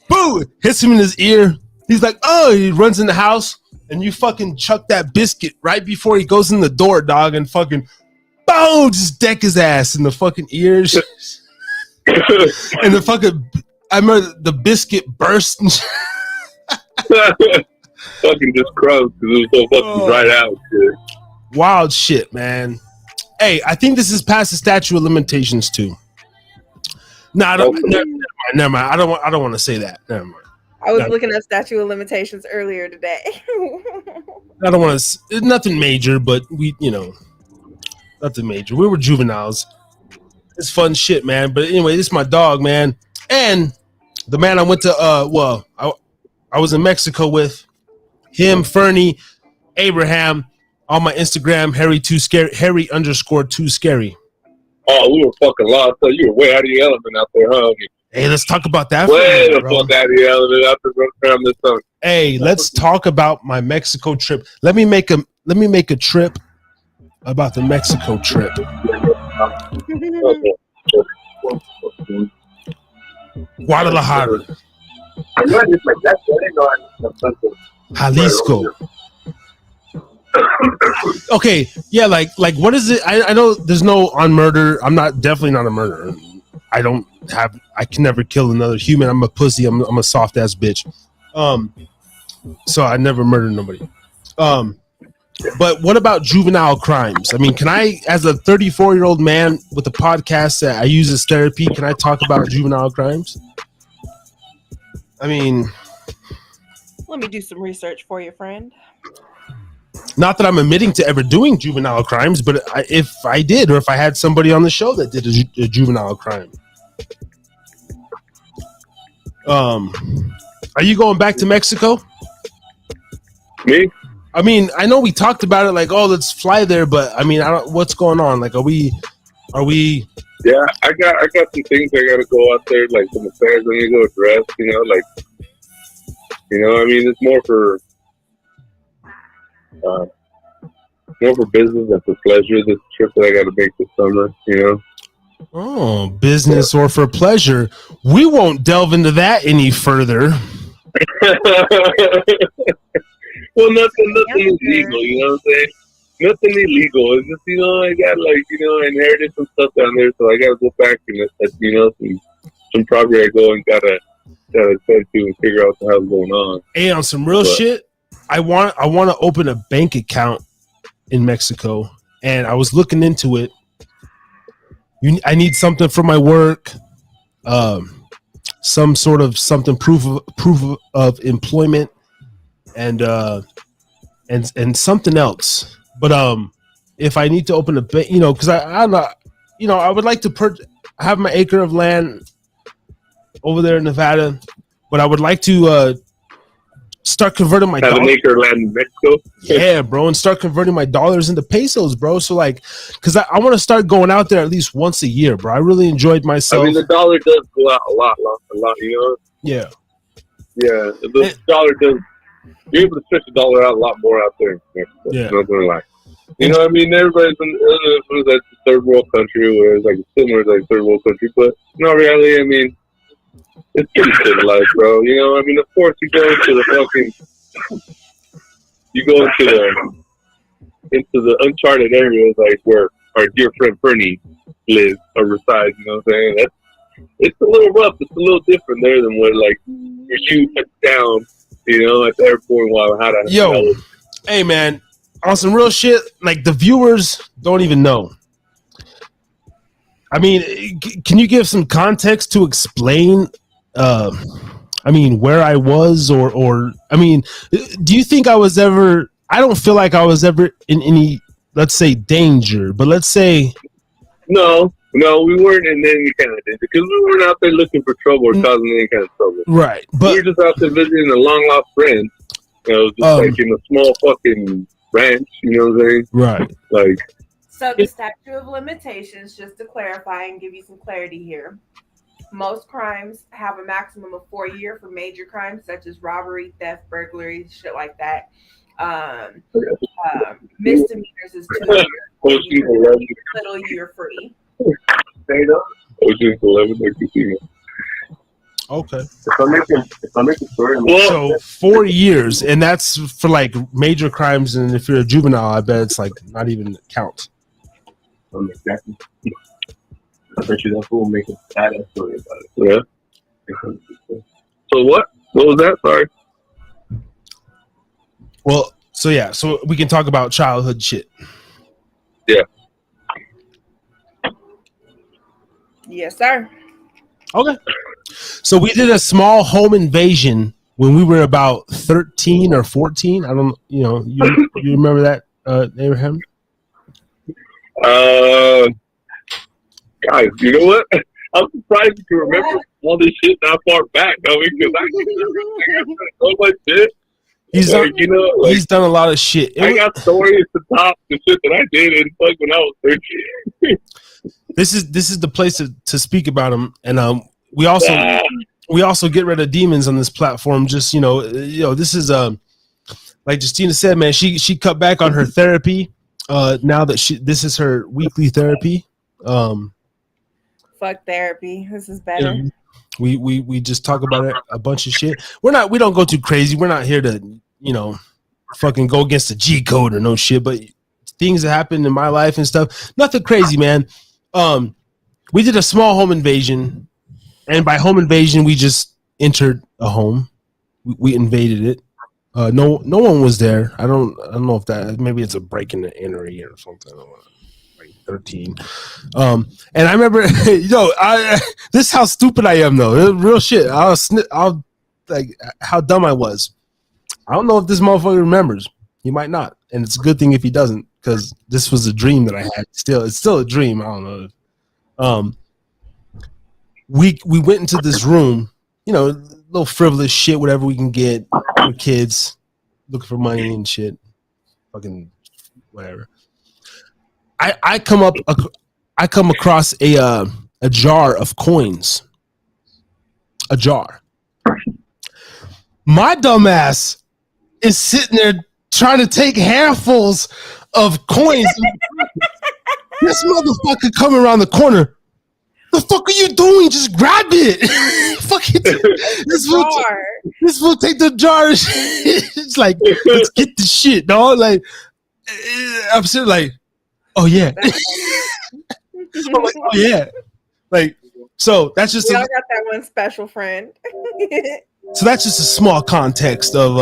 S1: boo, hits him in his ear. He's like, oh, he runs in the house, and you fucking chuck that biscuit right before he goes in the door, dog, and fucking, boom, just deck his ass in the fucking ears. And the fucking, I remember the biscuit burst. And
S6: fucking just crushed because it was so fucking dried out. Shit.
S1: Wild shit, man. Hey, I think this is past the statute of limitations too. No, I don't. Never mind. I don't want to say that. Never mind.
S3: I was looking at statute of limitations earlier today.
S1: I don't want to. It's nothing major, but nothing major. We were juveniles. It's fun shit, man. But anyway, this is my dog, man, and the man I went to. I was in Mexico with him, Fernie, Abraham. On my Instagram, Harry_2scary.
S6: Oh, we were fucking lost. So you were way out of your element out there, huh?
S1: Hey, let's talk about that.
S6: Way the fuck out of your element out there this summer.
S1: Hey, let's talk about my Mexico trip. Let me make a trip about the Mexico trip. Guadalajara, Jalisco. Okay, yeah, like what is it? I know there's no on murder. I'm definitely not a murderer. I can never kill another human. I'm a pussy. I'm a soft ass bitch. So I never murdered nobody. But what about juvenile crimes? I mean, can I, as a 34-year-old man with a podcast that I use as therapy, can I talk about juvenile crimes? I mean,
S3: Let me do some research for you, friend.
S1: not that I'm admitting to ever doing juvenile crimes, but if I did, or if I had somebody on the show that did a juvenile crime. Are you going back to Mexico?
S6: Me?
S1: I mean, I know we talked about it, like, oh, let's fly there, but I mean, what's going on? Like, are we?
S6: Yeah, I got some things I gotta go out there, like some affairs I need to go address. I mean, it's more for business than for pleasure. This trip that I got to make this summer,
S1: Oh, business or for pleasure? We won't delve into that any further.
S6: Well, nothing illegal, you know what I'm saying? Nothing illegal. It's just, I got I inherited some stuff down there, so I got to go back and some property I go and gotta tend to and figure out the hell's going on.
S1: Hey, on some real shit, I want to open a bank account in Mexico, and I was looking into it. I need something for my work, some sort of proof of employment, and something else. But if I need to open a bank, because I'm not, I would like to have my acre of land over there in Nevada, but I would like to start converting my
S6: have an acre of land in Mexico.
S1: Yeah, bro, and start converting my dollars into pesos, bro. So because I want to start going out there at least once a year, bro. I really enjoyed myself.
S6: I mean, the dollar does go out a lot.
S1: Yeah.
S6: Yeah, the dollar does. You're able to stretch the dollar out a lot more out there in Mexico.
S1: Yeah.
S6: Not gonna lie. I mean, everybody's in like a third world country, where it's like similar to like third world country, but in all reality, I mean, it's pretty civilized, bro. I mean, of course, you go into the uncharted areas, like where our dear friend Fernie lives or resides. You know what I'm saying? It's a little rough. It's a little different there than what your shoe touch down. At the airport while how to.
S1: Yo, hey man, on some real shit, like the viewers don't even know. I mean, can you give some context to explain? I mean, where I was, or I mean, do you think I was ever? I don't feel like I was ever in any, let's say, danger, but let's say.
S6: No, we weren't in any kind of danger because we weren't out there looking for trouble or causing any kind of trouble.
S1: Right, but
S6: we were just out there visiting a long lost friend. Just like in a small fucking ranch. You know what I'm saying?
S1: Right.
S3: So the statute of limitations, just to clarify and give you some clarity here, most crimes have a maximum of 4 years for major crimes such as robbery, theft, burglary, shit like that. Misdemeanors is 2 years. Little you're free.
S6: Ocean's 11, like you see.
S1: Okay.
S6: If I make a story,
S1: So 4 years, and that's for like major crimes. And if you're a juvenile, I bet it's like not even count.
S6: Exactly. I bet you that fool make a badass story about it. Yeah. So what? What was that? Sorry.
S1: Well, so yeah, so we can talk about childhood shit.
S6: Yeah.
S3: Yes, sir.
S1: Okay. So we did a small home invasion when we were about 13 or 14. I don't, you remember that, Abraham?
S6: Guys, you know what? I'm surprised you can remember all this shit that far back, though, because I can so much shit.
S1: He's done a lot of shit.
S6: I got stories to top the shit that I did in like when I was 13.
S1: This is the place to speak about him, and we also get rid of demons on this platform. Just this is like Justina said, man. She cut back on her therapy. Now that this is her weekly therapy.
S3: Fuck therapy. This is better.
S1: We just talk about it, a bunch of shit. We don't go too crazy. We're not here to fucking go against the G code or no shit. But things that happened in my life and stuff, nothing crazy, man. We did a small home invasion, and by home invasion, we just entered a home. We invaded it. No one was there. I don't know if that, maybe it's a break in the entry or something. I don't know. 13. And I remember, this is how stupid I am though. Real shit. I'll like how dumb I was. I don't know if this motherfucker remembers. He might not, and it's a good thing if he doesn't, because this was a dream that I had. It's still a dream. I don't know. We went into this room, little frivolous shit, whatever we can get. We're kids looking for money and shit. Fucking whatever. I come across a jar of coins. A jar. My dumbass is sitting there trying to take handfuls of coins. This motherfucker coming around the corner. The fuck are you doing? Just grab it. Fucking this will take the jar. It's like, let's get the shit, dog. Like, I'm sitting like, oh yeah. I'm like, oh yeah. Like, so that's just
S3: we all got that one special friend.
S1: So that's just a small context of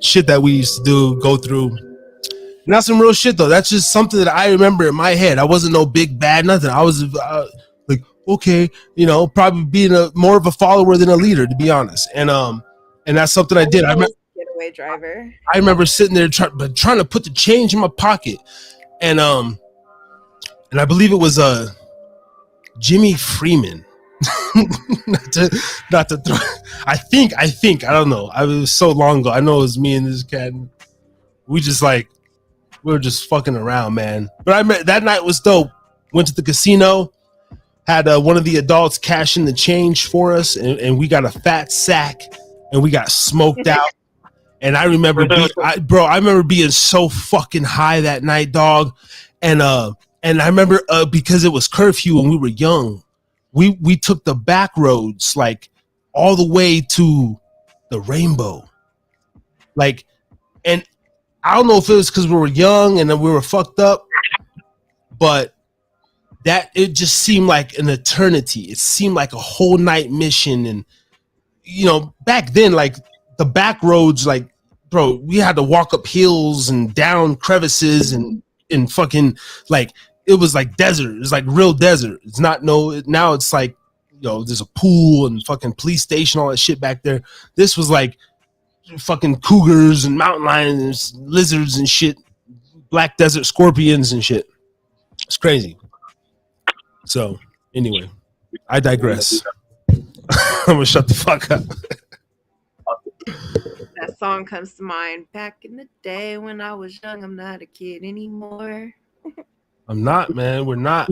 S1: shit that we used to go through. Not some real shit though. That's just something that I remember in my head. I wasn't no big bad nothing. I was like, okay, probably being more of a follower than a leader, to be honest. And that's something I did. I remember
S3: getaway driver.
S1: I remember sitting there trying to put the change in my pocket, and I believe it was Jimmy Freeman. not to throw. I think I don't know. It was so long ago. I know it was me and this cat. We were just fucking around, man. But I met that night was dope. Went to the casino, had one of the adults cash in the change for us, and we got a fat sack, and we got smoked out. And I remember, I remember being so fucking high that night, dog. And I remember because it was curfew and we were young, we took the back roads like all the way to the Rainbow, like, and I don't know if it was because we were young and then we were fucked up, but that it just seemed like an eternity. It seemed like a whole night mission, and back then, like the back roads, like, bro, we had to walk up hills and down crevices and fucking, like, it was like desert. It's like real desert. It's not now it's like, there's a pool and fucking police station, all that shit back there. This was like fucking cougars and mountain lions, lizards and shit, black desert scorpions and shit. It's crazy. So anyway, I digress. I'm gonna shut the fuck up.
S3: That song comes to mind. Back in the day when I was young, I'm not a kid anymore.
S1: I'm not, man. We're not.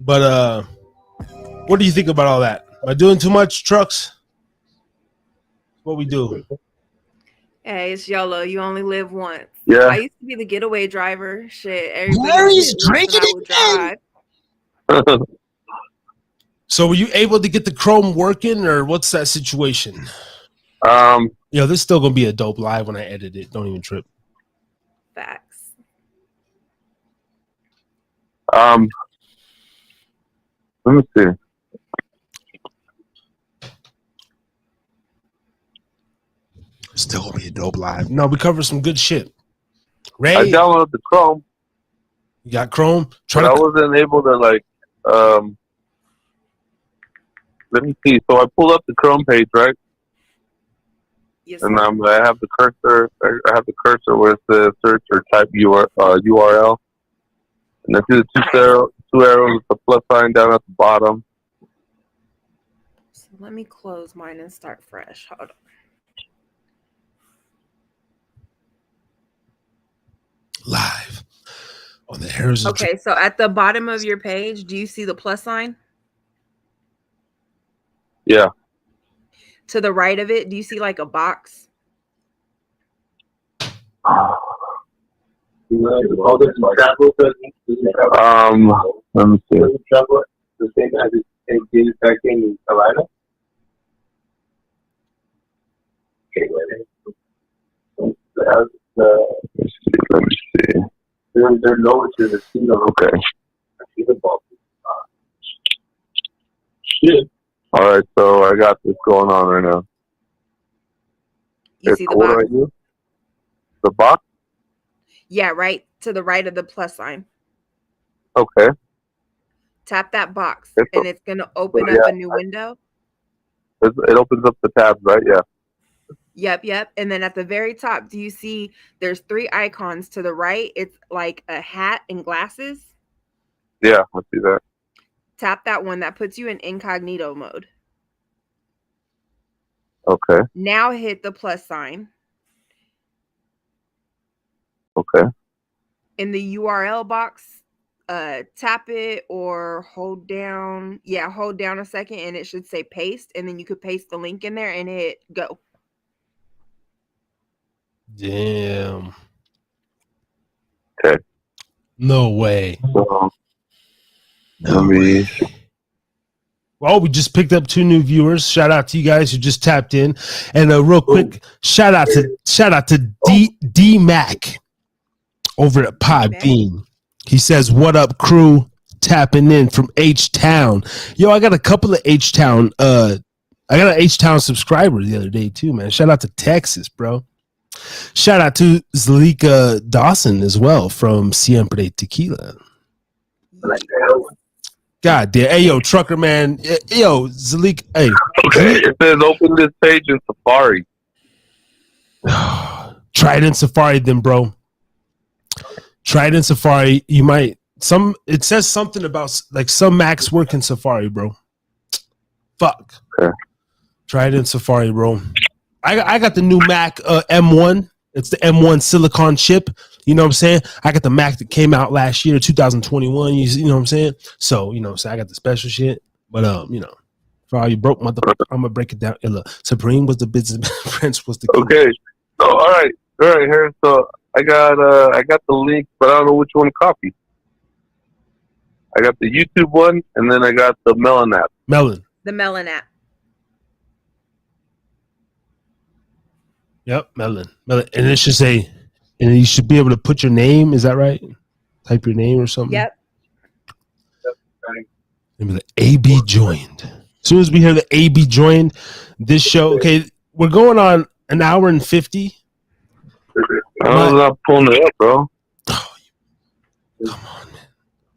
S1: But what do you think about all that? Am I doing too much, Trucks? What we do?
S3: Hey, it's YOLO. You only live once.
S6: Yeah.
S3: I used to be the getaway driver. Shit, everybody
S2: Larry's
S3: get loose and
S2: drinking
S3: I would
S2: again.
S3: drive.
S1: So were you able to get the Chrome working, or what's that situation? This is still gonna be a dope live when I edit it. Don't even trip.
S3: Facts.
S6: Let me see.
S1: Still gonna be a dope live. No, we covered some good shit. Ray,
S6: I downloaded the Chrome,
S1: you got Chrome.
S6: but I wasn't able to let me see. So I pulled up the Chrome page, right?
S3: Yes,
S6: And
S3: sir.
S6: I have the cursor. I have the cursor where it says search or type URL. And I see the two arrows, the plus sign down at the bottom.
S3: So let me close mine and start fresh. Hold on.
S1: Live on the Harris.
S3: Okay, so at the bottom of your page, do you see the plus sign?
S6: Yeah.
S3: To the right of it, do you see like a box?
S6: Let me see. Let me see. They're lower to the sea. Okay. All right, so I got this going on right now.
S3: You see the
S6: What
S3: box?
S6: do I do? The box?
S3: Yeah, right to the right of the plus sign.
S6: Okay.
S3: Tap that box,
S6: It's
S3: and it's gonna open up a new window.
S6: It opens up the tabs, right? Yeah.
S3: Yep. And then at the very top, do you see there's 3 icons to the right? It's like a hat and glasses.
S6: Yeah, I see that.
S3: Tap that one. That puts you in incognito mode.
S6: Okay.
S3: Now hit the plus sign.
S6: Okay.
S3: In the URL box, tap it or hold down. Yeah, hold down a second and it should say paste. And then you could paste the link in there and hit go.
S1: Damn.
S6: Okay.
S1: No way.
S6: So,
S1: No way. Well, we just picked up 2 new viewers. Shout out to you guys who just tapped in. And real quick, shout out to D Mac over at Podbean. He says, "What up, crew? Tapping in from H Town." Yo, I got a couple of H Town. I got an H Town subscriber the other day too, man. Shout out to Texas, bro. Shout out to Zalika Dawson as well from Siempre Tequila. God damn. Hey, yo, trucker man. Yo, Zalik. Hey.
S6: Okay, it says open this page in Safari.
S1: Try it in Safari then, bro. Try it in Safari. You might it says something about like some Macs work in Safari, bro. Fuck.
S6: Okay.
S1: Try it in Safari, bro. I got the new Mac M1. It's the M1 silicon chip. You know what I'm saying? I got the Mac that came out last year, 2021. You know what I'm saying? So, so I got the special shit. But for all you broke motherfucker, I'm gonna break it down. Hey, look, Supreme was the business, Prince was the king.
S6: Okay. So all right, here. So I got the link, but I don't know which one to copy. I got the YouTube one, and then I got the Melon app.
S3: The Melon app.
S1: Yep, Melon. And it should say, and you should be able to put your name. Is that right? Type your name or something.
S3: Yep.
S1: And be like, AB joined. As soon as we hear the AB joined, this show. Okay, we're going on an hour and 50.
S6: I'm not pulling it up, bro.
S1: Oh,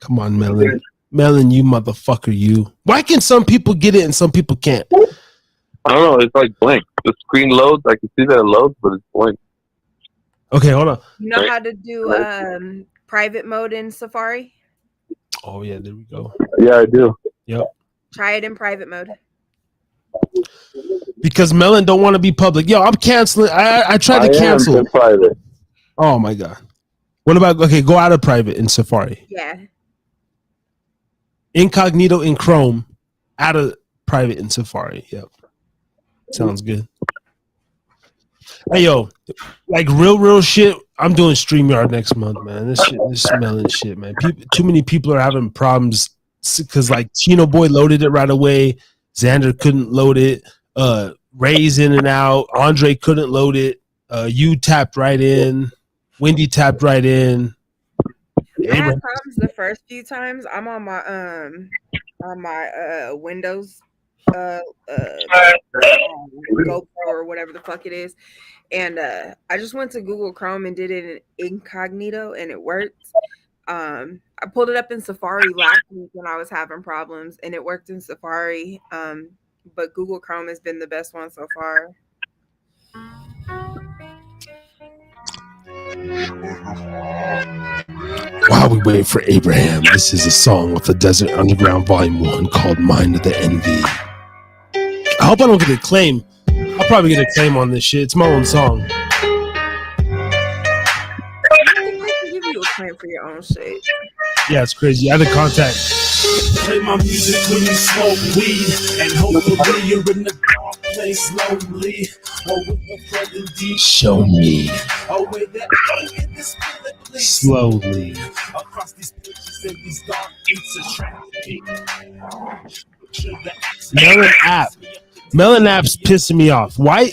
S1: come on, Melon. Melon, you motherfucker, you. Why can some people get it and some people can't?
S6: I don't know. It's like blank. The screen loads. I can see that it loads, but it's blank.
S1: Okay, hold on.
S3: You know how to do private mode in Safari?
S1: Oh, yeah, there we go.
S6: Yeah, I do.
S1: Yep.
S3: Try it in private mode.
S1: Because Melon don't want to be public. Yo, I'm canceling. I tried to cancel.
S6: Private.
S1: Oh, my God. What about, okay, go out of private in Safari.
S3: Yeah.
S1: Incognito in Chrome, out of private in Safari. Yep. Sounds good. Hey, yo, like real shit. I'm doing StreamYard next month, man. This smelling shit, man. Too many people are having problems because like Chino Boy loaded it right away. Xander couldn't load it. Ray's in and out. Andre couldn't load it. You tapped right in. Wendy tapped right in.
S3: I had problems the first few times. I'm on my Windows GoPro or whatever the fuck it is. And I just went to Google Chrome and did it in incognito and it worked. I pulled it up in Safari last week when I was having problems and it worked in Safari. But Google Chrome has been the best one so far.
S1: While we wait for Abraham, this is a song with the Desert Underground Volume 1 called Mind of the Envy. I hope I don't get a claim. I'll probably get a claim on this shit. It's my own song.
S3: I can give you a claim for your own shit.
S1: Yeah, it's crazy. I had to contact.
S2: Play my music when you smoke weed, and hopefully you're in the dark place lonely. Or with a friend indeed.
S1: Show me
S2: Oh, wait, that in this split place.
S1: slowly.
S2: Across these pages and these dark beats of traffic.
S1: Melon app's pissing me off. Why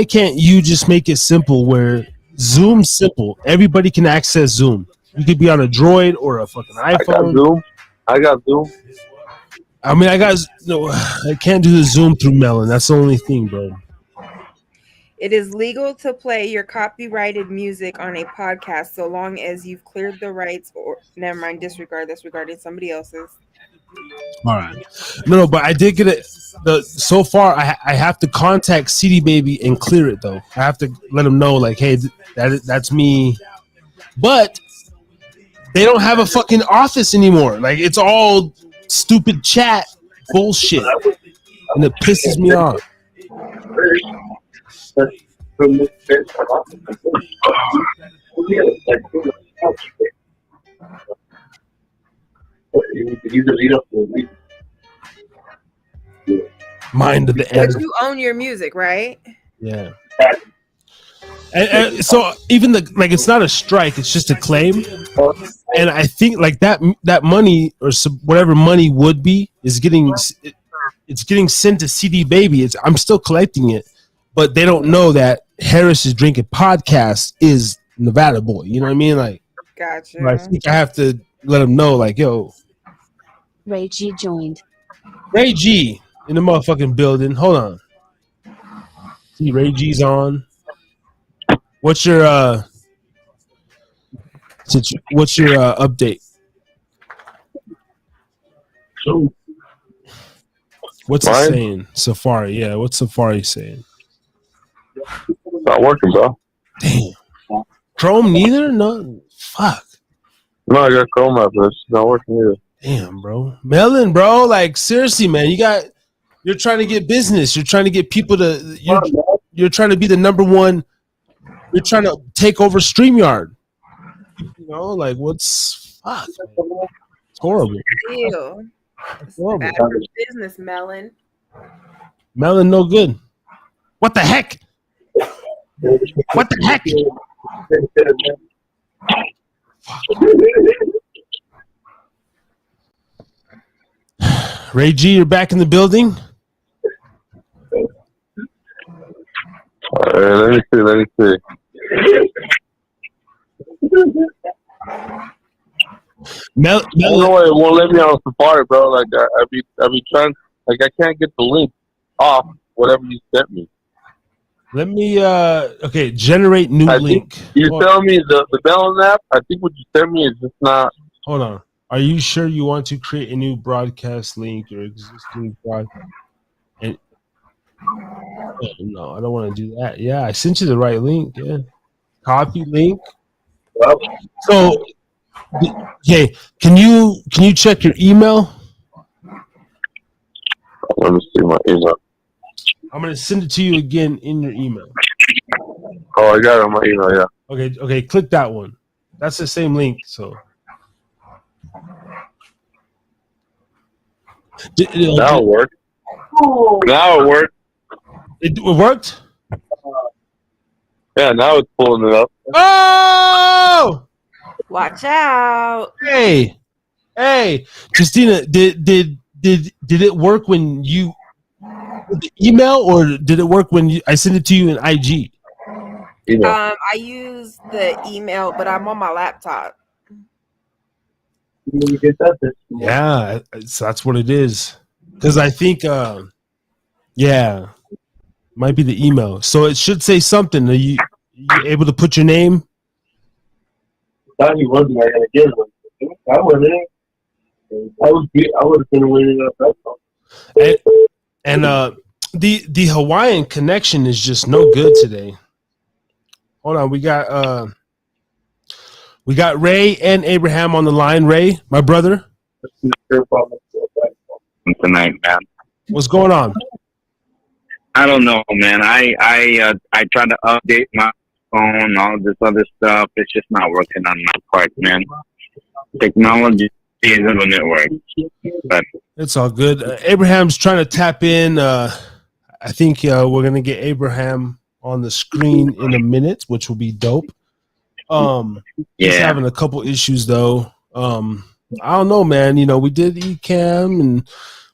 S1: can't you just make it simple where Zoom's simple? Everybody can access Zoom. You could be on a Droid or a fucking iPhone.
S6: I got Zoom.
S1: I mean, I can't do the Zoom through Melon. That's the only thing, bro.
S3: It is legal to play your copyrighted music on a podcast so long as you've cleared the rights or never mind, disregard. That's regarding somebody else's.
S1: All right. No, but I did get it. So far, I have to contact CD Baby and clear it, though. I have to let them know, like, hey, that's me. But they don't have a fucking office anymore. Like, it's all stupid chat bullshit. And it pisses me off. Mind of the
S3: But
S1: end.
S3: you own your music, right?
S1: Yeah. And so even it's not a strike, it's just a claim. And I think like that money or whatever money would be is getting sent to CD Baby. I'm still collecting it, but they don't know that Harris is Drinking podcast is Nevada boy. You know what I mean? Like,
S3: Gotcha.
S1: I think I have to let them know, like, yo,
S7: Ray G joined.
S1: Ray G in the motherfucking building. Hold on. See, Ray G's on. What's your update? What's it saying? Safari, yeah. What's Safari saying?
S6: Not working, bro.
S1: Damn. Chrome neither? No. Fuck.
S6: No, I got Chrome app, but it's not working either.
S1: Damn, bro. Melon, bro. Like, seriously, man. You're trying to get business. You're trying to get people to you're trying to be the number one. You're trying to take over StreamYard. You know, like what's fuck? It's horrible.
S3: Ew.
S1: It's horrible.
S3: Bad for business, Melon.
S1: Melon, no good. What the heck? What the heck? Ray G, you're back in the building.
S6: Let me see.
S1: Melon,
S6: it won't let me on Safari, bro. Like I be trying. Like I can't get the link off whatever you sent me.
S1: let me okay, generate new link.
S6: You tell me the Melon app. I think what you sent me is just not.
S1: Hold on. Are you sure you want to create a new broadcast link or existing broadcast? And no, I don't want to do that. Yeah, I sent you the right link. Yeah, copy link. So, okay, can you check your email?
S6: Let me see my email.
S1: I'm gonna send it to you again in your email.
S6: Oh, I got it on my email. Yeah.
S1: Okay, click that one. That's the same link. So.
S6: Now it worked. Now it worked.
S1: It worked?
S6: Yeah, now it's pulling it up.
S1: Oh,
S3: Watch out.
S1: hey, Justina, did it work when you the email, or did it work when I sent it to you in IG?
S3: I use the email, but I'm on my laptop.
S1: Yeah, so that's what it is. Because I think, yeah, might be the email. So it should say something. Are you able to put your name?
S6: I would have been waiting up.
S1: And the Hawaiian connection is just no good today. Hold on, we got Ray and Abraham on the line. Ray, my brother,
S5: Tonight, man.
S1: what's going on?
S5: I don't know, man. I tried to update my phone, all this other stuff. It's just not working on my part, man. Technology isn't it work, but
S1: It's all good. Abraham's trying to tap in. I think we're gonna get Abraham on the screen in a minute, which will be dope. He's
S5: yeah.
S1: having a couple issues though. I don't know, man. You know, we did Ecamm,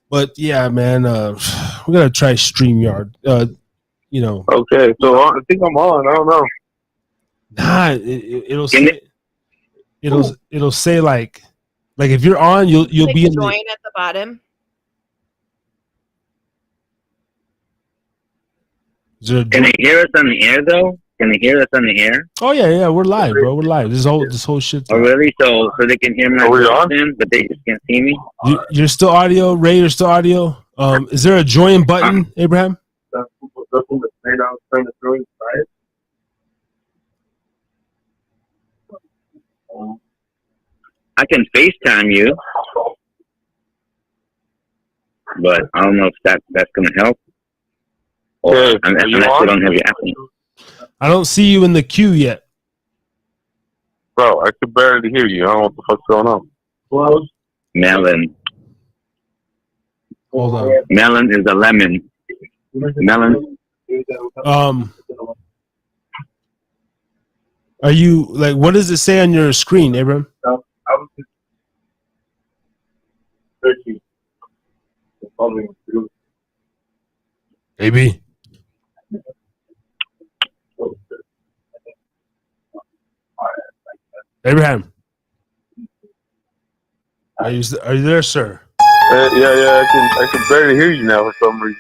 S1: but yeah, man, we gotta try StreamYard. You know,
S6: Okay, so I think I'm on. I don't know.
S1: nah, it'll say like if you're on, you'll
S3: Click
S1: be in
S3: join
S1: the,
S3: at the bottom.
S1: is there a
S5: Can they hear us on the air though? Can they hear us on the air?
S1: Oh yeah, we're live, bro. We're live. This whole shit.
S5: Oh really? So they can hear my voice then, but they just can't see me.
S1: You're still audio, Ray. You're still audio. Is there a join button, Abraham?
S5: I can FaceTime you, but I don't know if that's gonna help. Or
S6: Yeah,
S5: unless you don't have your app.
S1: I don't see you in the queue yet.
S6: Bro, I could barely hear you. I don't know what the fuck's going on. Well,
S5: Melon.
S1: Hold on.
S5: Melon is a lemon. Melon.
S1: Are you like? What does it say on your screen, Abraham? Maybe. Abraham, are you there, sir?
S6: Yeah. I can barely hear you now for some reason.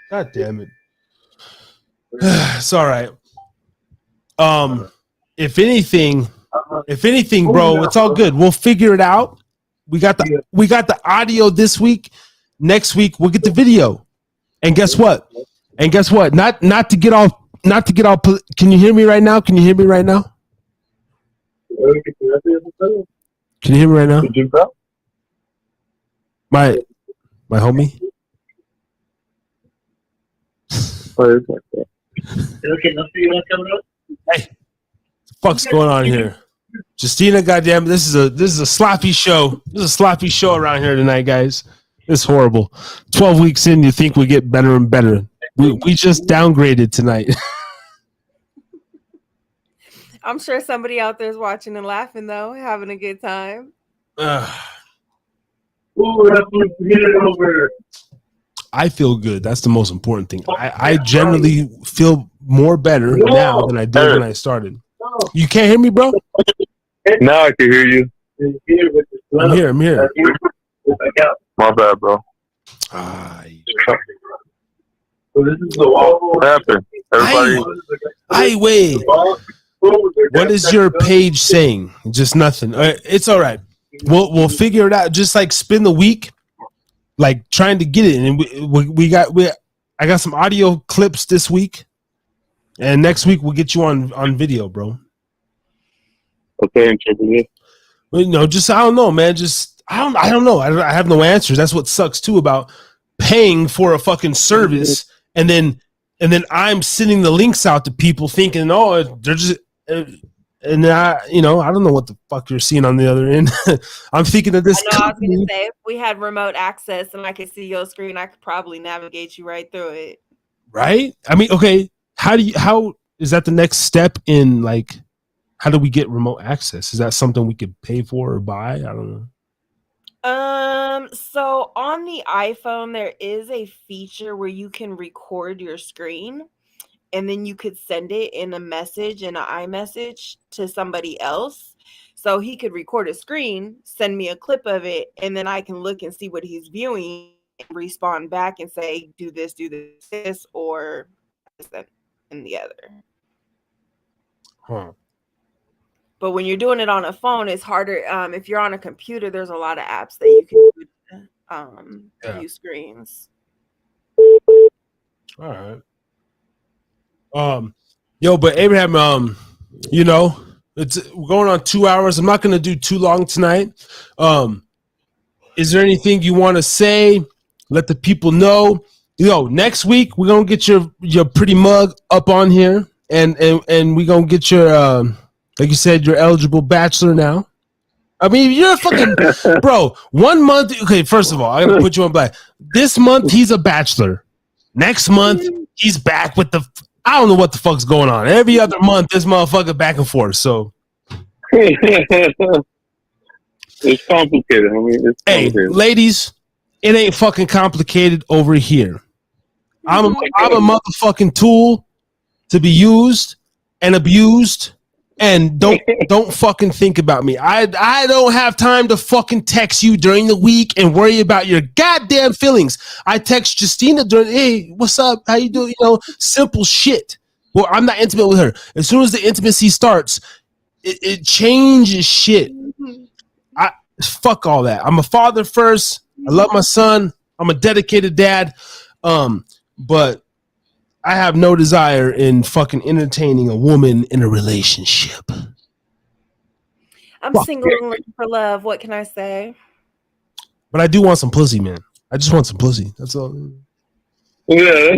S1: God damn it! It's all right. If anything, bro, it's all good. We'll figure it out. We got the audio this week. Next week we'll get the video. And guess what? Not to get all. Can you hear me right now? Can you hear me right now? My homie. Hey, fuck's going on here? Justina, goddamn, this is a sloppy show. This is a sloppy show around here tonight, guys. It's horrible. 12 weeks in, you think we get better and better. We just downgraded tonight.
S3: I'm sure somebody out there is watching and laughing though, having a good time.
S1: I feel good. That's the most important thing. I generally feel more better now than I did when I started. You can't hear me, bro?
S6: Now I can hear you.
S1: I'm here.
S6: My bad, bro. What happened? Everybody.
S1: Wait. What is your page saying? Just nothing. It's all right. We'll figure it out. Just like spend the week, like trying to get it. And I got some audio clips this week, and next week we'll get you on video, bro.
S6: Okay, interpreted.
S1: No, just I don't know, man. Just I don't know. I have no answers. That's what sucks too about paying for a fucking service, and then I'm sending the links out to people thinking, oh, they're just. And I don't know what the fuck you're seeing on the other end. I'm thinking of this.
S3: I was gonna say if we had remote access and I could see your screen, I could probably navigate you right through it.
S1: Right? I mean, okay. How is that the next step in like how do we get remote access? Is that something we could pay for or buy? I don't know.
S3: So on the iPhone, there is a feature where you can record your screen and then you could send it in a message in an iMessage to somebody else. So he could record a screen, send me a clip of it, and then I can look and see what he's viewing and respond back and say, do this, or this, and the other.
S1: Huh.
S3: But when you're doing it on a phone, it's harder. If you're on a computer, there's a lot of apps that you can view screens.
S1: All right. But Abraham, you know, we're going on 2 hours. I'm not going to do too long tonight. Is there anything you want to say? Let the people know. Next week we're gonna get your pretty mug up on here, and we're gonna get your like you said, you're eligible bachelor now. I mean, you're a fucking bro. 1 month. Okay, first of all, I'm gonna put you on black. This month he's a bachelor. Next month he's back with the. I don't know what the fuck's going on. Every other month this motherfucker back and forth. So
S6: it's complicated. I mean, it's complicated.
S1: Hey, ladies, it ain't fucking complicated over here. I'm a motherfucking tool to be used and abused. And don't fucking think about me. I don't have time to fucking text you during the week and worry about your goddamn feelings. I text Justina during, hey, what's up? How you doing? Simple shit. Well, I'm not intimate with her. As soon as the intimacy starts, it changes shit. Fuck all that. I'm a father first. I love my son. I'm a dedicated dad. But I have no desire in fucking entertaining a woman in a relationship.
S3: I'm single and looking for love. What can I say?
S1: But I do want some pussy, man. I just want some pussy. That's all.
S6: Yeah,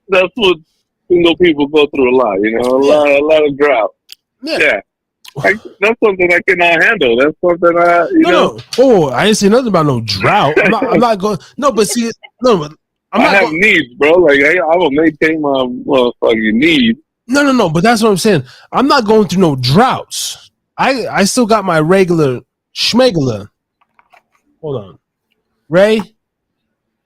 S6: that's what single people go through a lot. A lot of drought. Yeah. That's something I cannot handle. That's something
S1: No. Oh, I didn't say nothing about no drought. I'm not going. No, but see, no, but I
S6: have needs, bro. Like I will maintain my motherfucking needs.
S1: No. But that's what I'm saying. I'm not going through no droughts. I still got my regular schmegula. Hold on, Ray.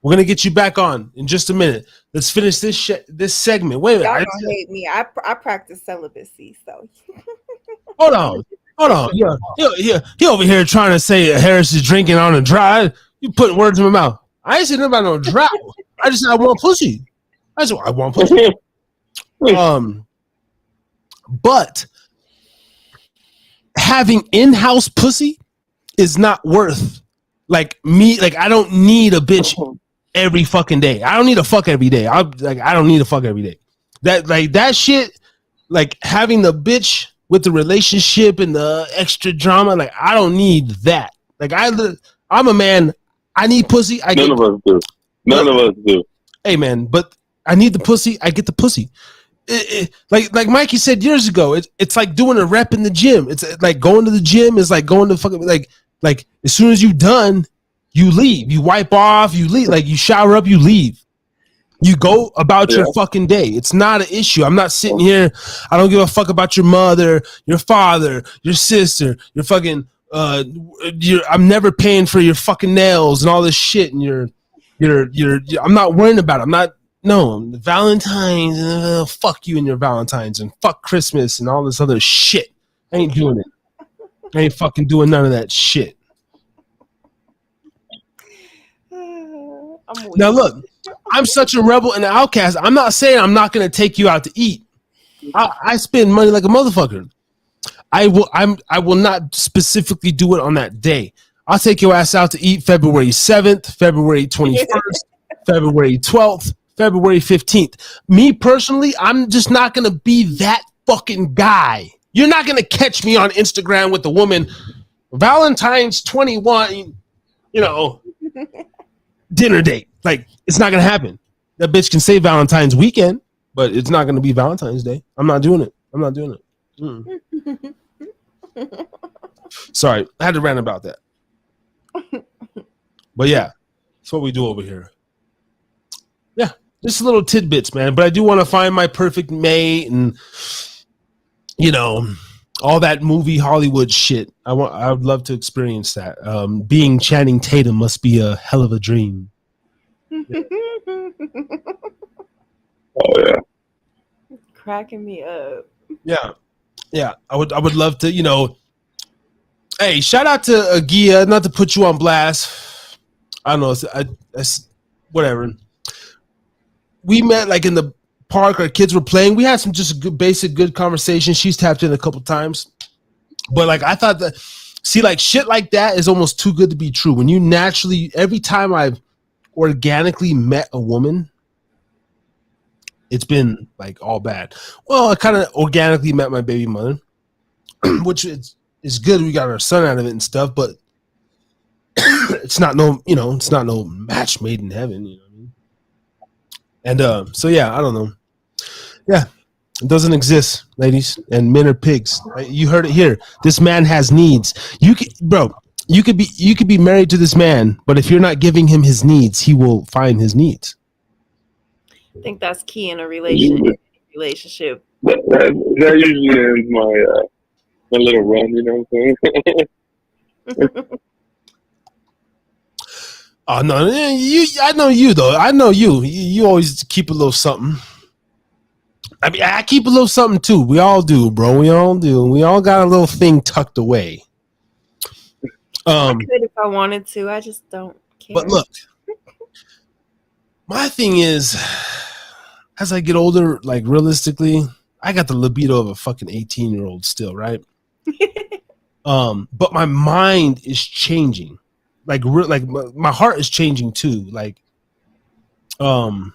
S1: We're gonna get you back on in just a minute. Let's finish this segment. Wait a minute.
S3: Y'all don't hate me. I practice celibacy, so.
S1: Hold on. Yeah. He over here trying to say Harris is drinking on a dry. You putting words in my mouth. I ain't saying nothing about no drought. I just said I want pussy. I want pussy. But having in-house pussy is not worth like me. Like I don't need a bitch every fucking day. I don't need a fuck every day. I don't need a fuck every day. That shit. Like having the bitch with the relationship and the extra drama. Like I don't need that. Like I'm a man. I need pussy.
S6: None of us do. None of us do.
S1: Hey man, but I need the pussy. I get the pussy. Like Mikey said years ago, it's like doing a rep in the gym. It's like going to the gym is like going to fucking like as soon as you done, you leave. You wipe off, you leave. Like you shower up, you leave. You go about your fucking day. It's not an issue. I'm not sitting here. I don't give a fuck about your mother, your father, your sister, your fucking I'm never paying for your fucking nails and all this shit. And you're I'm not worrying about it. I'm not. No, Valentine's. Fuck you and your Valentine's and fuck Christmas and all this other shit. I ain't doing it. I ain't fucking doing none of that shit. Now look, I'm such a rebel and an outcast. I'm not saying I'm not going to take you out to eat. I spend money like a motherfucker. I will not specifically do it on that day. I'll take your ass out to eat February 7th, February 21st, February 12th, February 15th. Me personally, I'm just not going to be that fucking guy. You're not going to catch me on Instagram with a woman, Valentine's 21, dinner date. Like, it's not going to happen. That bitch can say Valentine's weekend, but it's not going to be Valentine's Day. I'm not doing it. Sorry, I had to rant about that. But yeah, that's what we do over here. Yeah, just little tidbits, man. But I do want to find my perfect mate, and you know, all that movie Hollywood shit. I would love to experience that. Being Channing Tatum must be a hell of a dream.
S6: Oh yeah.
S3: Cracking me up.
S1: Yeah. I would love to. You know, hey, shout out to Agia. Not to put you on blast. I don't know. Whatever. We met like in the park. Our kids were playing. We had some just good, basic good conversation. She's tapped in a couple times, but like I thought that, see, like shit like that is almost too good to be true. When you naturally, every time I've organically met a woman, it's been like all bad. Well, I kind of organically met my baby mother, which is good. We got our son out of it and stuff, but it's not no match made in heaven. You know what I mean? And so yeah, I don't know. Yeah, it doesn't exist, ladies, and men are pigs. Right? You heard it here. This man has needs. You could be married to this man, but if you're not giving him his needs, he will find his needs.
S3: I think that's key in a relationship.
S6: That usually ends my little run. You know what I'm saying?
S1: Oh no, I know you though. I know you. You always keep a little something. I mean, I keep a little something too. We all do, bro. We all do. We all got a little thing tucked away.
S3: I could if I wanted to. I just don't care.
S1: But look, my thing is, as I get older, like realistically, I got the libido of a fucking 18-year-old still, right? But my mind is changing. Like my heart is changing too. Like, when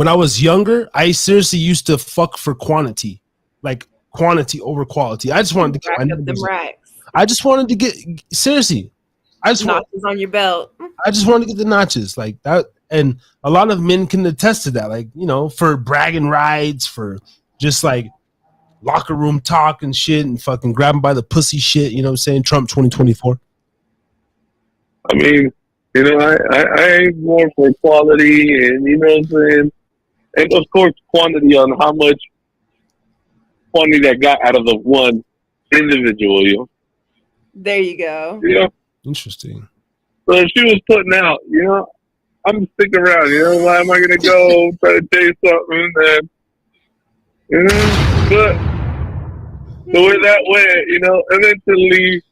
S1: I was younger, I seriously used to fuck for quantity, like quantity over quality. I just wanted to get
S3: them racks.
S1: I just wanted to get seriously.
S3: Notches on your belt.
S1: I just wanted to get the notches like that, and a lot of men can attest to that. Like, you know, for bragging rights, for just like locker room talk and shit, and fucking grabbing by the pussy shit. You know what I'm saying? Trump 2024.
S6: I mean, you know, I ain't more for quality, and you know what I'm saying, and of course quantity on how much quantity that got out of the one individual. You know?
S3: There you go.
S6: Yeah.
S1: Interesting.
S6: So if she was putting out, you know, I'm gonna stick around. You know, why am I gonna go try to chase something that, you know? But so we're that way, you know. Eventually,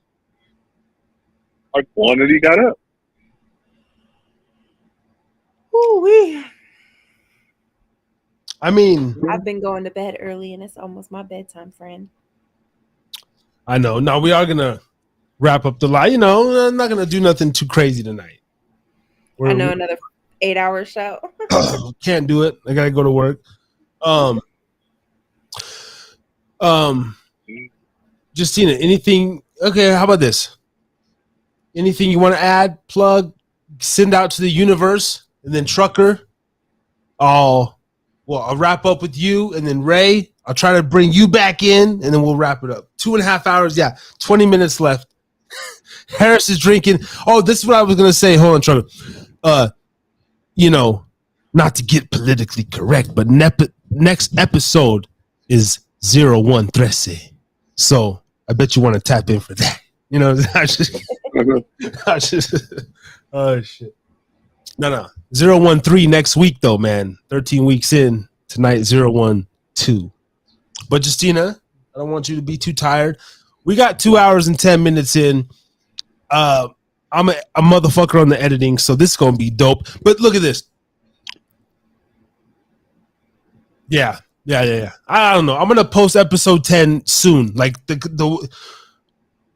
S6: our quantity got up.
S3: Ooh-wee.
S1: I mean,
S3: I've been going to bed early, and it's almost my bedtime, friend.
S1: I know. Now we are gonna wrap up the line. You know, I'm not gonna do nothing too crazy tonight.
S3: I know another 8-hour show.
S1: Can't do it. I gotta go to work. Justina, anything? Okay, how about this? Anything you want to add? Plug? Send out to the universe, and then Trucker. I'll wrap up with you, and then Ray. I'll try to bring you back in, and then we'll wrap it up. 2.5 hours. Yeah, 20 minutes left. Harris is drinking. Oh, this is what I was gonna say. Hold on, Trucker. You know, not to get politically correct, but next episode is 0113. So I bet you want to tap in for that. You know, I just oh shit. No. 013 next week though, man. 13 weeks in. Tonight 012. But Justina, I don't want you to be too tired. We got 2 hours and 10 minutes in. I'm a motherfucker on the editing, so this is gonna be dope. But look at this. Yeah. I don't know. I'm gonna post episode 10 soon. Like the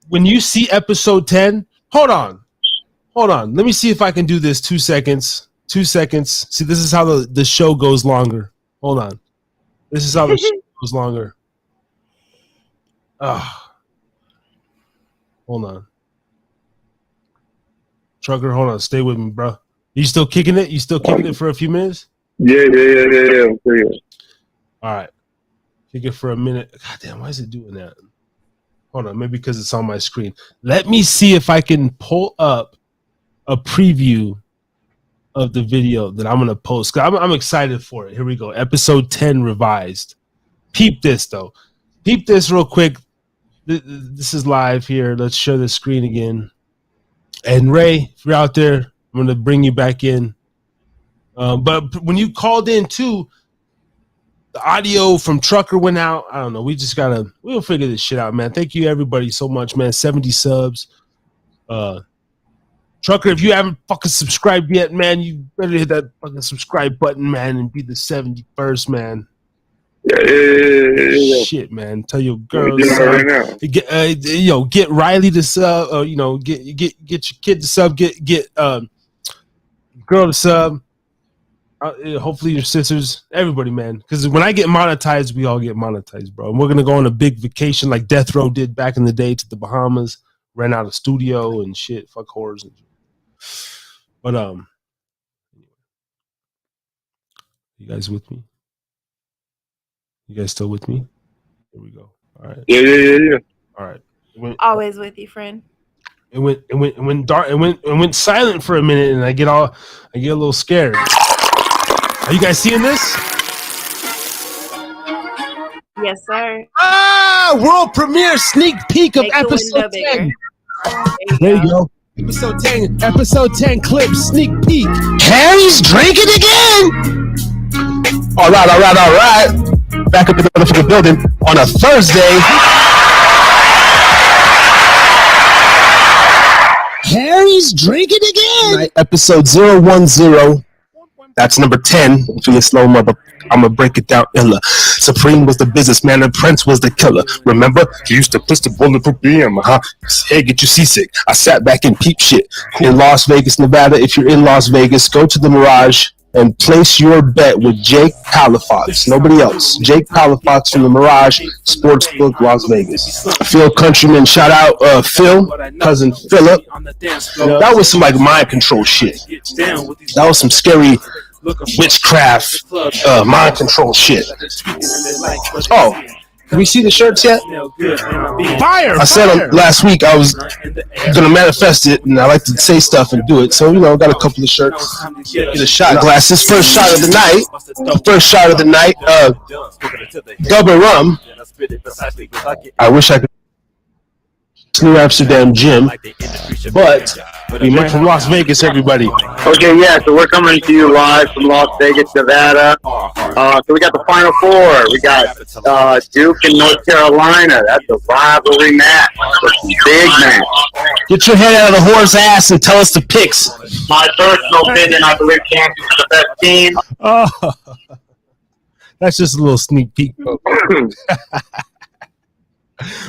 S1: when you see episode 10, hold on. Let me see if I can do this. 2 seconds. 2 seconds. See, this is how the show goes longer. Hold on. This is how the show goes longer. Hold on. Trucker, hold on. Stay with me, bro. You still kicking it? You still kicking it for a few minutes?
S6: Yeah. I'm free.
S1: All right. Kick it for a minute. God damn, why is it doing that? Hold on. Maybe because it's on my screen. Let me see if I can pull up a preview of the video that I'm gonna post. 'Cause I'm excited for it. Here we go. Episode 10 revised. Peep this though. Peep this real quick. This is live here. Let's share the screen again. And Ray, if you're out there, I'm gonna bring you back in. But when you called in too, the audio from Trucker went out. I don't know. We'll figure this shit out, man. Thank you everybody so much, man. 70 subs. Trucker, if you haven't fucking subscribed yet, man, you better hit that fucking subscribe button, man, and be the 71st, man.
S6: Yeah.
S1: Shit, man. Tell your girl
S6: Right now.
S1: get Riley to sub, get your kid to sub, get girl to sub. Hopefully your sisters, everybody, man. Because when I get monetized, we all get monetized, bro. And we're gonna go on a big vacation like Death Row did back in the day to the Bahamas, rent out a studio and shit. Fuck whores and shit. But you guys with me? You guys still with me? Here we go. All right.
S6: Yeah.
S1: All right.
S3: Always with you, friend.
S1: It went dark. It went silent for a minute, and I get a little scared. Are you guys seeing this?
S3: Yes, sir.
S1: World premiere sneak peek of
S3: Make the
S1: episode
S3: window
S1: 10.
S3: bigger.
S1: There you go. Episode 10 clip sneak peek. Harry's drinking again. All right. Back up in the motherfucking building on a Thursday. Harry's drinking again. Episode 010. That's number 10. Feeling slow, mother. I'm gonna break it down. Illa. Supreme was the businessman and Prince was the killer. Remember? You used to push the bulletproof BM, huh? Hey, get you seasick. I sat back and peep shit. In Las Vegas, Nevada, if you're in Las Vegas, go to the Mirage and place your bet with Jake Palafox. Nobody else. Jake Palafox from the Mirage Sportsbook, Las Vegas. Phil Countryman, shout out Phil, cousin Philip. That was some like mind control shit. That was some scary witchcraft, mind control shit. Oh, can we see the shirts yet? Fire! I said last week I was gonna manifest it, and I like to say stuff and do it. So got a couple of shirts. Get a shot glasses. First shot of the night. Double rum. I wish I could. New Amsterdam gym, but we met from Las Vegas, everybody.
S5: Okay, yeah, so we're coming to you live from Las Vegas, Nevada. So we got the Final Four. We got Duke and North Carolina. That's a rivalry match. That's a big match.
S1: Get your head out of the horse ass and tell us the picks.
S5: My personal opinion, I believe Kansas is the best team.
S1: Oh, that's just a little sneak peek.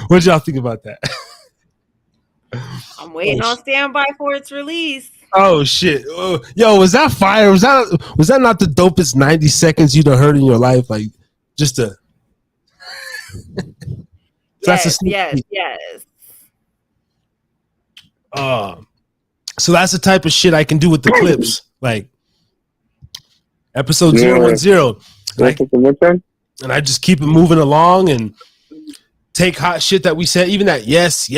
S1: What y'all think about that?
S3: I'm waiting on standby for its release.
S1: Oh shit! Yo, was that fire? Was that not the dopest 90 seconds you'd have heard in your life? Like, just a.
S3: Yes.
S1: So that's the type of shit I can do with the clips, like episode 010. And I just keep it moving along and take hot shit that we said, even that yes,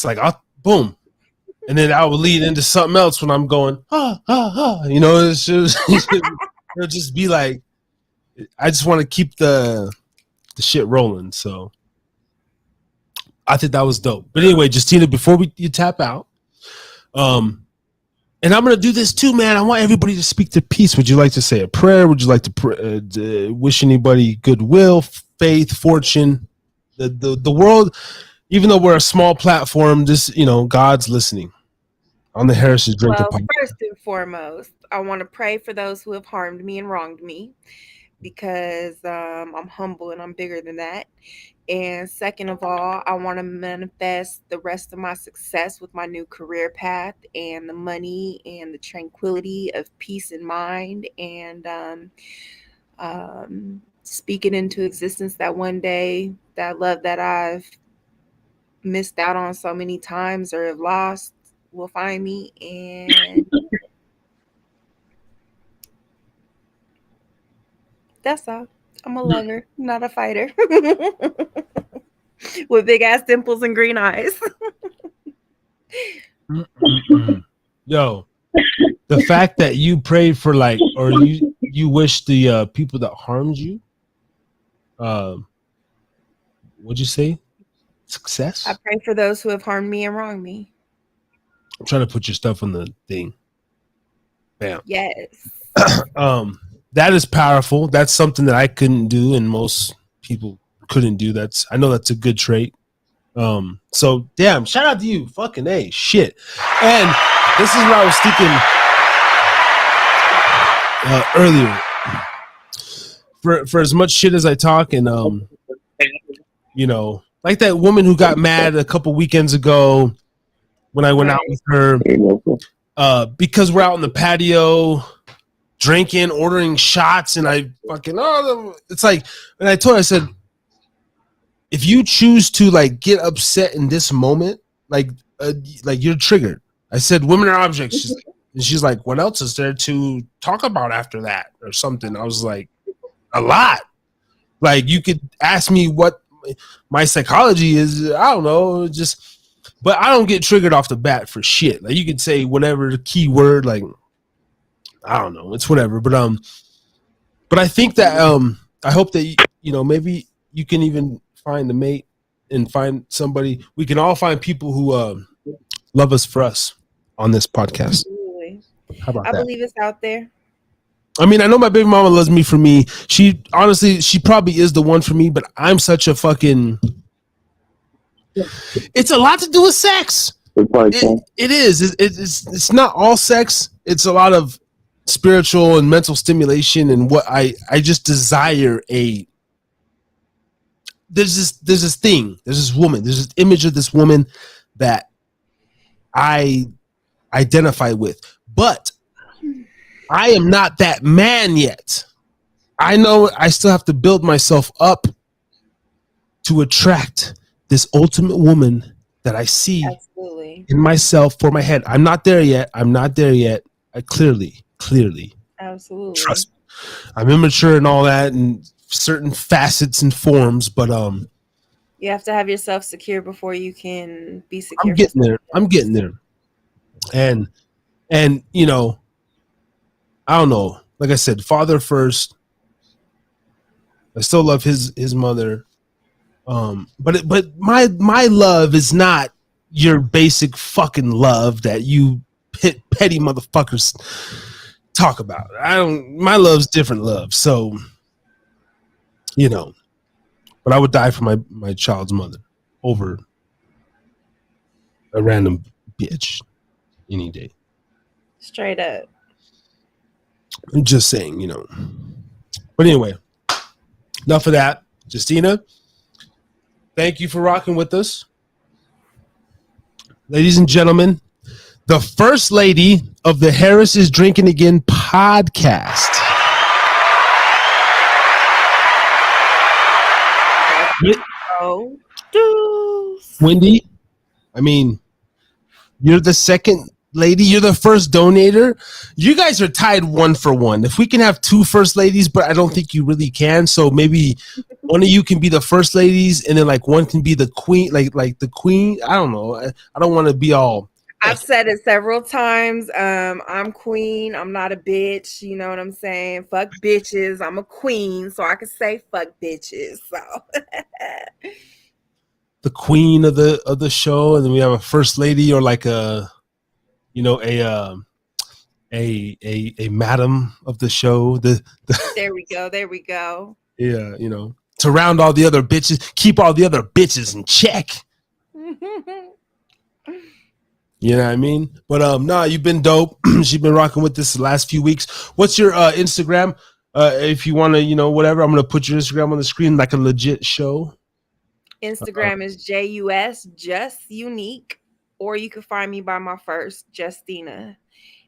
S1: like I'll boom, and then I will lead into something else when I'm going it's just, it'll just be like I just want to keep the shit rolling. So I think that was dope. But anyway, Justina, before you tap out, and I'm gonna do this too, man. I want everybody to speak their piece. Would you like to say a prayer? Would you like to wish anybody goodwill, faith, fortune? The world, even though we're a small platform, just God's listening on the Harris's Drinkin podcast.
S3: First and foremost, I want to pray for those who have harmed me and wronged me, because I'm humble and I'm bigger than that. And second of all, I want to manifest the rest of my success with my new career path and the money and the tranquility of peace in mind, and speak it into existence that one day that love that I've missed out on so many times or have lost will find me. And that's all. I'm a lover, not a fighter. With big ass dimples and green eyes.
S1: Yo, the fact that you prayed for like, or you wish the people that harmed you, what'd you say? Success?
S3: I pray for those who have harmed me and wronged me.
S1: I'm trying to put your stuff on the thing. Bam.
S3: Yes.
S1: That is powerful. That's something that I couldn't do, and most people couldn't do. I know that's a good trait. So damn, shout out to you. Fucking A, shit. And this is what I was thinking earlier. For as much shit as I talk, and you know, like that woman who got mad a couple weekends ago when I went out with her, because we're out in the patio drinking, ordering shots, and I fucking it's like, and I told her, I said, if you choose to like get upset in this moment, like you're triggered. I said, women are objects. She's like, what else is there to talk about after that or something? I was like, a lot. Like, you could ask me what my psychology is. I don't know, but I don't get triggered off the bat for shit. Like, you could say whatever the key word, like, I don't know, it's whatever. But I think that I hope that you know, maybe you can even find a mate and find somebody. We can all find people who love us for us on this podcast.
S3: Absolutely.
S1: How about that?
S3: I believe it's out there.
S1: I mean, I know my baby mama loves me for me. She honestly, she probably is the one for me, but I'm such a fucking... It's a lot to do with sex. It is. It's not all sex. It's a lot of spiritual and mental stimulation, and what I just desire a... There's this thing. There's this woman. There's this image of this woman that I identify with. But I am not that man yet. I know I still have to build myself up to attract this ultimate woman that I see
S3: Absolutely.
S1: in myself for my head. I'm not there yet. I clearly.
S3: Absolutely.
S1: Trust me. I'm immature and all that, and certain facets and forms, but
S3: you have to have yourself secure before you can be secure.
S1: I'm getting there. And you know, I don't know. Like I said, father first. I still love his mother. But my love is not your basic fucking love that you petty motherfuckers talk about. My love's different love. So, you know, but I would die for my child's mother over a random bitch any day.
S3: Straight up.
S1: I'm just saying, you know. But anyway, enough of that. Justina, thank you for rocking with us. Ladies and gentlemen, the first lady of the Harris is Drinking Again podcast.
S3: Oh,
S1: Wendy, I mean, you're the second lady. You're the first donator. You guys are tied 1 for 1. If we can have 2 first ladies, but I don't think you really can. So maybe one of you can be the first ladies, and then like one can be the queen, like the queen. I don't know. I don't want to be all.
S3: I've said it several times. I'm queen. I'm not a bitch. You know what I'm saying? Fuck bitches. I'm a queen, so I can say fuck bitches. So
S1: the queen of the show, and then we have a first lady, or like a, you know, a madam of the show.
S3: There we go.
S1: Yeah, you know, to round all the other bitches, keep all the other bitches in check. You know what I mean? But nah, you've been dope. She's been rocking with this the last few weeks. What's your Instagram? If you want to, you know, whatever, I'm gonna put your Instagram on the screen like a legit show.
S3: Instagram is JUS, just unique, or you can find me by my first, Justina,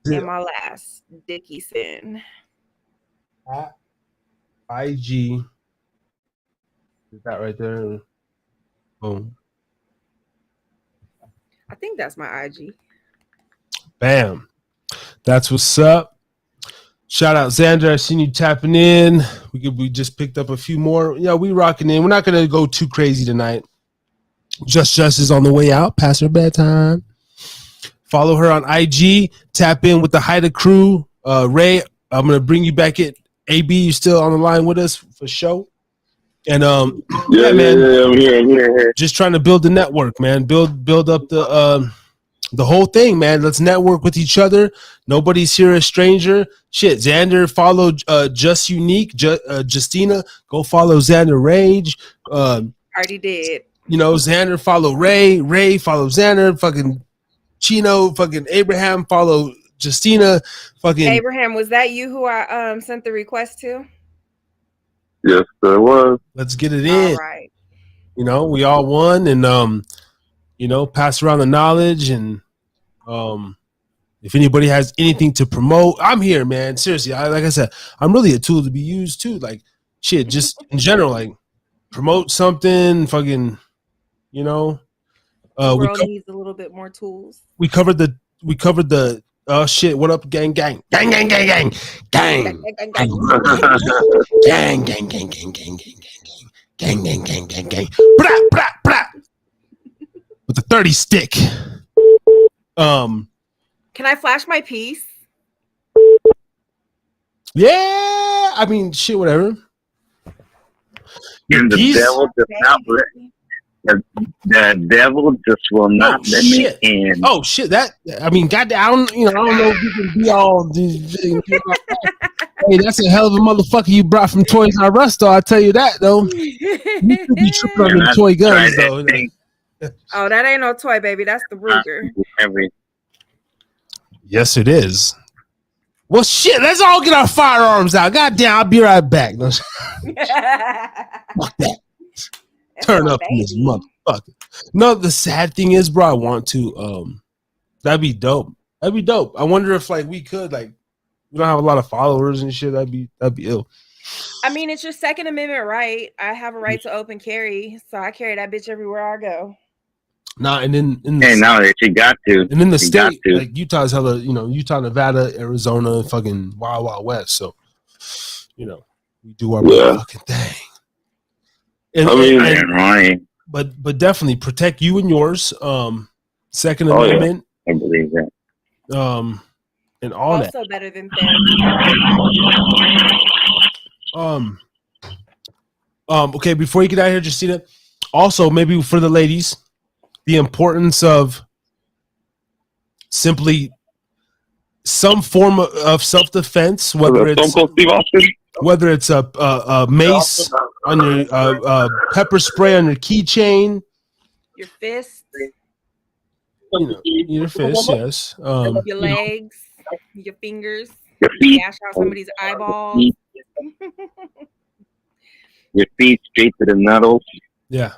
S3: and my last, Dickinson.
S1: IG. Is that right there? Boom.
S3: I think that's my IG.
S1: Bam. That's what's up. Shout out Xander. I seen you tapping in. We just picked up a few more. Yeah, we rocking in. We're not gonna go too crazy tonight. Just is on the way out past her bedtime. Follow her on IG. Tap in with the Haida crew. Ray, I'm gonna bring you back at AB. You still on the line with us for show? And
S6: yeah,
S1: man,
S6: I'm here.
S1: just trying to build the network, man. Build up the whole thing, man. Let's network with each other. Nobody's here a stranger. Shit, Xander, follow Just Unique, Justina. Go follow Xander Rage.
S3: Already did.
S1: You know, Xander follow Ray. Ray follow Xander. Fucking Chino. Fucking Abraham follow Justina. Fucking
S3: Abraham, was that you who I sent the request to?
S6: Yes, there was.
S1: Let's get it in.
S3: All right.
S1: You know, we all won, and you know, pass around the knowledge, and if anybody has anything to promote, I'm here, man. Seriously, like I said, I'm really a tool to be used too. Like, shit, just in general, like promote something, fucking, you know.
S3: The world needs a little bit more tools.
S1: We covered the shit. What up, gang? Gang. With the 30 stick.
S3: Can I flash my piece?
S1: Yeah, I mean, shit, whatever.
S5: And the devil does not the devil just will not let me in.
S1: Oh shit! That I mean, goddamn, I don't know if you can be all. Hey, that's a hell of a motherfucker you brought from Toys R Us, though. I tell you that, though. You should be tripping on the toy guns, though.
S3: Oh, that ain't no toy, baby. That's the Ruger.
S1: Yes, it is. Well, shit. Let's all get our firearms out. Goddamn, I'll be right back. No, fuck that. Turn up in this motherfucker. No, the sad thing is, bro, I want to. That'd be dope. That'd be dope. I wonder if like we could like. We don't have a lot of followers and shit. That'd be ill.
S3: I mean, it's your Second Amendment right. I have a right to open carry, so I carry that bitch everywhere I go.
S1: Nah, and then
S5: now that you got to,
S1: and in the state, like Utah's hella, Utah, Nevada, Arizona, fucking wild, wild west. So, we do our fucking thing. And,
S5: right.
S1: But definitely protect you and yours. Second Amendment.
S5: Yeah. I believe that.
S1: And all
S3: also
S1: that.
S3: Also better than therapy.
S1: Okay, before you get out of here, Justina, also maybe for the ladies, the importance of simply some form of self-defense, whether it's a mace on your pepper spray on your keychain,
S3: your fist,
S1: your fist, yes,
S3: your legs, your fingers, gash out somebody's eyeballs,
S5: your feet straight to the knuckles.
S1: Yeah,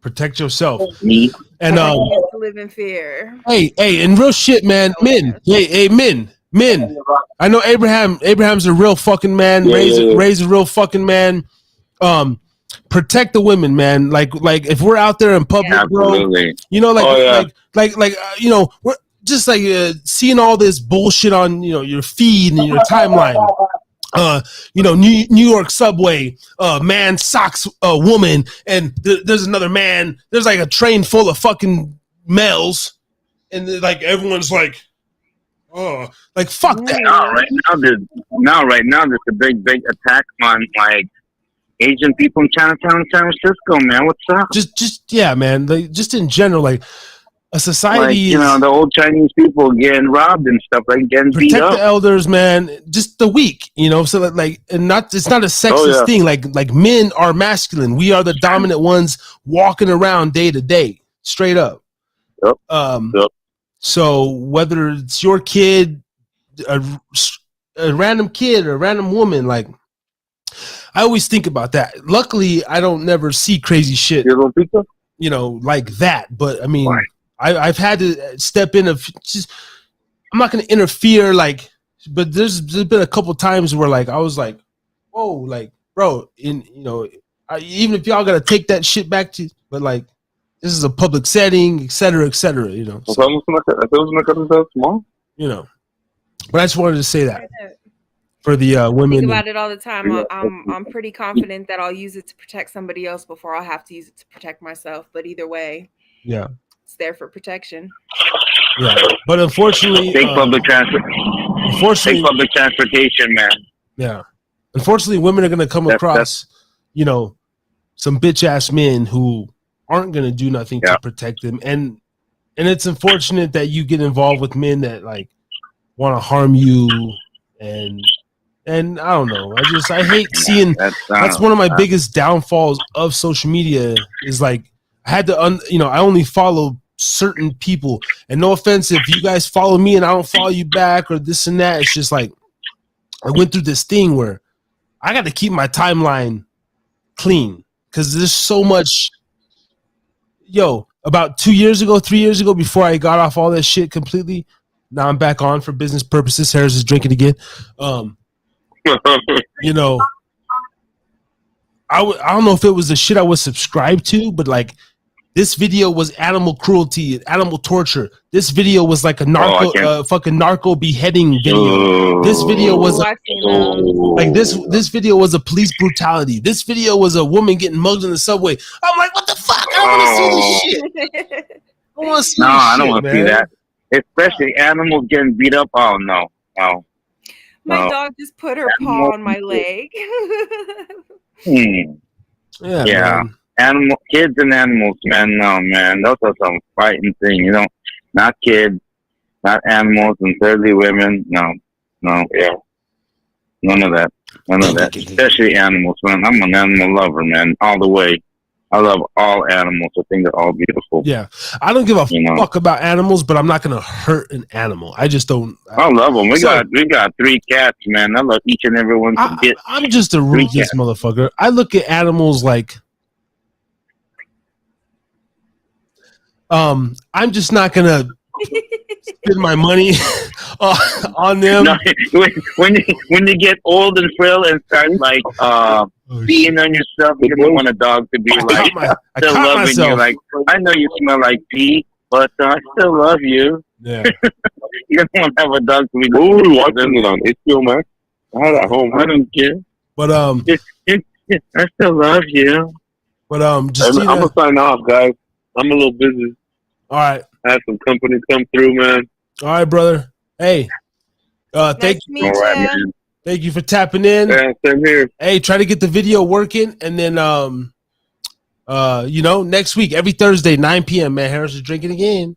S1: protect yourself. And
S3: to live in fear.
S1: Hey, and real shit, man. Men. Hey, men. I know Abraham's a real fucking man. Ray's a real fucking man. Protect the women, man. Like if we're out there in public,
S5: absolutely.
S1: Bro, we're just like seeing all this bullshit on your feed and your timeline. New York subway, man socks a woman, and there's another man. There's like a train full of fucking males, and like everyone's like, oh, like fuck that.
S5: Right now there's a big attack on like Asian people in Chinatown, San Francisco. Man, what's up?
S1: Just yeah, man. Like just in general, like a society,
S5: the old Chinese people getting robbed and stuff, like getting beat up.
S1: Protect the elders, man. Just the weak, so that like, and it's not a sexist thing. Like men are masculine. We are the dominant ones walking around day to day, straight up.
S6: Yep.
S1: So whether it's your kid, a random kid, or a random woman, like I always think about that. Luckily, I don't never see crazy shit, like that. But I mean. Right. I've had to step in I'm not going to interfere, but there's been a couple times where I was like, whoa, like, bro, even if y'all got to take that shit back to, but this is a public setting, et cetera, so, but I just wanted to say that for the women.
S3: I think about it all the time. I'm pretty confident that I'll use it to protect somebody else before I'll have to use it to protect myself. But either way,
S1: yeah.
S3: It's there for protection.
S1: Yeah, but unfortunately,
S5: Take public transportation, man.
S1: Yeah, unfortunately, women are gonna come across, you know, some bitch ass men who aren't gonna do nothing to protect them, and it's unfortunate that you get involved with men that like want to harm you, and I don't know. I hate seeing. That's one of my biggest downfalls of social media is like I had to I only follow certain people, and no offense if you guys follow me and I don't follow you back or this and that. It's just like I went through this thing where I got to keep my timeline clean because there's so much. About 3 years ago, before I got off all that shit completely, now I'm back on for business purposes. Harris is drinking again. I don't know if it was the shit I was subscribed to, but like this video was animal cruelty, animal torture. This video was like a fucking narco beheading video. This video was this video was a police brutality. This video was a woman getting mugged in the subway. I'm like, what the fuck? I don't want to see this shit.
S5: I don't want to see that. Especially animals getting beat up. Oh no.
S3: My dog just put her paw on my leg.
S5: Yeah. Kids and animals, man. No, man. Those are some fighting things. Not kids, not animals, and thirdly women. No. Yeah. None of that. Especially animals, man. I'm an animal lover, man. All the way. I love all animals. I think they're all beautiful.
S1: Yeah. I don't give a fuck about animals, but I'm not going to hurt an animal. I just don't.
S5: I love them. We got 3 cats, man. I love each and every one.
S1: I'm just a ruthless motherfucker. I look at animals like, I'm just not going to spend my money on them.
S5: No, when you get old and frail and start like peeing on yourself, you don't want a dog to be like still loving you. Like, I know you smell like pee, but I still love you.
S1: Yeah.
S5: You don't want to have a dog to be.
S6: Ooh, watching it on HBO Max. I had it at home.
S5: I don't care.
S1: But
S5: I still love you.
S1: But
S6: I'm gonna sign off, guys. I'm a little busy.
S1: All right.
S6: I had some company come through, man.
S1: All right, brother. Hey, thank you for tapping in.
S6: Yeah, same here.
S1: Hey, try to get the video working, and then next week, every Thursday, 9 p.m. Man, Harris is drinking again.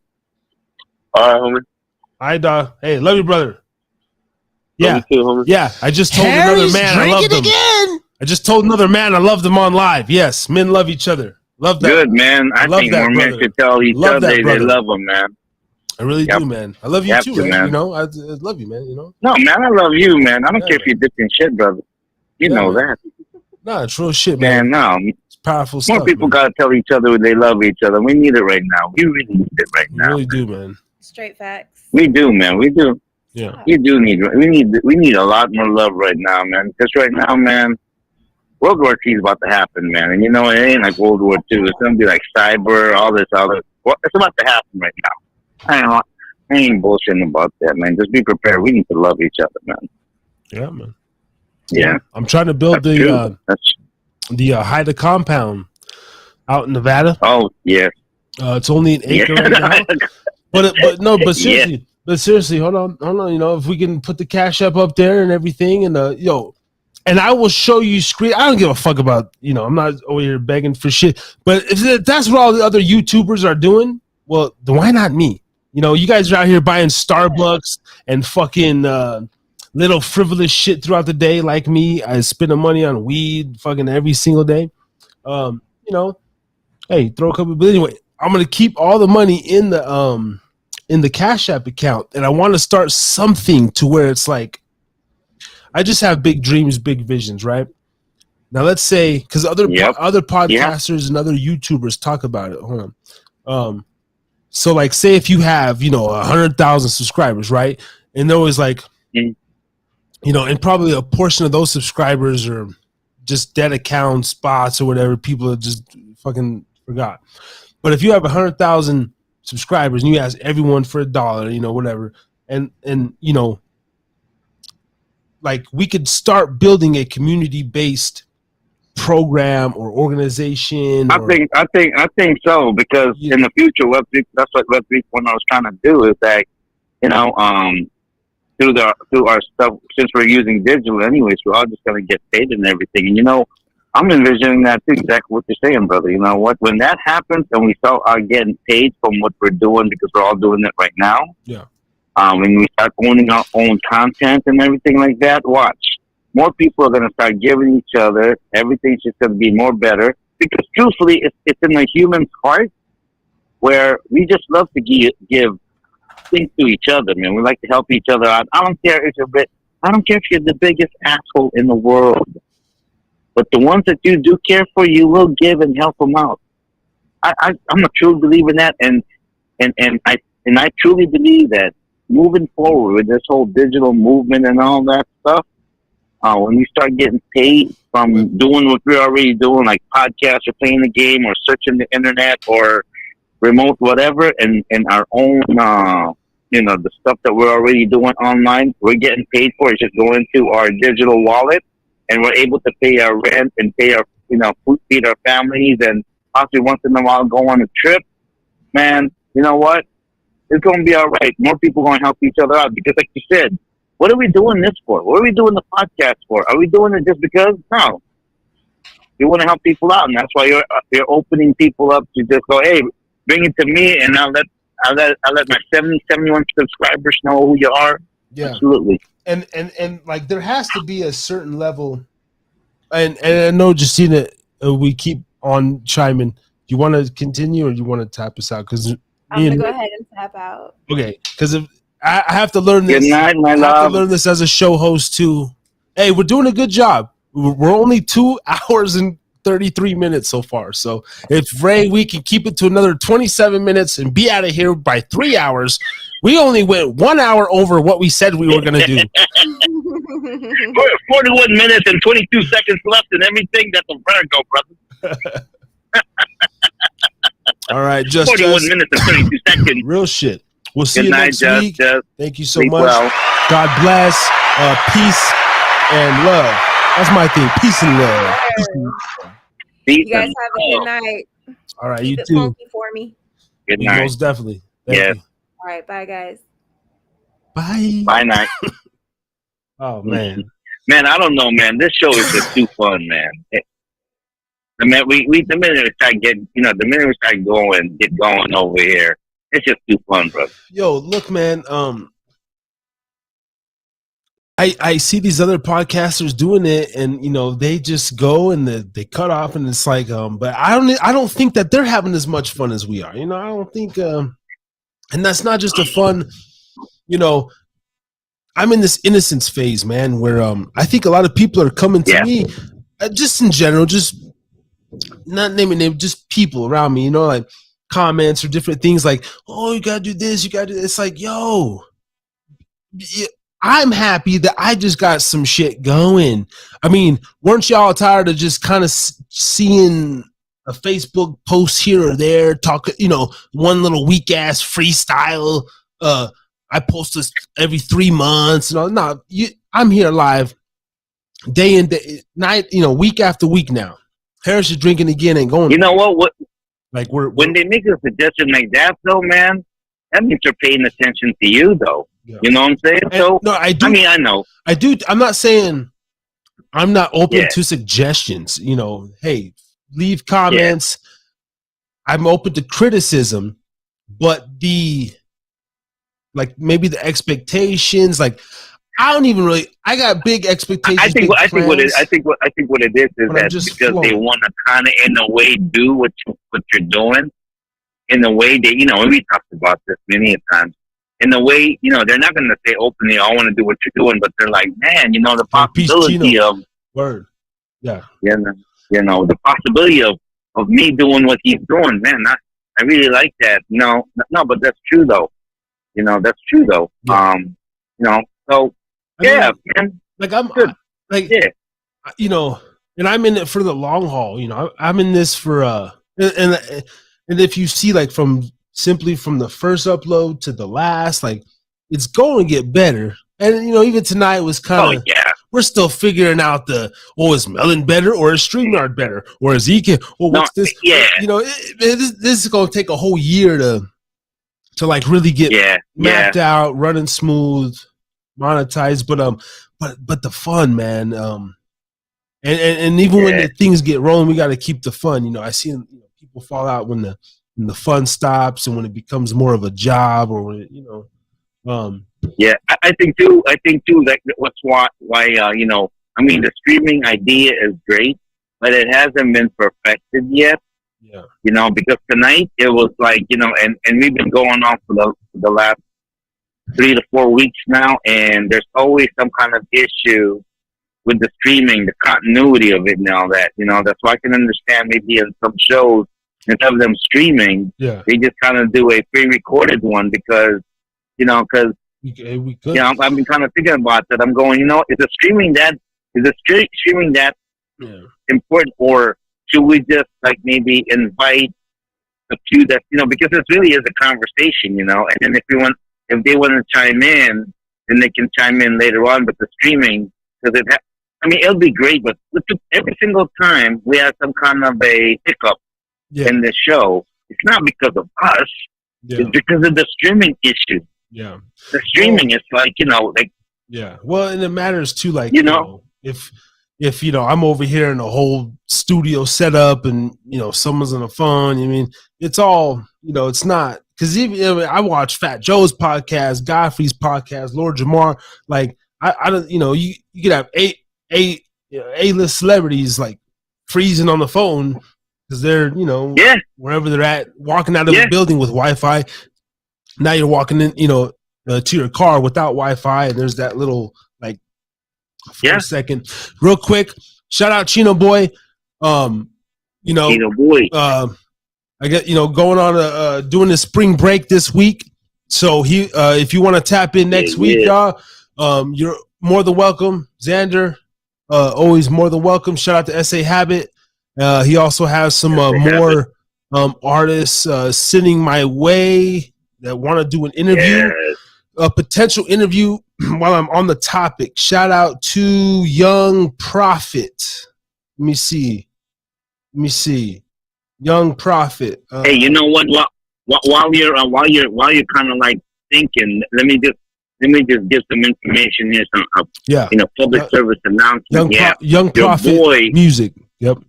S6: All right, homie.
S1: All right, dog. Hey, love you, brother. Yeah,
S6: love you too, homie.
S1: Yeah. I just told another man I love them. Again. I just told another man I love them on live. Yes, men love each other. Love that.
S5: Good, man. I think more men should tell each other they love them, man.
S1: I really do, man. I love you too, man. I love you, man.
S5: No, man, I love you, man. I don't care if you're dipped in shit, brother. You know that.
S1: Nah, it's real shit, man.
S5: No.
S1: It's powerful stuff.
S5: More people got to tell each other they love each other. We need it right now. We really need it right now.
S1: We really do, man.
S3: Straight facts.
S5: We do, man. We do.
S1: Yeah.
S5: We need a lot more love right now, man. Because right now, man, World War III is about to happen, man. And it ain't like World War II. It's going to be like cyber, all this other. Well, it's about to happen right now. I ain't bullshitting about that, man. Just be prepared. We need to love each other, man.
S1: Yeah, man.
S5: Yeah.
S1: I'm trying to build the Haida compound out in Nevada.
S5: Oh, yeah.
S1: It's only an acre right now. But seriously. But seriously, hold on. If we can put the Cash App up there and everything, and and I will show you screen. I don't give a fuck about, I'm not over here begging for shit. But if that's what all the other YouTubers are doing, well, then why not me? You guys are out here buying Starbucks and fucking little frivolous shit throughout the day like me. I spend the money on weed fucking every single day. Hey, throw a couple. But anyway, I'm going to keep all the money in the Cash App account. And I want to start something to where it's like, I just have big dreams, big visions, right? Now let's say, because other podcasters and other YouTubers talk about it. Hold on. So like, say if you have 100,000 subscribers, right? And there was like, and probably a portion of those subscribers are just dead accounts, bots, or whatever. People just fucking forgot. But if you have 100,000 subscribers and you ask everyone for $1, whatever, and like we could start building a community-based program or organization?
S5: I think so, because
S1: Yeah.
S5: in the future, that's what Web 3.0 is trying to do, is that, you know, through our stuff, since we're using digital anyways, we're all just gonna get paid and everything. And you know, I'm envisioning that too, exactly what you're saying, brother. You know what? When that happens and we start getting paid from what we're doing, because we're all doing it right now.
S1: Yeah.
S5: When we start owning our own content and everything like that, watch. More people are going to start giving each other. Everything's just going to be more better. Because truthfully, it's in the human's heart where we just love to give things to each other, man. We like to help each other out. I don't care if you're the biggest asshole in the world. But the ones that you do care for, you will give and help them out. I'm a true believer in that, and I truly believe that moving forward with this whole digital movement and all that stuff, when we start getting paid from doing what we're already doing, like podcasts or playing the game or searching the internet or remote whatever, and our own, the stuff that we're already doing online, we're getting paid for. It's just going to our digital wallet, and we're able to pay our rent and pay our, feed our families, and possibly once in a while go on a trip. Man, you know what? It's going to be all right. More people are going to help each other out, because like you said, what are we doing this for? What are we doing the podcast for? Are we doing it just because? No. We want to help people out, and that's why you're opening people up to just go, hey, bring it to me, and I'll let my 71 subscribers know who you are.
S1: Yeah.
S5: Absolutely.
S1: And like there has to be a certain level, and I know Justina, we keep on chiming. Do you want to continue, or do you want to tap us out? Because
S8: I'm gonna go ahead and tap out.
S1: Okay, because I have to learn this.
S5: Good night, my love.
S1: I have to learn this as a show host too. Hey, we're doing a good job. We're only 2 hours and 33 minutes so far. So if Ray, we can keep it to another 27 minutes and be out of here by 3 hours. We only went 1 hour over what we said we were going to do.
S5: 41 minutes and 22 seconds left and everything. That's a Virgo, brother.
S1: All right,
S5: 41 minutes and 32 seconds.
S1: Real shit. We'll see
S5: Good
S1: you
S5: night,
S1: next
S5: Just.
S1: week. Thank you so
S5: Sleep
S1: much.
S5: well.
S1: God bless. Peace and love. That's my thing. Peace and love. Peace and love.
S8: You guys have a good night.
S1: All right,
S8: Keep
S1: you
S8: it
S1: too.
S8: funky for me.
S5: Good night.
S1: Most definitely. Thank you.
S8: All right, bye guys.
S1: Bye.
S5: Bye night.
S1: Oh man.
S5: Man, I don't know, man. This show is just too fun, man. The minute we start get going over here, it's just too fun, brother.
S1: Yo, look, man. I see these other podcasters doing it, and they just go and they cut off, and it's like, but I don't think that they're having as much fun as we are. I don't think, and that's not just a fun. I'm in this innocence phase, man, where I think a lot of people are coming to me, just in general, just not naming names, just people around me, like comments or different things, like, oh, you gotta do this, you gotta do this. It's like, yo, I'm happy that I just got some shit going. I mean, weren't y'all tired of just kind of seeing a Facebook post here or there, talk, one little weak ass freestyle? I post this every 3 months. I'm here live, day and day, night, week after week now. Harris is drinking again and going.
S5: You know what?
S1: Like
S5: when they make a suggestion like that, though, man, that means they're paying attention to you, though. Yeah. You know what I'm saying? So
S1: no, I do.
S5: I mean, I know.
S1: I do. I'm not saying I'm not open to suggestions. Hey, leave comments. Yeah. I'm open to criticism, but maybe the expectations, like I don't even really. I got big expectations. I think what it is that because they want to kind of in a way do what you're doing, in a way that we talked about this many times. In a way, they're not going to say openly, "I want to do what you're doing," but they're like, "Man, the possibility of word, the
S5: possibility of me doing what he's doing, man, I really like that." No, but that's true though. That's true though.
S1: Yeah.
S5: So man.
S1: Like I'm good. And I'm in it for the long haul. I'm in this for and if you see like from the first upload to the last, like it's going to get better. And even tonight was kind of.
S5: yeah.
S1: We're still figuring out is Melon better or is StreamYard better or is EK? Well, what's this?
S5: Yeah.
S1: This is going to take a whole year to like really get mapped out, running smooth, monetized. But the fun, man. And even when the things get rolling, we got to keep the fun. I see people fall out when the fun stops and when it becomes more of a job or when
S5: Yeah, I think too. That what's why the streaming idea is great, but it hasn't been perfected yet.
S1: Yeah.
S5: Because tonight it was like and we've been going on for the last 3 to 4 weeks now, and there's always some kind of issue with the streaming, the continuity of it and all that. That's why I can understand maybe in some shows instead of them streaming, they just kind of do a pre-recorded one because.
S1: We could.
S5: I've been kind of thinking about that. I'm going, is the streaming that important, or should we just like maybe invite a few that because it really is a conversation, and then if they want to chime in, then they can chime in later on. But the streaming, because it'll be great, but every single time we have some kind of a hiccup in the show, it's not because of us. It's because of the streaming issue.
S1: Yeah,
S5: the streaming is like
S1: Well, and it matters too. Like if I'm over here in a whole studio setup and someone's on the phone. It's all it's not because even I watch Fat Joe's podcast, Godfrey's podcast, Lord Jamar. Like I don't you could have A-list celebrities like freezing on the phone because they're wherever they're at, walking out of the building with Wi-Fi. Now you're walking in, to your car without Wi-Fi, and there's that little like 4 second. Real quick, shout out Chino Boy.
S5: Chino Boy.
S1: I get going on doing the spring break this week. So if you want to tap in next week, y'all, you're more than welcome. Xander, always more than welcome. Shout out to SA Habit. He also has some more artists sending my way that want to do an interview, a potential interview while I'm on the topic. Shout out to Young Prophet. Let me see. Young Prophet.
S5: Hey, you know what? While you're kind of like thinking, let me just give some information here. Some public service announcement.
S1: Young Prophet
S5: boy,
S1: music. Yep.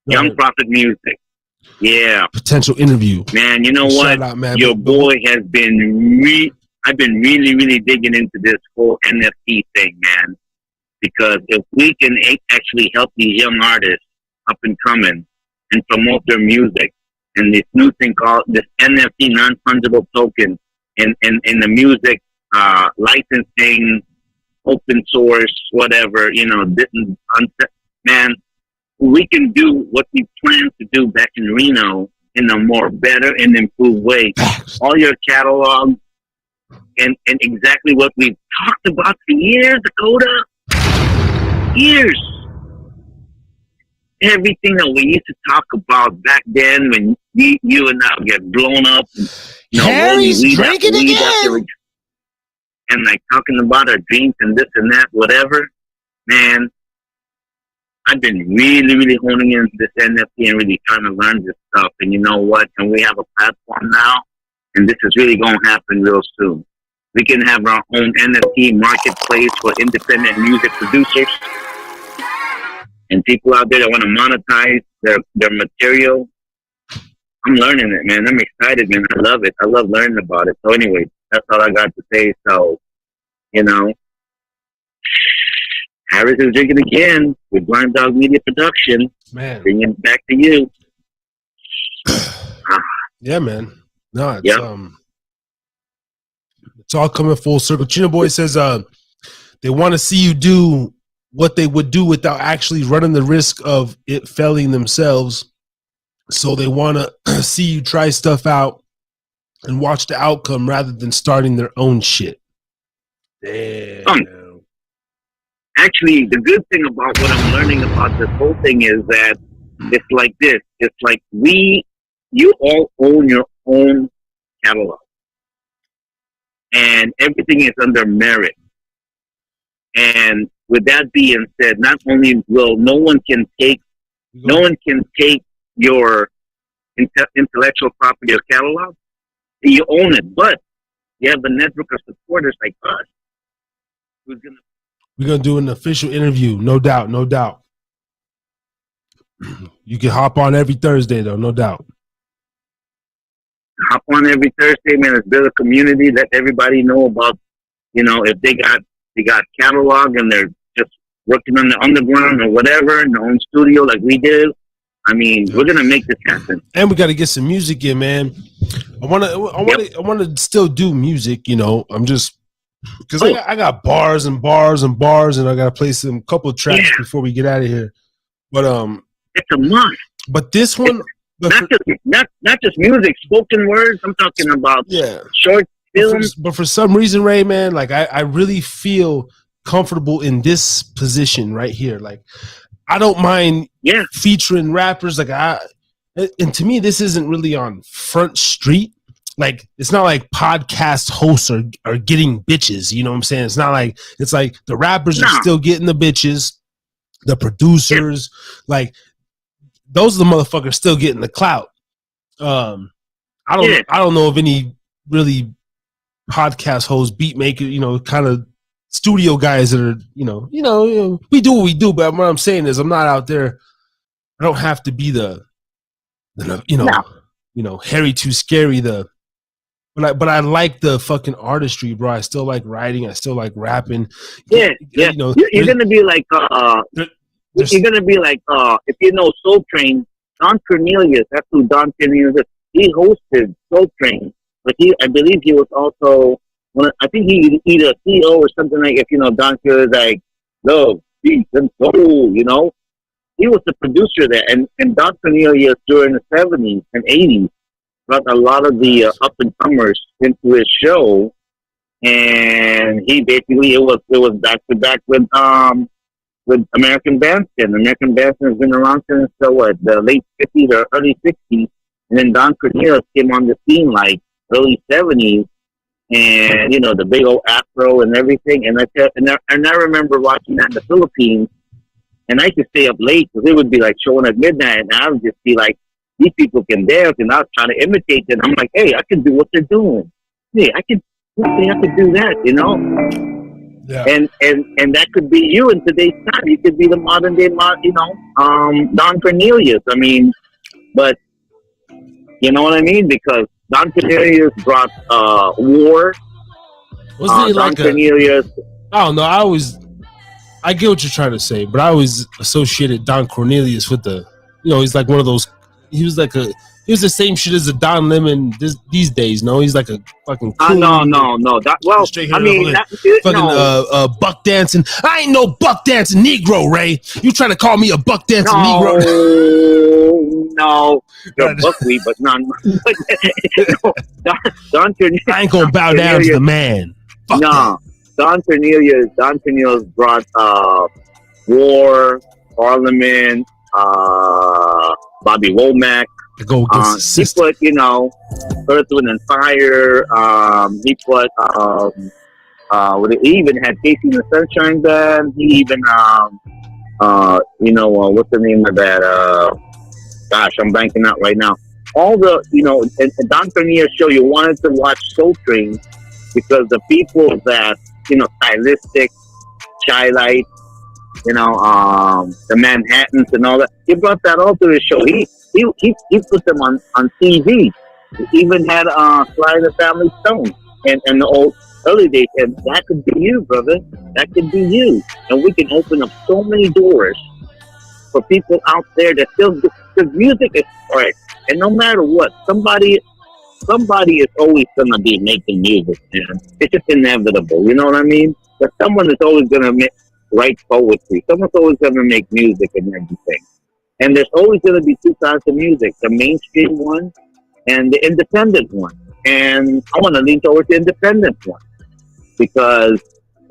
S5: Young Prophet music. Yeah.
S1: Potential interview.
S5: Man, you know what?
S1: Out, man.
S5: Your boy has been I've been really, really digging into this whole NFT thing, man. Because if we can actually help these young artists up and coming and promote their music and this new thing called this NFT, non-fungible token, and the music licensing, open source, whatever, man, we can do what we planned to do back in Reno in a more better and improved way. All your catalog and exactly what we've talked about for years, Dakota. Years. Everything that we used to talk about back then when you and I get blown up.
S1: Harry's drinking again.
S5: And like talking about our dreams and this and that, whatever. Man, I've been really, really honing into this NFT and really trying to learn this stuff. And you know what? And we have a platform now, and this is really going to happen real soon. We can have our own NFT marketplace for independent music producers and people out there that want to monetize their material. I'm learning it, man. I'm excited, man. I love it. I love learning about it. So anyway, that's all I got to say. So, Harris is drinking again with Blind Dog Media Production.
S1: Man.
S5: Bringing it back to you.
S1: Yeah, man. No, it's all coming full circle. Chino Boy says they want to see you do what they would do without actually running the risk of it failing themselves. So they want to see you try stuff out and watch the outcome rather than starting their own shit. Damn.
S5: Actually, the good thing about what I'm learning about this whole thing is that it's like this. It's like you all own your own catalog. and everything is under merit. And with that being said, not only will no one can take your intellectual property or catalog, you own it, but you have a network of supporters like us who's gonna.
S1: We're gonna do an official interview, no doubt, no doubt. You can hop on every Thursday though, no doubt.
S5: Hop on every Thursday, man. Let's build a community. Let everybody know about, if they got catalog and they're just working on the underground or whatever in their own studio like we did. I mean, we're gonna make this happen.
S1: And we got to get some music in, man. I want to still do music. I'm just because I got bars and bars and bars, and I got to play some couple of tracks before we get out of here. But
S5: it's a must.
S1: But this one,
S5: not just music, spoken words. I'm talking about short films.
S1: But for some reason, Ray, man, like I really feel comfortable in this position right here. Like I don't mind featuring rappers. And to me, this isn't really on Front Street. Like it's not like podcast hosts are getting bitches. You know what I'm saying? It's like the rappers are still getting the bitches. The producers, like those are the motherfuckers still getting the clout. I don't know of any really podcast hosts, beat maker, kind of studio guys that are, we do what we do, but what I'm saying is I'm not out there. I don't have to be the Harry Too Scary, but I like the fucking artistry, bro. I still like writing. I still like rapping.
S5: You're gonna be like you're gonna be like if you know Soul Train, Don Cornelius. That's who Don Cornelius is. He hosted Soul Train, but I believe he was also I think he either CEO or something like. If you know Don Cornelius, like love, peace, and soul. He was the producer there, and Don Cornelius during the 70s and 80s brought a lot of the up and comers into his show, and he basically it was back to back with American Bandstand. American Bandstand has been around since the late 50s or early 60s, and then Don Cornelius came on the scene like early 70s, and the big old afro and everything. And I remember watching that in the Philippines, and I used to stay up late because it would be like showing at midnight, and I would just be like, these people can dance, and I was trying to imitate them. I'm like, hey, I can do what they're doing. Hey, I can do that,
S1: Yeah.
S5: And that could be you in today's time. You could be the modern day, Don Cornelius. I mean, but you know what I mean? Because Don Cornelius brought war.
S1: Wasn't he
S5: Don Cornelius?
S1: I don't know. I get what you're trying to say, but I always associated Don Cornelius with he's like one of those. He was the same shit as a Don Lemon these days. No, he's like a fucking.
S5: Cool no.
S1: Buck dancing. I ain't no buck dancing Negro, Ray. You trying to call me a buck dancing Negro?
S5: No, you're buckwheat, but none. Don Cornelius.
S1: I ain't gonna bow down to the man. Fuck that.
S5: Don Cornelius brought War, Parliament, Bobby Womack.
S1: Go against
S5: he put, Earth, Wind, and Fire. He put, he even had Casey and the Sunshine Band. He even, what's the name of that? Gosh, I'm blanking out right now. All the, and Don Cornelius show, you wanted to watch Soul Train because the people that, stylistic, Chai Light, the Manhattans and all that. He brought that all to his show. He put them on TV. He even had Sly the Family Stone and the old early days. And that could be you, brother. That could be you. And we can open up so many doors for people out there that still do. Because music is art. And no matter what, somebody is always going to be making music, man. It's just inevitable. You know what I mean? But someone is always going to write poetry. Someone's always going to make music and everything. And there's always going to be two kinds of music, the mainstream one and the independent one. And I want to lean towards the independent one because,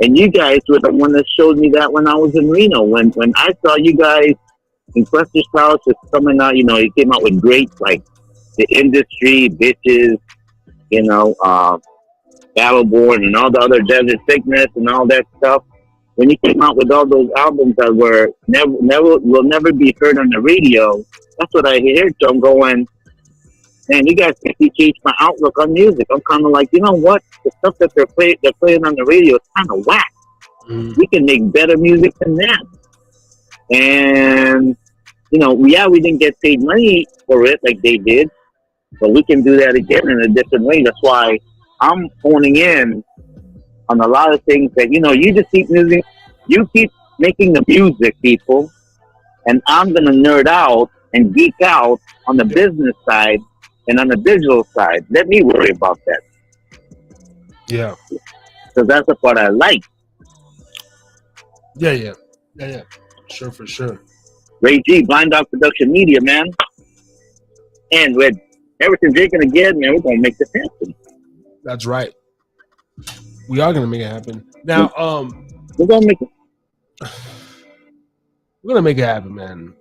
S5: and you guys were the one that showed me that when I was in Reno. When I saw you guys in Quester's House was coming out, you came out with greats like The Industry, Bitches, Battleborn and all the other Desert Sickness and all that stuff. When you came out with all those albums that were never will never be heard on the radio, that's what I hear. So I'm going, man, you guys actually changed my outlook on music. I'm kind of like, you know what? The stuff that they're playing on the radio is kind of whack. We can make better music than that. And you know, yeah, we didn't get paid money for it like they did, but we can do that again in a different way. That's why I'm honing in on a lot of things that, you know, you just keep music, you keep making the music, people, and I'm going to nerd out and geek out on the business side and on the digital side. Let me worry about that.
S1: Yeah.
S5: Because that's the part I like.
S1: Yeah. Sure, for sure.
S5: Ray G, Blind Dog Production Media, man. And with everything Drinkin again, man, we're going to make this happen.
S1: That's right. We are going to make it happen. Now,
S5: we're going to make it.
S1: We're going to make it happen, man.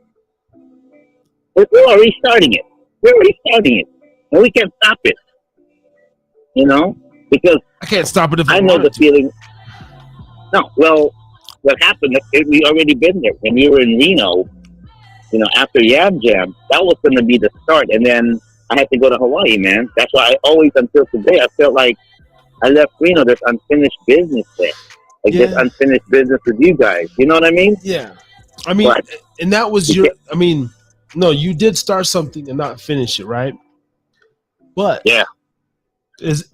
S5: We're already starting it. And we can't stop it. You know? Because
S1: I can't stop it if
S5: I know the feeling. No, well, what happened, we already been there. When we were in Reno, you know, after Yam Jam, that was going to be the start. And then I had to go to Hawaii, man. That's why I always, until today, I felt like I left Reno. There's unfinished business there. Like, there's unfinished business with you guys. You know what I mean?
S1: Yeah. I mean, and that was no, you did start something and not finish it, right? But
S5: yeah,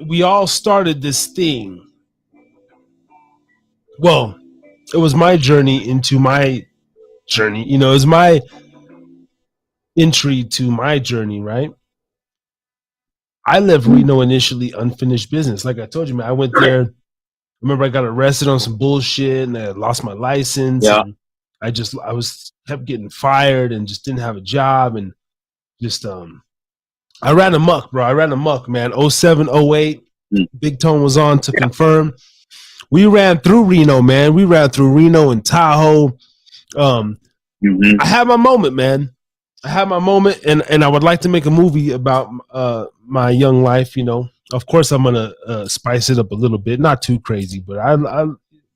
S1: we all started this thing. Well, it was my journey into my journey. You know, it was my entry to my journey, right? I left Reno initially unfinished business. Like I told you, man, I went there. I remember I got arrested on some bullshit and I lost my license.
S5: Yeah.
S1: And I kept getting fired and just didn't have a job. And just, I ran amok, bro. I ran amok, man. 07, 08, Big Tone was on to confirm. We ran through Reno, man. We ran through Reno and Tahoe. I had my moment, man. I had my moment, and I would like to make a movie about my young life. You know, of course, I'm gonna spice it up a little bit, not too crazy, but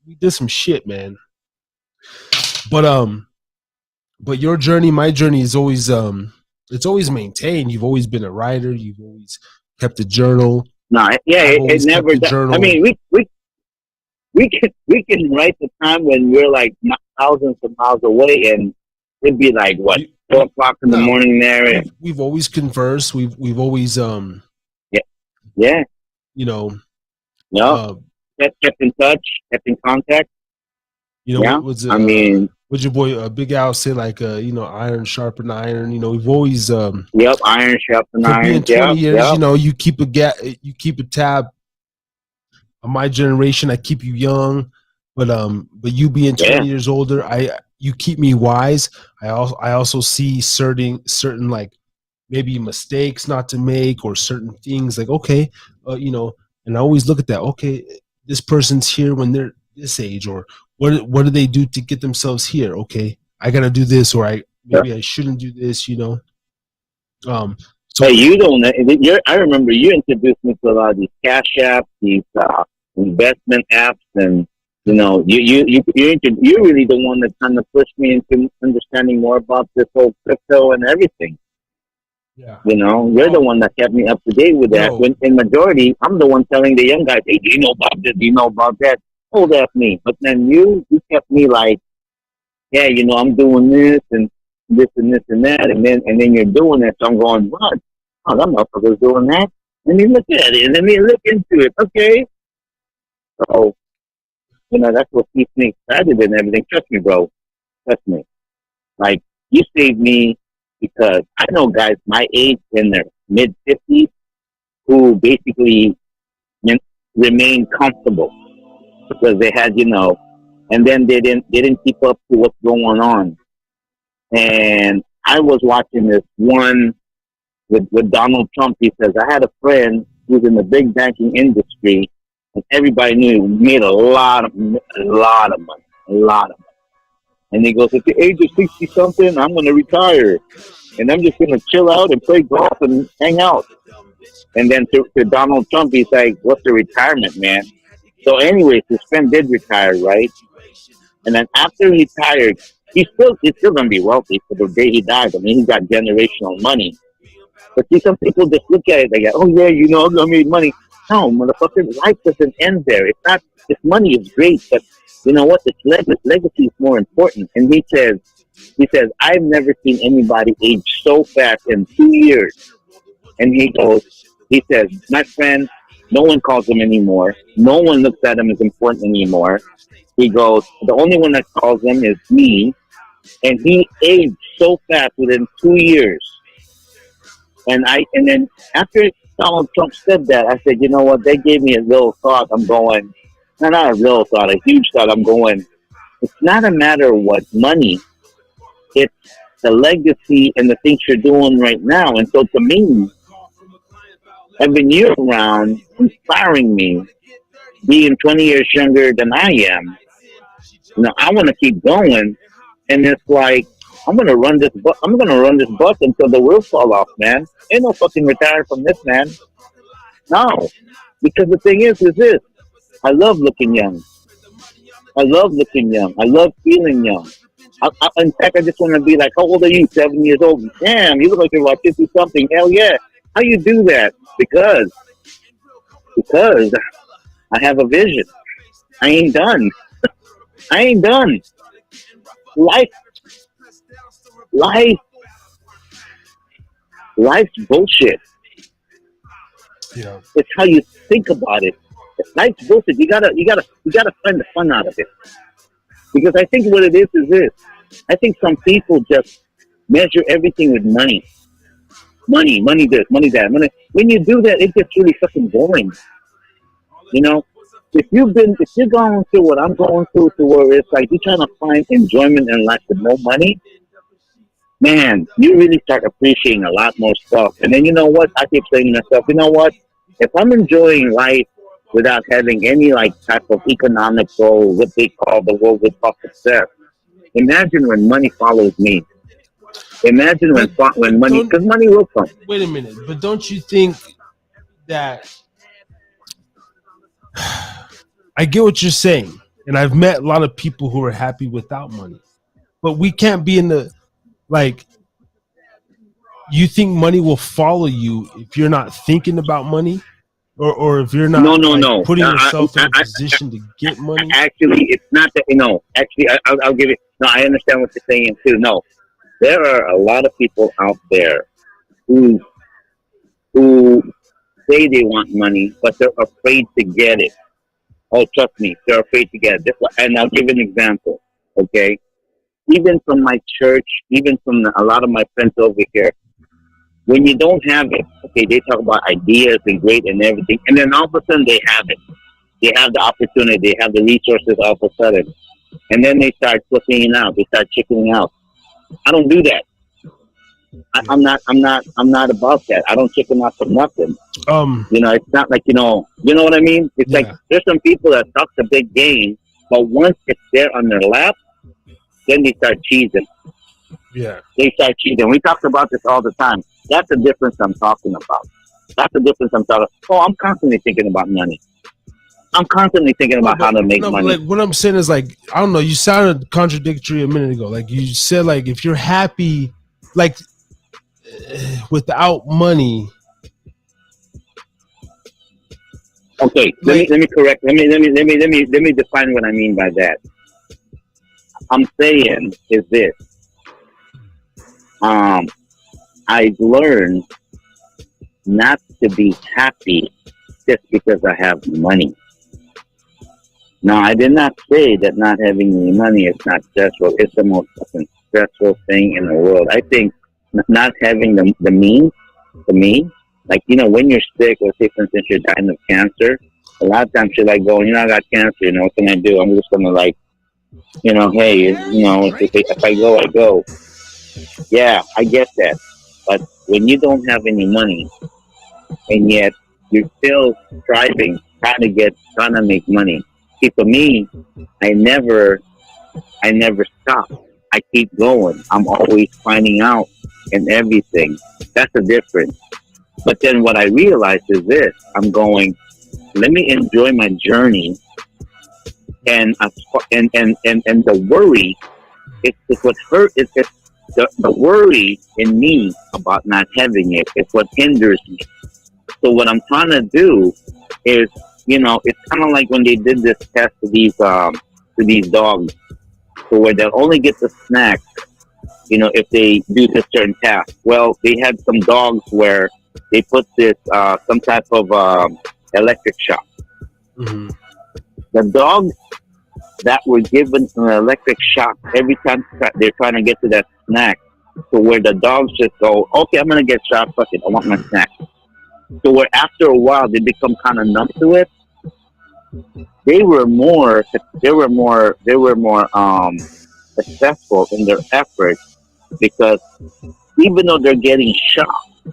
S1: we did some shit, man. But your journey, my journey, is always it's always maintained. You've always been a writer. You've always kept a journal.
S5: No, yeah, it never. I mean, we can write the time when we're like thousands of miles away, and it'd be like what 4 o'clock in the morning there. And
S1: we've always conversed. We've always
S5: yeah.
S1: You know,
S5: kept in touch, kept in contact.
S1: You know, what'd your boy Big Al say? Like, you know, iron sharpen iron. You know, we've always
S5: iron sharpen iron.
S1: Being 20 years, you know, you keep a tab. On my generation, I keep you young, but you being 20 years older, you keep me wise. I also see certain like maybe mistakes not to make or certain things like okay, you know, and I always look at that. Okay, this person's here when they're this age, or what do they do to get themselves here? Okay, I gotta do this, or I shouldn't do this. You know.
S5: So hey, you don't. I remember you introduced me to a lot of these cash apps, these investment apps, and you know, you're really the one that kind of pushed me into understanding more about this whole crypto and everything. Yeah. You know, you're the one that kept me up to date with that. When in majority, I'm the one telling the young guys, "Hey, do you know about this? Do you know about that?" Oh, that's me. But then you kept me like, "Yeah, you know, I'm doing this and this and this and that," and then you're doing it. So I'm going, "What? Oh, that motherfucker's doing that." Let me look at it. Let me look into it. Okay. So, you know, that's what keeps me excited and everything. Trust me, bro. Trust me. Like, you saved me because I know guys my age in their mid-50s who basically remain comfortable because they had, you know, and then they didn't keep up to what's going on. And I was watching this one with Donald Trump. He says, I had a friend who's in the big banking industry, and everybody knew he made a lot of money. And he goes, at the age of 60-something, I'm going to retire. And I'm just going to chill out and play golf and hang out. And then to Donald Trump, he's like, "What's the retirement, man?" So, anyways, his friend did retire, right? And then after he retired, he's still gonna be wealthy for the day he dies. I mean, he got generational money. But see, some people just look at it, they go, "Oh yeah, I'm gonna make money." No, motherfucker, life doesn't end there. It's not. This money is great, but you know what? Legacy is more important. And he says, "I've never seen anybody age so fast in 2 years." And he says, "My friend, no one calls him anymore. No one looks at him as important anymore." He goes, "The only one that calls him is me." And he aged so fast within 2 years. And then after Donald Trump said that, I said, you know what? They gave me a little thought. I'm going, no, not a little thought, a huge thought. I'm going, it's not a matter of what money, it's the legacy and the things you're doing right now. And so to me, having you around, inspiring me, being 20 years younger than I am, I want to keep going. And it's like, I'm gonna run this bus until the wheels fall off, man. Ain't no fucking retire from this, man. No, because the thing is this: I love looking young. I love looking young. I love feeling young. In fact, I just want to be like, how old are you? 7 years old? Damn, you look like you're about 50 something. Hell yeah! How you do that? Because I have a vision. I ain't done. I ain't done. Life, life, life's bullshit.
S1: Yeah.
S5: It's how you think about it. Life's bullshit. You gotta find the fun out of it. Because I think what it is this. I think some people just measure everything with money. Money this, money that, money. When you do that, it gets really fucking boring. If you're going through what I'm going through, to where it's like you're trying to find enjoyment in life with no money, man, you really start appreciating a lot more stuff. And then you know what? I keep saying to myself, you know what? If I'm enjoying life without having any type of economical, what they call the world we call success, imagine when money follows me. Imagine when money, because money will come.
S1: Wait a minute, but don't you think that I get what you're saying, and I've met a lot of people who are happy without money, but we can't be in the you think money will follow you if you're not thinking about money, or if you're not
S5: no.
S1: putting yourself in a position to get money?
S5: Actually, it's not that. Actually, I'll give it. No, I understand what you're saying too. No, there are a lot of people out there who say they want money, but they're afraid to get it. Oh, trust me, they're afraid to get it. And I'll give an example. Okay, even from my church, even from a lot of my friends over here, when you don't have it, okay, they talk about ideas and great and everything, and then all of a sudden they have it. They have the opportunity, they have the resources all of a sudden, and then they start flipping out. They start chickening out. I don't do that. I'm not about that. I don't chicken out for nothing. It's not like, you know what I mean? It's like there's some people that talk the big game, but once it's there on their lap, then they start cheesing.
S1: Yeah.
S5: They start cheating. We talk about this all the time. That's the difference I'm talking about. That's the difference I'm talking about. Oh, I'm constantly thinking about money. I'm constantly thinking about how to make money.
S1: What I'm saying is I don't know, you sounded contradictory a minute ago. You said if you're happy without money.
S5: Okay, let me correct. Let me define what I mean by that. I'm saying is this. I've learned not to be happy just because I have money. Now, I did not say that not having any money is not stressful. It's the most fucking stressful thing in the world. I think not having the means, to me, when you're sick, or say, for instance, you're dying of cancer, a lot of times you're going, I got cancer, what can I do? I'm just going to hey, if I go, I go. Yeah, I get that. But when you don't have any money, and yet you're still striving, trying to make money. See, for me, I never stop. I keep going. I'm always finding out and everything. That's the difference. But then what I realized is this: I'm going. Let me enjoy my journey, and the worry. It's what hurt. It's the worry in me about not having it. It's what hinders me. So what I'm trying to do is, it's kind of like when they did this test to these dogs, so where they'll only get the snack, if they do this certain task. Well, they had some dogs where they put this some type of electric shock.
S1: Mm-hmm.
S5: The dogs that were given an electric shock every time they're trying to get to that snack, so where the dogs just go, okay, I'm gonna get shot, fuck it, I want my snack. So where after a while they become kind of numb to it. They were more successful in their efforts, because even though they're getting shocked,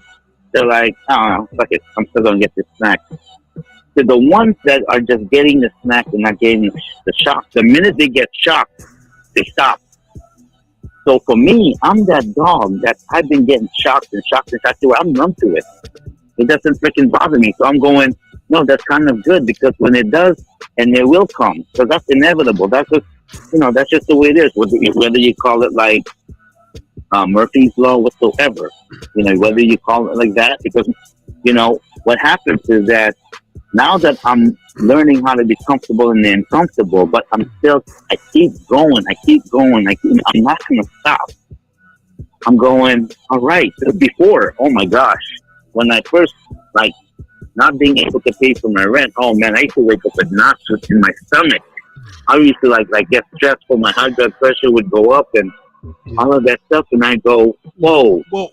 S5: they're like, oh, fuck it, I'm still gonna get this snack. So the ones that are just getting the snack and not getting the shock, the minute they get shocked, they stop. So for me, I'm that dog that I've been getting shocked and shocked and shocked to where I'm numb to it. It doesn't freaking bother me. So I'm going, no, that's kind of good, because when it does, and it will come, because that's inevitable. That's just, that's just the way it is. Whether you call it like Murphy's Law whatsoever, whether you call it like that, because, what happens is that now that I'm learning how to be comfortable in the uncomfortable, but I keep going, I'm not going to stop. I'm going, all right. Before, oh my gosh, when I first, not being able to pay for my rent, oh man, I used to wake up with knots in my stomach. I used to get stressful, my high blood pressure would go up and all of that stuff, and I go, whoa.
S1: Well,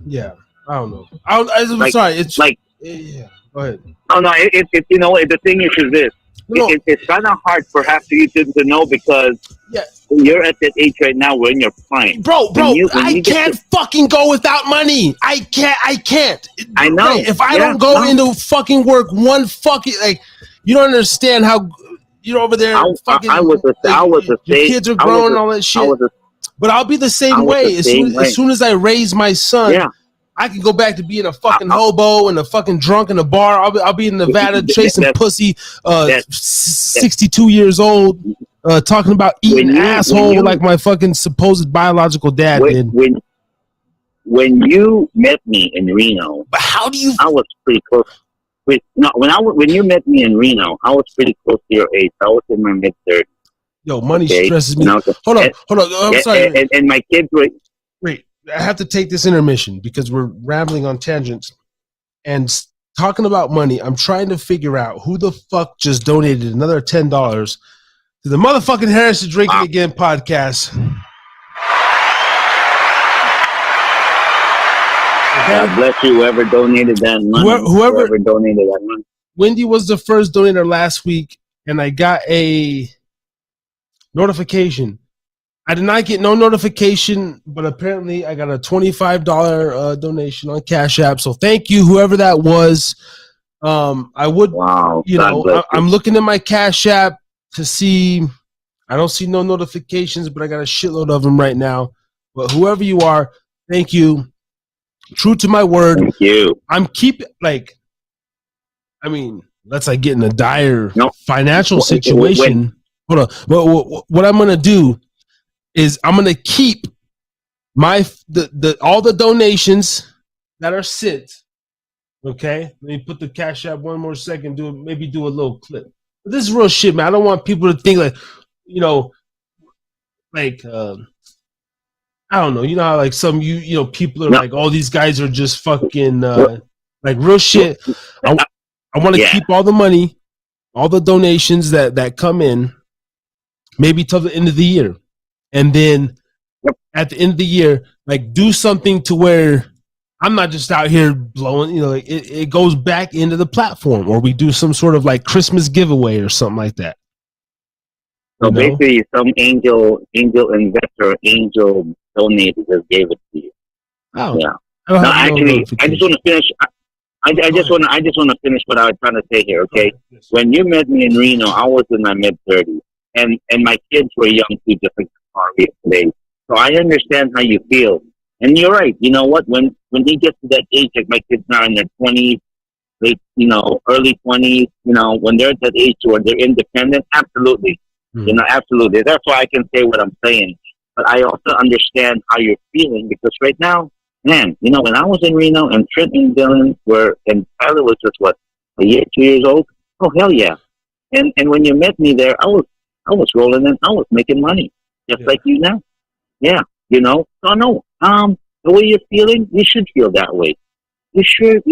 S1: yeah, I don't know. I'm sorry. It's yeah. Go ahead.
S5: Oh no, the thing is this. No. It's kind of hard perhaps for you to know, because you're at that age right now where in your prime.
S1: Bro, I can't fucking go without money. I can't.
S5: I know.
S1: If I don't go into fucking work one fucking, you don't understand how you're over there.
S5: I was the
S1: your kids are growing and all that shit. But I'll be the same way. As soon as I raise my son. Yeah. I can go back to being a fucking hobo and a fucking drunk in a bar. I'll be in Nevada chasing pussy, 62 years old, talking about eating asshole like my fucking supposed biological dad did.
S5: When you met me in Reno,
S1: but how do you?
S5: I was pretty close. When you met me in Reno, I was pretty close to your age. I was in my mid-30s.
S1: Yo, money stresses me. Hold on. I'm sorry.
S5: And my kids were.
S1: Wait. I have to take this intermission because we're rambling on tangents and talking about money. I'm trying to figure out who the fuck just donated another $10 to the motherfucking Harris to Drinking Again podcast.
S5: God bless you, whoever donated that money. Whoever donated that money.
S1: Wendy was the first donator last week, and I got a notification. I did not get no notification, but apparently I got a $25 donation on Cash App. So thank you, whoever that was. I would, I'm looking at my Cash App to see. I don't see no notifications, but I got a shitload of them right now. But whoever you are, thank you. True to my word.
S5: Thank you.
S1: I'm let's get in a dire financial situation. Hold on. But what I'm gonna do is I'm gonna keep all the donations that are sent. Okay, let me put the Cash App one more second. Do a little clip. But this is real shit, man. I don't want people to think I don't know. You know how some people are like, oh, these guys are just fucking real shit. I want to keep all the money, all the donations that come in, maybe till the end of the year. And then at the end of the year, do something to where I'm not just out here blowing, it goes back into the platform, or we do some sort of Christmas giveaway or something like that.
S5: So basically some angel investor, angel donated just gave it to you.
S1: Oh
S5: yeah. No, actually, I just want to finish. I just want to finish what I was trying to say here. Okay, when you met me in Reno, I was in my mid-30s, and my kids were young too, just like today. So I understand how you feel. And you're right. You know what? When they get to that age, like my kids now in their 20s, late, early 20s, when they're at that age where they're independent, absolutely. Absolutely. That's why I can say what I'm saying. But I also understand how you're feeling because right now, man, when I was in Reno and Trent and Dylan and Tyler was just what, a year, 2 years old? Oh, hell yeah. And when you met me there, I was rolling in, I was making money, just like you now. Yeah, So no, the way you're feeling, you should feel that way. You should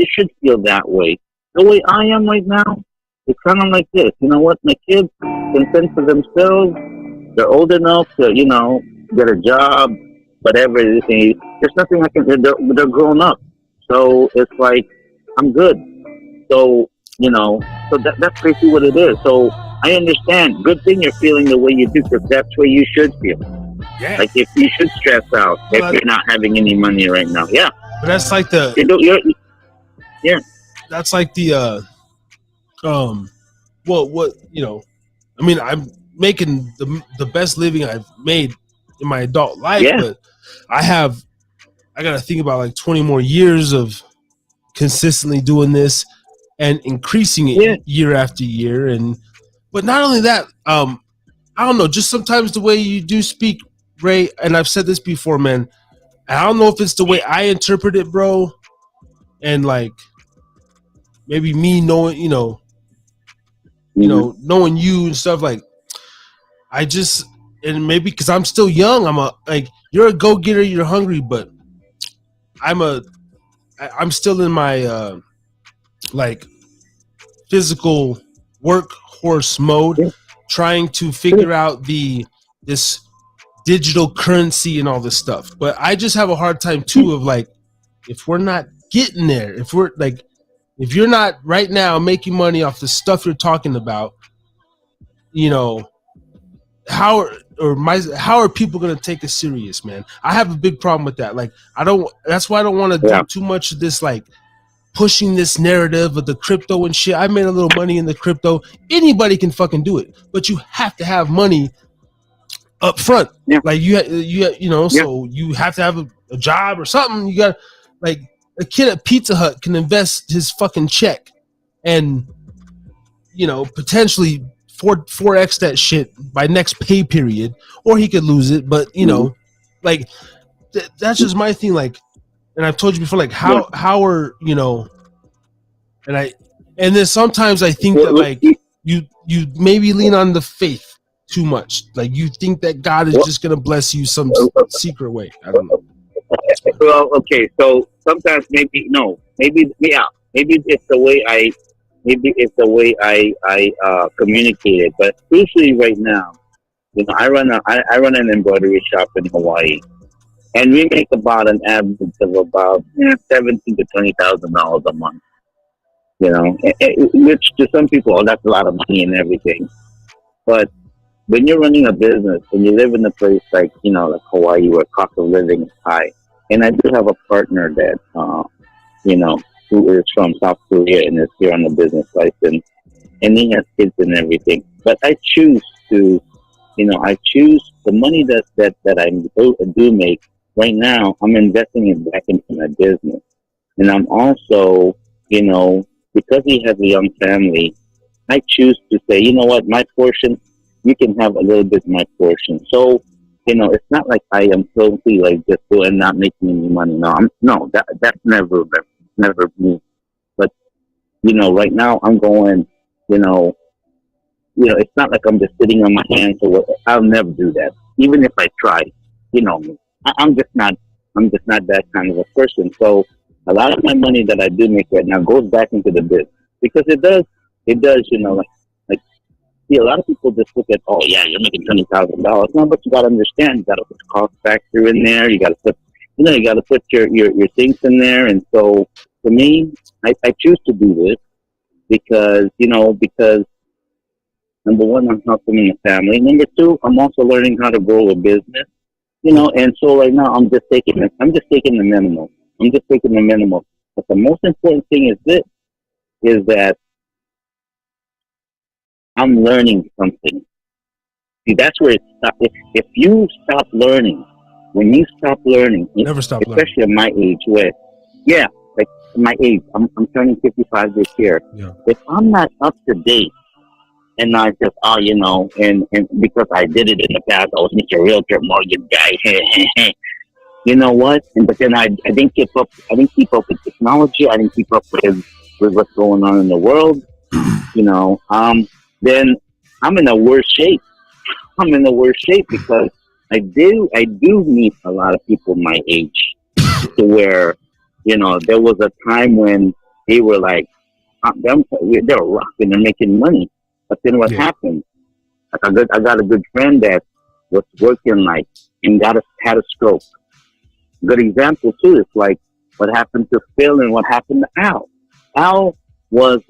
S5: feel that way. The way I am right now, it's kind of like this. You know what? My kids can fend for themselves. They're old enough to, get a job, whatever it is. There's nothing I can. They're grown up, so it's like I'm good. So that's basically what it is. So I understand. Good thing you're feeling the way you do, because that's where you should feel.
S1: Yeah.
S5: Like if you should stress out if you're not having any money right now. Yeah.
S1: But that's like the.
S5: Yeah.
S1: That's like the. Well, what I mean, I'm making the best living I've made in my adult life, but I got to think about like 20 more years of consistently doing this and increasing it year after year. But not only that, I don't know, just sometimes the way you do speak, Ray, and I've said this before, man, I don't know if it's the way I interpret it, bro, and like maybe me knowing, knowing you and stuff, like I just, and maybe because I'm still young, you're a go-getter, you're hungry, but I'm still in my like physical workhorse mode, trying to figure out this digital currency and all this stuff. But I just have a hard time too of like, if we're not getting there, if you're not right now making money off the stuff you're talking about, how are people going to take us serious, man? I have a big problem with that. Like, that's why I don't want to do too much of this, like pushing this narrative of the crypto and shit. I made a little money in the crypto. Anybody can fucking do it, but you have to have money up front. Yeah. Like so you have to have a job or something. You got, like, a kid at Pizza Hut can invest his fucking check and potentially 4x that shit by next pay period, or he could lose it. But like that's just my thing. Like, and I've told you before, like how are and then sometimes I think that like you maybe lean on the faith too much. Like you think that God is just gonna bless you some secret way. I don't know.
S5: Well, okay, so sometimes maybe it's the way I communicate it. But usually right now, I run an embroidery shop in Hawaii, and we make about an average of about $17,000 to $20,000 a month. Which to some people, that's a lot of money and everything. But when you're running a business and you live in a place like like Hawaii, where cost of living is high, and I do have a partner that who is from South Korea and is here on the business license, and he has kids and everything. But I choose to, the money that I do make right now. I'm investing it back into my business, and I'm also, because he has a young family, I choose to say, you know what, my portion, you can have a little bit of my portion. So, it's not like I am totally like just doing not making any money. No, that's never me. But right now I'm going. It's not like I'm just sitting on my hands or what. I'll never do that, even if I try. Me. I'm just not that kind of a person. So a lot of my money that I do make right now goes back into the business, because it does. Like see, a lot of people just look at, oh yeah, you're making $20,000. No, but you got to understand, you got to put the cost factor in there. You got to put, you got to put your things in there. And so for me, I choose to do this because number one, I'm helping the family. Number two, I'm also learning how to grow a business. And so right now I'm just taking the minimum. But the most important thing is that I'm learning something. See, that's where it stops. If you stop learning,
S9: when you stop learning,
S1: Never stop learning.
S9: especially at my age, where, yeah, like my age, I'm turning 55 this year.
S1: Yeah.
S9: If I'm not up to date, and I just, and because I did it in the past, I was Mr. Realtor mortgage guy. You know what? But then I didn't keep up. I didn't keep up with technology. I didn't keep up with what's going on in the world. Then I'm in a worse shape. I'm in a worse shape because I do meet a lot of people my age, to where, there was a time when they were like, they're rocking, they're making money. But then what happened? Like I got a good friend that was working and had a stroke. Good example too is like what happened to Phil and what happened to Al. Al was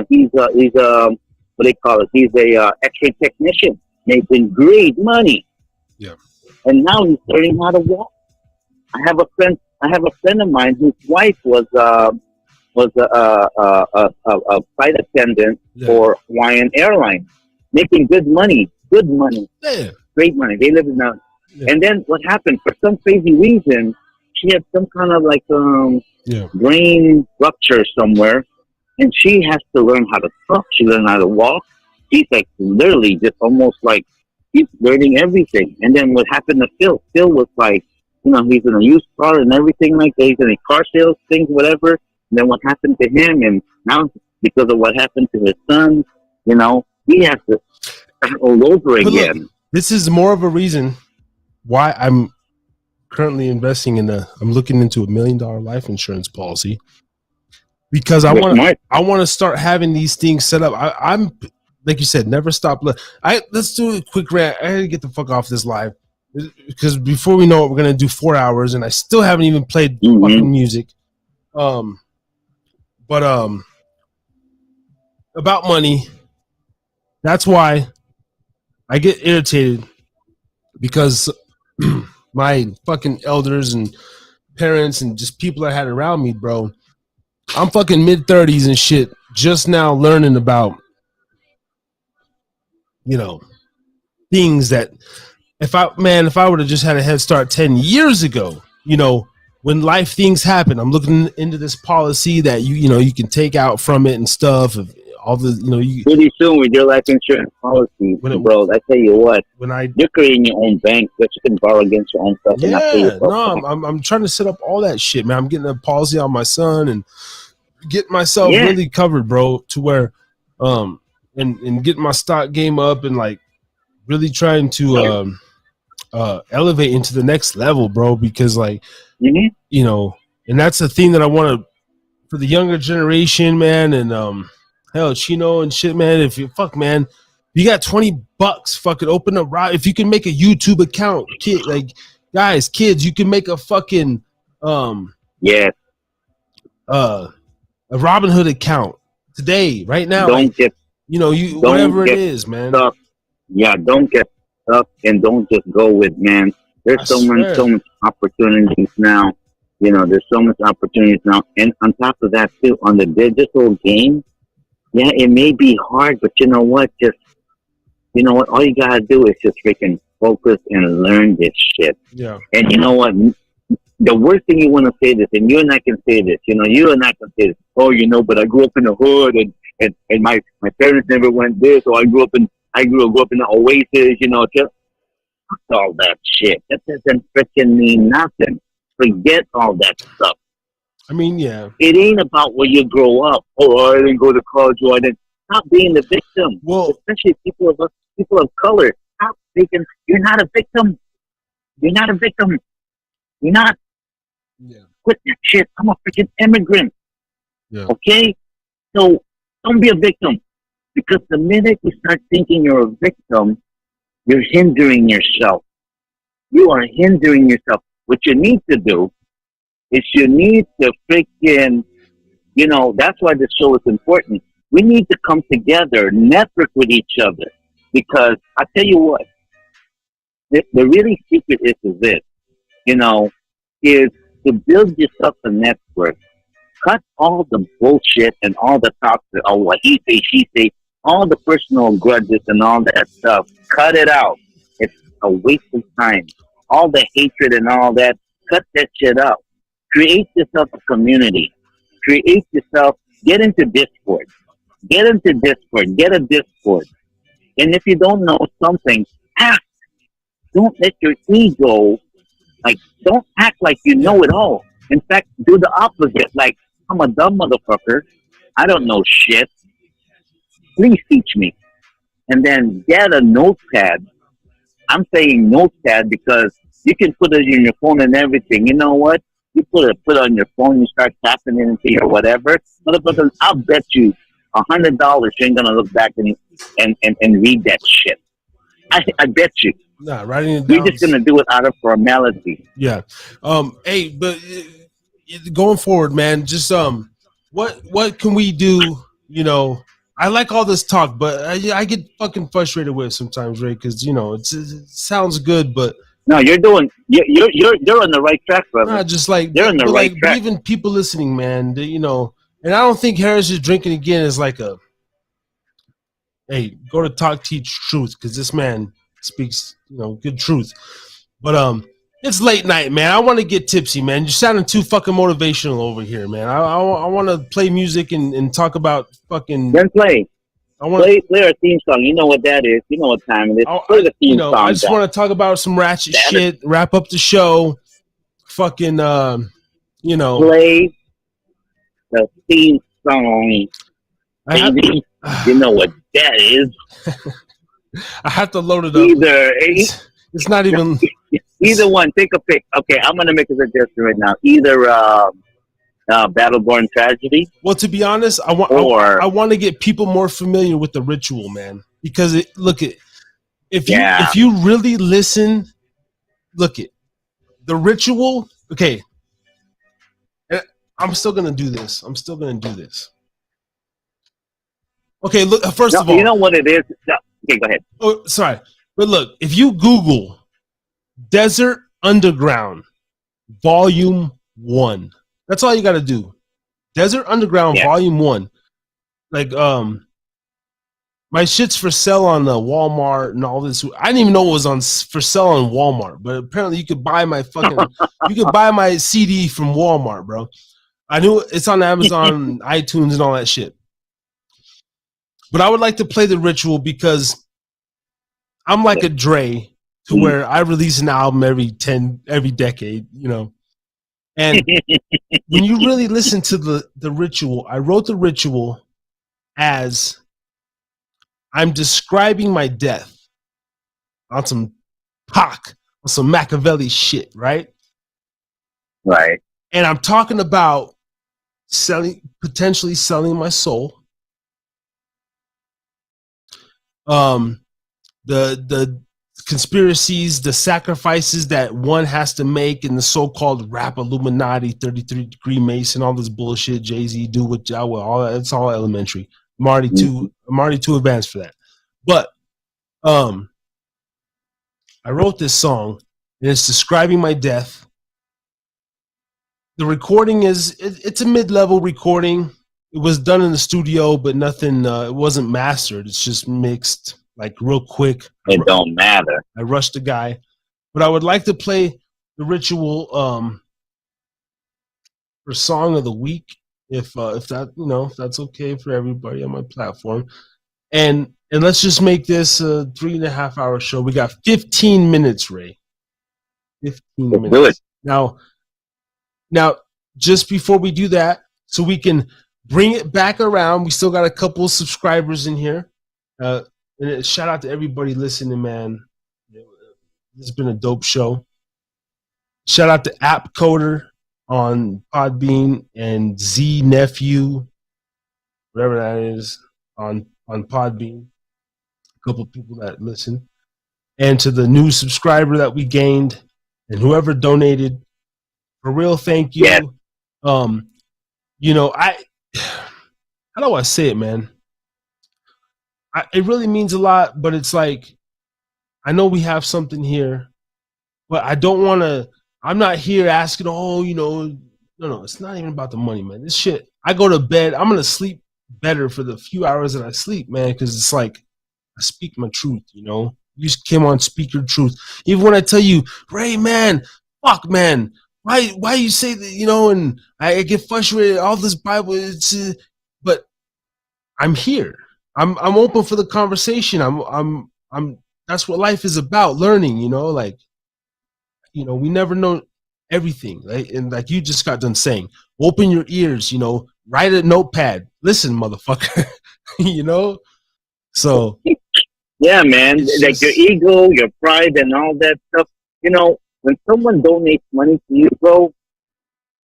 S9: he's what they call it. He's a X-ray technician, making great money.
S1: Yeah.
S9: And now he's learning how to walk. I have a friend of mine whose wife was a flight attendant for Hawaiian Airlines, making good money.
S1: Yeah.
S9: Great money. They live in a. Yeah. And then what happened? For some crazy reason, she had some kind of brain rupture somewhere, and she has to learn how to talk. She learned how to walk. She's literally just almost he's learning everything. And then what happened to Phil? Phil was he's in a used car and everything like that. He's in a car sales things, whatever. And then what happened to him? And now because of what happened to his son, he has to start all over again.
S1: Look, this is more of a reason why I'm currently investing I'm looking into $1 million life insurance policy, because I want to start having these things set up. I'm like you said, never stop. Let's do a quick rant. I gotta get the fuck off this live, because before we know it, we're gonna do 4 hours, and I still haven't even played fucking music. But about money, that's why I get irritated, because my fucking elders and parents and just people I had around me, bro, I'm fucking mid-30s and shit, just now learning about, things that if I would have just had a head start 10 years ago, when life things happen, I'm looking into this policy that you can take out from it and stuff. Of all the
S9: pretty soon with your life insurance policy, bro. I tell you what, you're creating your own bank that you can borrow against your own stuff.
S1: Yeah, I'm trying to set up all that shit, man. I'm getting a policy on my son and getting myself really covered, bro, to where and getting my stock game up and really trying to elevate into the next level, bro, because and that's the thing that I want to for the younger generation, man. And hell, Chino and shit, man. If you man, you got $20, fucking open up. If you can make a YouTube account, kids, you can make a fucking a Robinhood account today, right now.
S9: Don't get
S1: whatever it is, man.
S9: Stuck. Yeah, don't get stuck and don't just go with, man. There's so much opportunities now. There's so much opportunities now, and on top of that too, on the digital game. Yeah, it may be hard, but you know what? All you gotta do is just freaking focus and learn this shit.
S1: Yeah.
S9: And you know what? The worst thing you want to say this, and you and I can say this. You and I can say this. Oh, but I grew up in the hood, and my parents never went there, so I grew up in the oasis. Just all that shit. That doesn't freaking mean nothing. Forget all that stuff.
S1: I mean, yeah.
S9: It ain't about where you grow up. Oh, I didn't go to college. Or I didn't. Stop being the victim.
S1: Well,
S9: especially people of color. Stop thinking you're not a victim. You're not a victim. You're not.
S1: Yeah.
S9: Quit that shit. I'm a freaking immigrant.
S1: Yeah.
S9: Okay? So don't be a victim. Because the minute you start thinking you're a victim, you're hindering yourself. You are hindering yourself. What you need to do is you need to freaking, that's why this show is important. We need to come together, network with each other. Because I tell you what, the really secret is this, is to build yourself a network. Cut all the bullshit and all the talk, what he say, she say, all the personal grudges and all that stuff. Cut it out. It's a waste of time. all the hatred and all that. Cut that shit out. Create yourself a community. Create yourself. Get into Discord. Get into Discord. Get a Discord. And if you don't know something, ask. Don't let your ego, like, don't act like you know it all. In fact, do the opposite. Like, I'm a dumb motherfucker. I don't know shit. Please teach me. And then get a notepad. I'm saying notepad because you can put it in your phone and everything. You know what? You put it on your phone, you start tapping it into your whatever. Motherfucker, I'll bet you $100 you ain't gonna look back and read that shit. I bet you.
S1: Nah, writing it down.
S9: We're just gonna do it out of formality.
S1: Yeah. Hey, but going forward, man, just what can we do? You know, I like all this talk, but I get fucking frustrated with it sometimes, Ray, because you know it sounds good, but
S9: no, you're on the right track, brother.
S1: Nah, just like
S9: you're on the right track.
S1: Even people listening, man, you know, and I don't think Harris is drinking again is like a hey, go to Talk Teach Truth because this man speaks, you know, good truth. But it's late night, man. I want to get tipsy, man. You're sounding too fucking motivational over here, man. I want to play music and talk about fucking.
S9: Then play. Play our theme song. You know what that is. You know what time it is. Play the theme song.
S1: I just want to talk about some ratchet shit. Wrap up the show. Fucking, you know.
S9: Play the theme song. Baby. You know what that is.
S1: I have to load it up. It's not even.
S9: Either one. Take a pick. Okay, I'm gonna make a suggestion right now. Either Battleborn Tragedy.
S1: Well, to be honest, I want to get people more familiar with the ritual, man. Because if you really listen, the ritual. Okay, I'm still gonna do this. Okay, look. First of all,
S9: you know what it is. No, okay, go ahead.
S1: Oh, sorry, but look, if you Google Desert Underground Volume 1. That's all you got to do. Desert Underground Volume 1. Like, my shit's for sale on the Walmart and all this. I didn't even know it was for sale on Walmart, but apparently you could buy my CD from Walmart, bro. I knew it's on Amazon, iTunes, and all that shit. But I would like to play the ritual because I'm like a Dre to where I release an album every decade, you know. And when you really listen to the ritual, I wrote the ritual as I'm describing my death on some Pac, on some Machiavelli shit, right?
S9: Right.
S1: And I'm talking about potentially selling my soul. The conspiracies, the sacrifices that one has to make in the so-called rap Illuminati, 33 Degree Mason, all this bullshit, Jay-Z, do what y'all will, all that, it's all elementary. I'm already too advanced for that. But I wrote this song and it's describing my death. The recording it's a mid-level recording. It was done in the studio, but nothing, it wasn't mastered. It's just mixed like real quick.
S9: It don't matter.
S1: I rushed the guy, but I would like to play the ritual for song of the week, if that's okay for everybody on my platform, and let's just make this a 3.5 hour show. We got 15 minutes, Ray. 15 minutes.
S9: Do it.
S1: Now, just before we do that, so we can bring it back around, we still got a couple of subscribers in here. And shout out to everybody listening, man. This has been a dope show. Shout out to App Coder on Podbean and Z Nephew, whatever that is, on Podbean. A couple of people that listen. And to the new subscriber that we gained and whoever donated. For real, thank you. Yeah. You know, how do I say it, man? It really means a lot, but it's like, I know we have something here, but I don't want to, I'm not here asking, no, it's not even about the money, man. This shit, I go to bed, I'm going to sleep better for the few hours that I sleep, man, because it's like, I speak my truth, you know? You just came on, speak your truth. Even when I tell you, Ray, man, fuck, man, why you say that, you know? And I get frustrated. All this Bible, but I'm here. I'm open for the conversation. I'm. That's what life is about, learning. You know, like, you know, we never know everything, right? And like you just got done saying, open your ears. You know, write a notepad. Listen, motherfucker. You know, so
S9: Yeah, man.
S1: it's
S9: Like your
S1: just
S9: ego, your pride, and all that stuff. You know, when someone donates money to you, bro,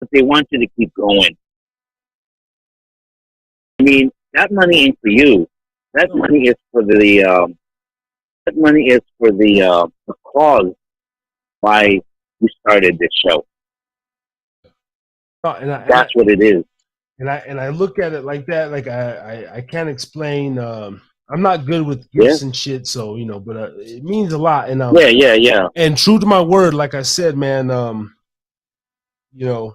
S9: but they want you to keep going. I mean, that money ain't for you. That
S1: no,
S9: money is for the cause why we started this show.
S1: no, and
S9: That's what it is.
S1: I look at it like that. Like I can't explain. I'm not good with
S9: Yeah,
S1: gifts and shit, so you know, but it means a lot.
S9: yeah.
S1: And true to my word, like I said, man, you know,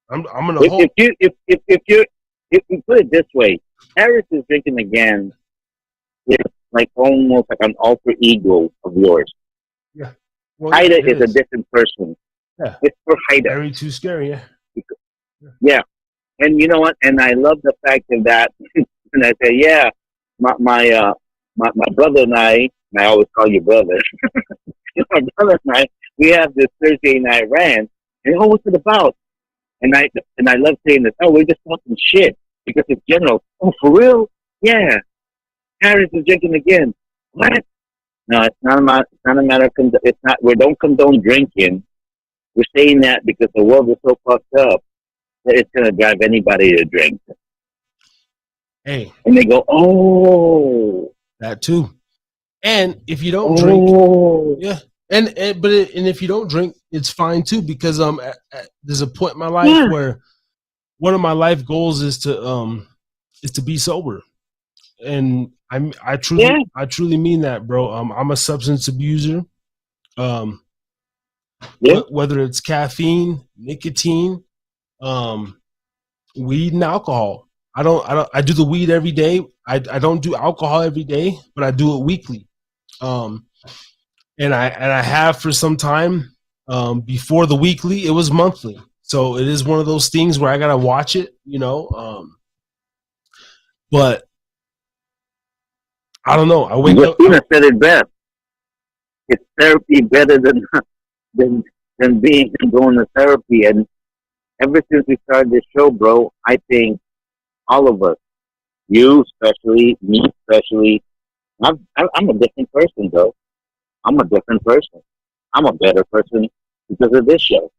S1: I'm gonna
S9: If
S1: hope.
S9: you put it this way, Harris is drinking again. It's like almost like an alter ego of yours.
S1: Yeah, well, yeah,
S9: Haida
S1: it
S9: is a
S1: is.
S9: different person.
S1: Yeah,
S9: It's for Haida.
S1: very too scary. Yeah, yeah,
S9: Yeah, and you know what? And I love the fact of that. And I say, yeah, my brother and I always call you brother. My brother and I, we have this Thursday night rant, and oh, what's it about? And I love saying this. Oh, we're just talking shit because it's general. Oh, for real? Yeah. Harris is drinking again. What? No, it's not a matter. It's not a matter of. It's not. We don't condone drinking. We're saying that because the world is so fucked up that it's gonna drive anybody to drink.
S1: hey,
S9: And they go, oh,
S1: that too. And if you don't drink,
S9: oh,
S1: yeah, and if you don't drink, it's fine too, because there's a point in my life
S9: yeah,
S1: where one of my life goals is to be sober, and
S9: yeah,
S1: I truly mean that, bro. I'm a substance abuser. Um,
S9: yeah,
S1: whether it's caffeine, nicotine, um, weed, and alcohol. I do the weed every day. I don't do alcohol every day, but I do it weekly. Um, and I have for some time. Before the weekly, it was monthly. So it is one of those things where I gotta watch it, you know. But I don't know. I wake up.
S9: Justina said it best. It's therapy better than being going to therapy. And ever since we started this show, bro, I think all of us, you especially, me especially, I'm a different person, though. I'm a different person. I'm a better person because of this show.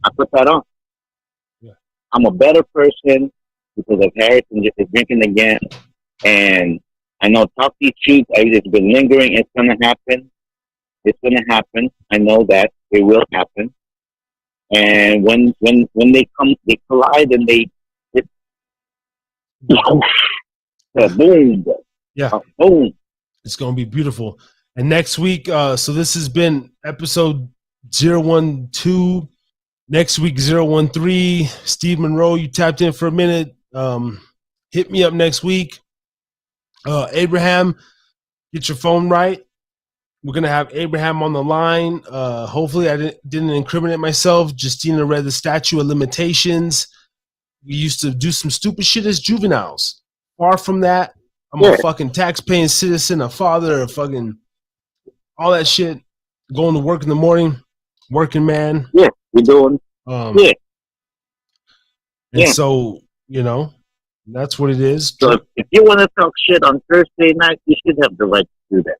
S9: I put that on.
S1: Yeah.
S9: I'm a better person because of Harrison just drinking again. And I know talk these truths. It's been lingering. It's gonna happen. It's gonna happen. I know that it will happen. And when they come, they collide and it's boom,
S1: Yeah,
S9: boom.
S1: it's gonna be beautiful. And next week, so this has been episode 012. Next week 013. Steve Monroe, you tapped in for a minute. Hit me up next week. Abraham, get your phone right. We're gonna have Abraham on the line. Hopefully, I didn't incriminate myself. Justina read the statute of limitations. We used to do some stupid shit as juveniles. Far from that, I'm
S9: Yeah,
S1: a fucking tax-paying citizen, a father, a fucking all that shit. Going to work in the morning, working man.
S9: yeah. We're doing.
S1: Um,
S9: Yeah,
S1: and
S9: yeah.
S1: so you know, that's what it is.
S9: So if you want to talk shit on Thursday night, you should have the right to do that.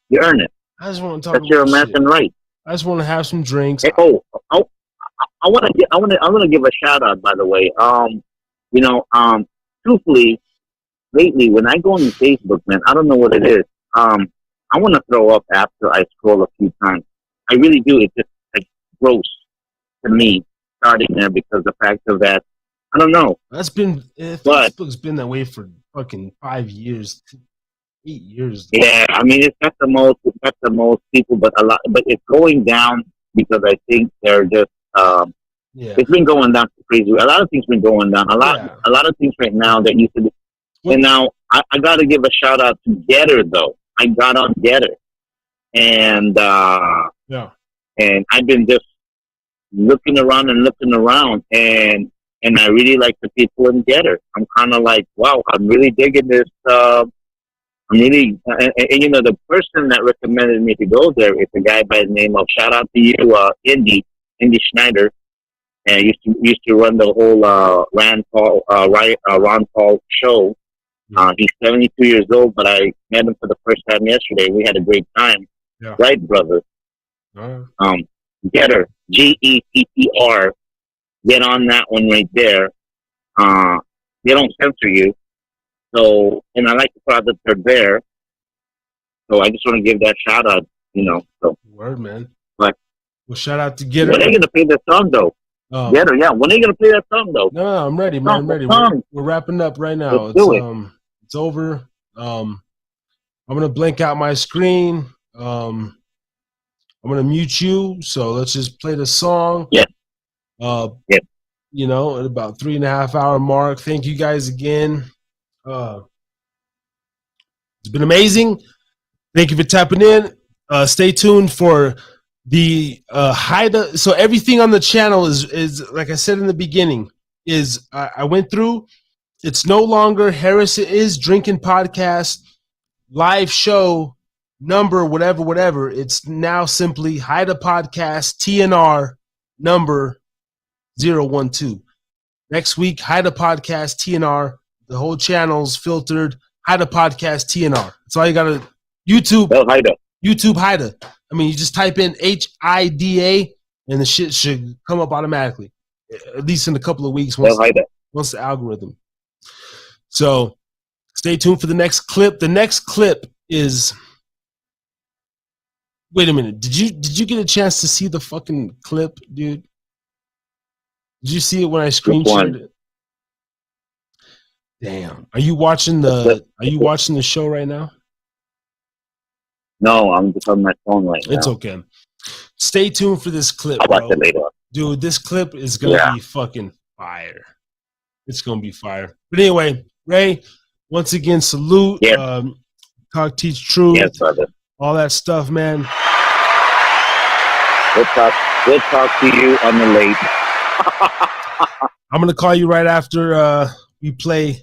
S9: You earn it.
S1: I just want to talk
S9: That's your
S1: about shit.
S9: American right.
S1: I just want to have some drinks.
S9: Hey, I want to give a shout out. By the way, you know, truthfully, lately when I go on Facebook, man, I don't know what it is. I want to throw up after I scroll a few times. I really do. It's just like gross to me starting there because the fact of that. I don't know.
S1: That's been
S9: But
S1: Facebook's been that way for fucking 5 years, 8 years.
S9: yeah, I mean, it's not the most people, but a lot, but it's going down because I think they're just,
S1: Yeah,
S9: it's been going down crazy. A lot of things been going down.
S1: Yeah.
S9: A lot of things right now that used to be,
S1: Well-
S9: and now I got to give a shout out to Getter though. I got on Getter, and and I've been just looking around, and I really like the people in Getter. I'm kind of like, wow, I'm really digging this. I'm really, and you know, the person that recommended me to go there is a guy by the name of, shout out to you, Indy Schneider, and used to run the whole Ron Paul show. He's 72 years old, but I met him for the first time yesterday. We had a great time.
S1: Yeah.
S9: Right, brother? Getter, Gettr. Get on that one right there. They don't censor you. So, and I like the fact that they're there. So I just want to give that shout out, you know. So
S1: word, man.
S9: But
S1: well, shout out to Getter.
S9: When are you gonna play that song though? Getter, yeah. When are you gonna play that song though?
S1: No, I'm ready, man. I'm ready. We're wrapping up right now. It's over. I'm gonna blank out my screen. I'm gonna mute you. So let's just play the song.
S9: Yeah.
S1: You know, at about 3.5 hour mark. Thank you guys again. It's been amazing. Thank you for tapping in. Stay tuned for the Haida. So everything on the channel is like I said in the beginning, is I went through. It's no longer Harris is Drinkin podcast live show number whatever. It's now simply Haida podcast T.N.R. number 012. Next week, Haida podcast T.N.R. The whole channel's filtered. Haida podcast T.N.R. That's all you gotta YouTube. YouTube Haida. I mean, you just type in HIDA and the shit should come up automatically. At least in a couple of weeks once the algorithm. So stay tuned for the next clip. The next clip is. Wait a minute. Did you get a chance to see the fucking clip, dude? Did you see it when I screen shared it? Damn. Are you watching the show right now?
S9: No, I'm just on my phone right now.
S1: It's okay. Stay tuned for this clip,
S9: I'll watch it later.
S1: Dude, this clip is gonna be fucking fire. It's gonna be fire. But anyway, Ray, once again, salute. Talk, teach, truth.
S9: Yes, brother.
S1: All that stuff, man.
S9: We'll talk to you on the late.
S1: I'm gonna call you right after we play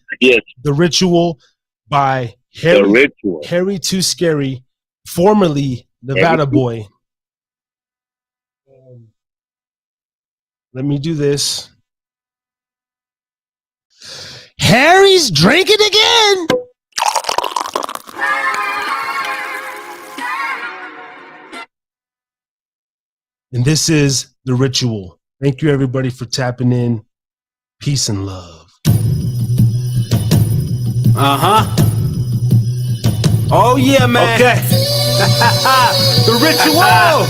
S1: The Ritual by Harry Too Scary, formerly Nevada Boy. Let me do this. Harry's drinking again. And this is The Ritual. Thank you, everybody, for tapping in. Peace and love.
S2: Oh, yeah, man. Okay. The Ritual.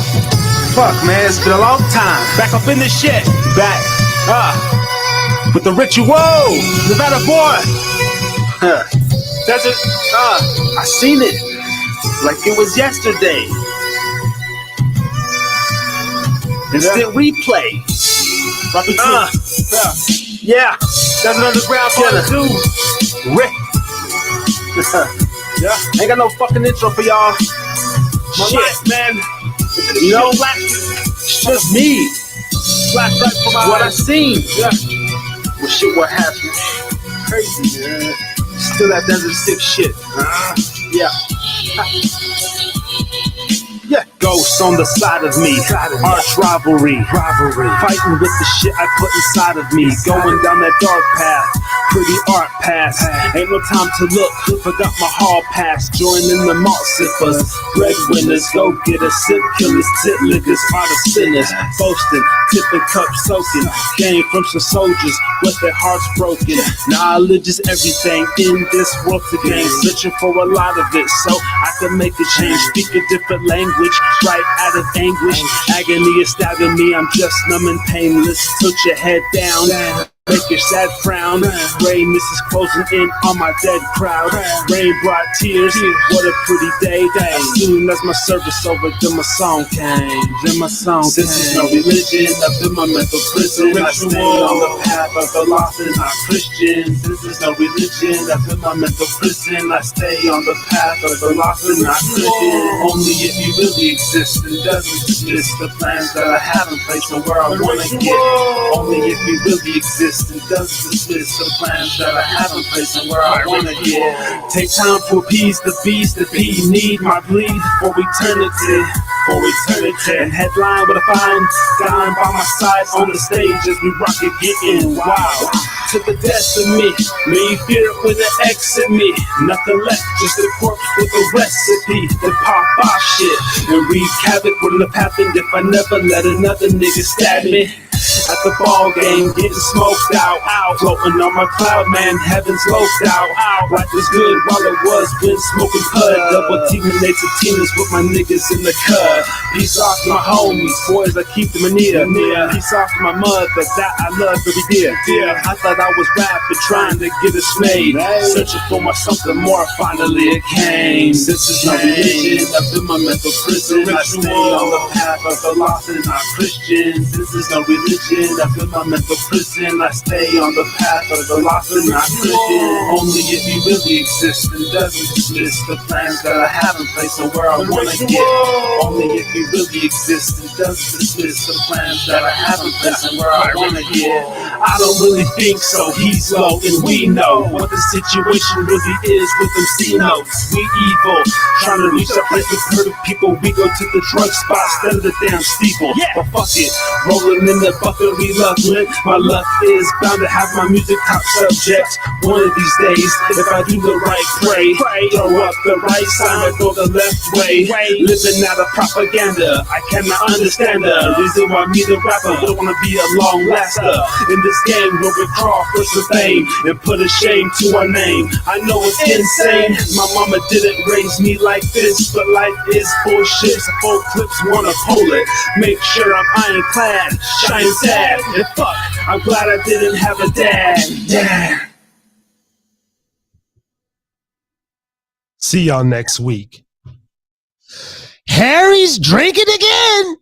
S2: Fuck, man. It's been a long time. Back up in this shit. Back. With The Ritual. Nevada Boy. That's it. I seen it. Like it was yesterday. Instant replay. Yeah. That's an underground killer. Rick. Ain't got no fucking intro for y'all. My life, man. You know, it's just me. Flashback from what I seen. Well, shit, what happened? Crazy, man. Still that Desert Six shit. Yeah. Ghosts on the side of me, arch rivalry, fighting with the shit I put inside of me, going down that dark path, pretty art path, ain't no time to look, forgot my hall pass, joining the malt sippers, breadwinners, go get a sip, killers, tit lickers, art of sinners, boasting, tipping cups soaking, came from some soldiers with their hearts broken, knowledge is everything in this world to gain, searching for a lot of it, so I can make a change, speak a different language, right out of anguish, agony is stabbing me, I'm just numb and painless, put your head down. make your sad frown. Rain, Mrs. closing in on my dead crowd. Rain brought tears, what a pretty day. As soon as my service over, then my song came. Since there's no religion up in my mental prison, I stay on the path of the lost and not Christian. Since there's no religion up in my mental prison, I stay on the path of the lost and not Christian. Only if you really exist and doesn't dismiss the plans that I have in place for where I wanna get. Only if you really exist and doesn't dismiss the plans that I have in place and where I wanna get. Take time to appease the beast that be need my bleed for eternity. And headline with a fine dime by my side on the stage as we rock it, getting wild. To the death of me, may you fear it with an X in me. Nothing left, just a corpse with a recipe. To pop off shit and wreak havoc wouldn't have happened if I never let another nigga stab me. At the ball game, getting smoked out, floating on my cloud, man, heaven's loped out. Life was good while it was when smoking pud, double teaming Nates and Tinas with my niggas in the cut. Peace off to my homies, boys, I keep them near. Peace off to my mother, that I love very dear. I thought I was rapping, trying to get us made, searching for my something more, finally it came. Since there's no religion up in my mental prison, I stay on the path of the lost and not Christian. Since there's no religion up in my mental prison, I stay on the path of the lost and not Christian. Only if you really exist and doesn't dismiss the plans that I have in place and where I wanna get. Only if you really exist and doesn't dismiss the plans that I have in place and where I wanna get. I don't really think so, he's low and we know what the situation really is with them C notes. We evil, trying to reach a place with perfect people. We go to the drug spot instead of the damn steeple. But fuck it, rolling in the bucket, we love lit. My luck is bound to have my music top subject. One of these days, if I do the right pray, throw up the right sign or go the left way. Living out of propaganda, I cannot understand the reason why me the rapper don't wanna be a long laster. In this game where we crawl for some fame and put a shame to our name. I know it's insane, my mama didn't raise me like this, but life is bullshit, so full clips wanna pull it. Make sure I'm ironclad, shine sad, and fuck, I'm glad I didn't have a dad.
S1: See y'all next week. Harry's drinking again.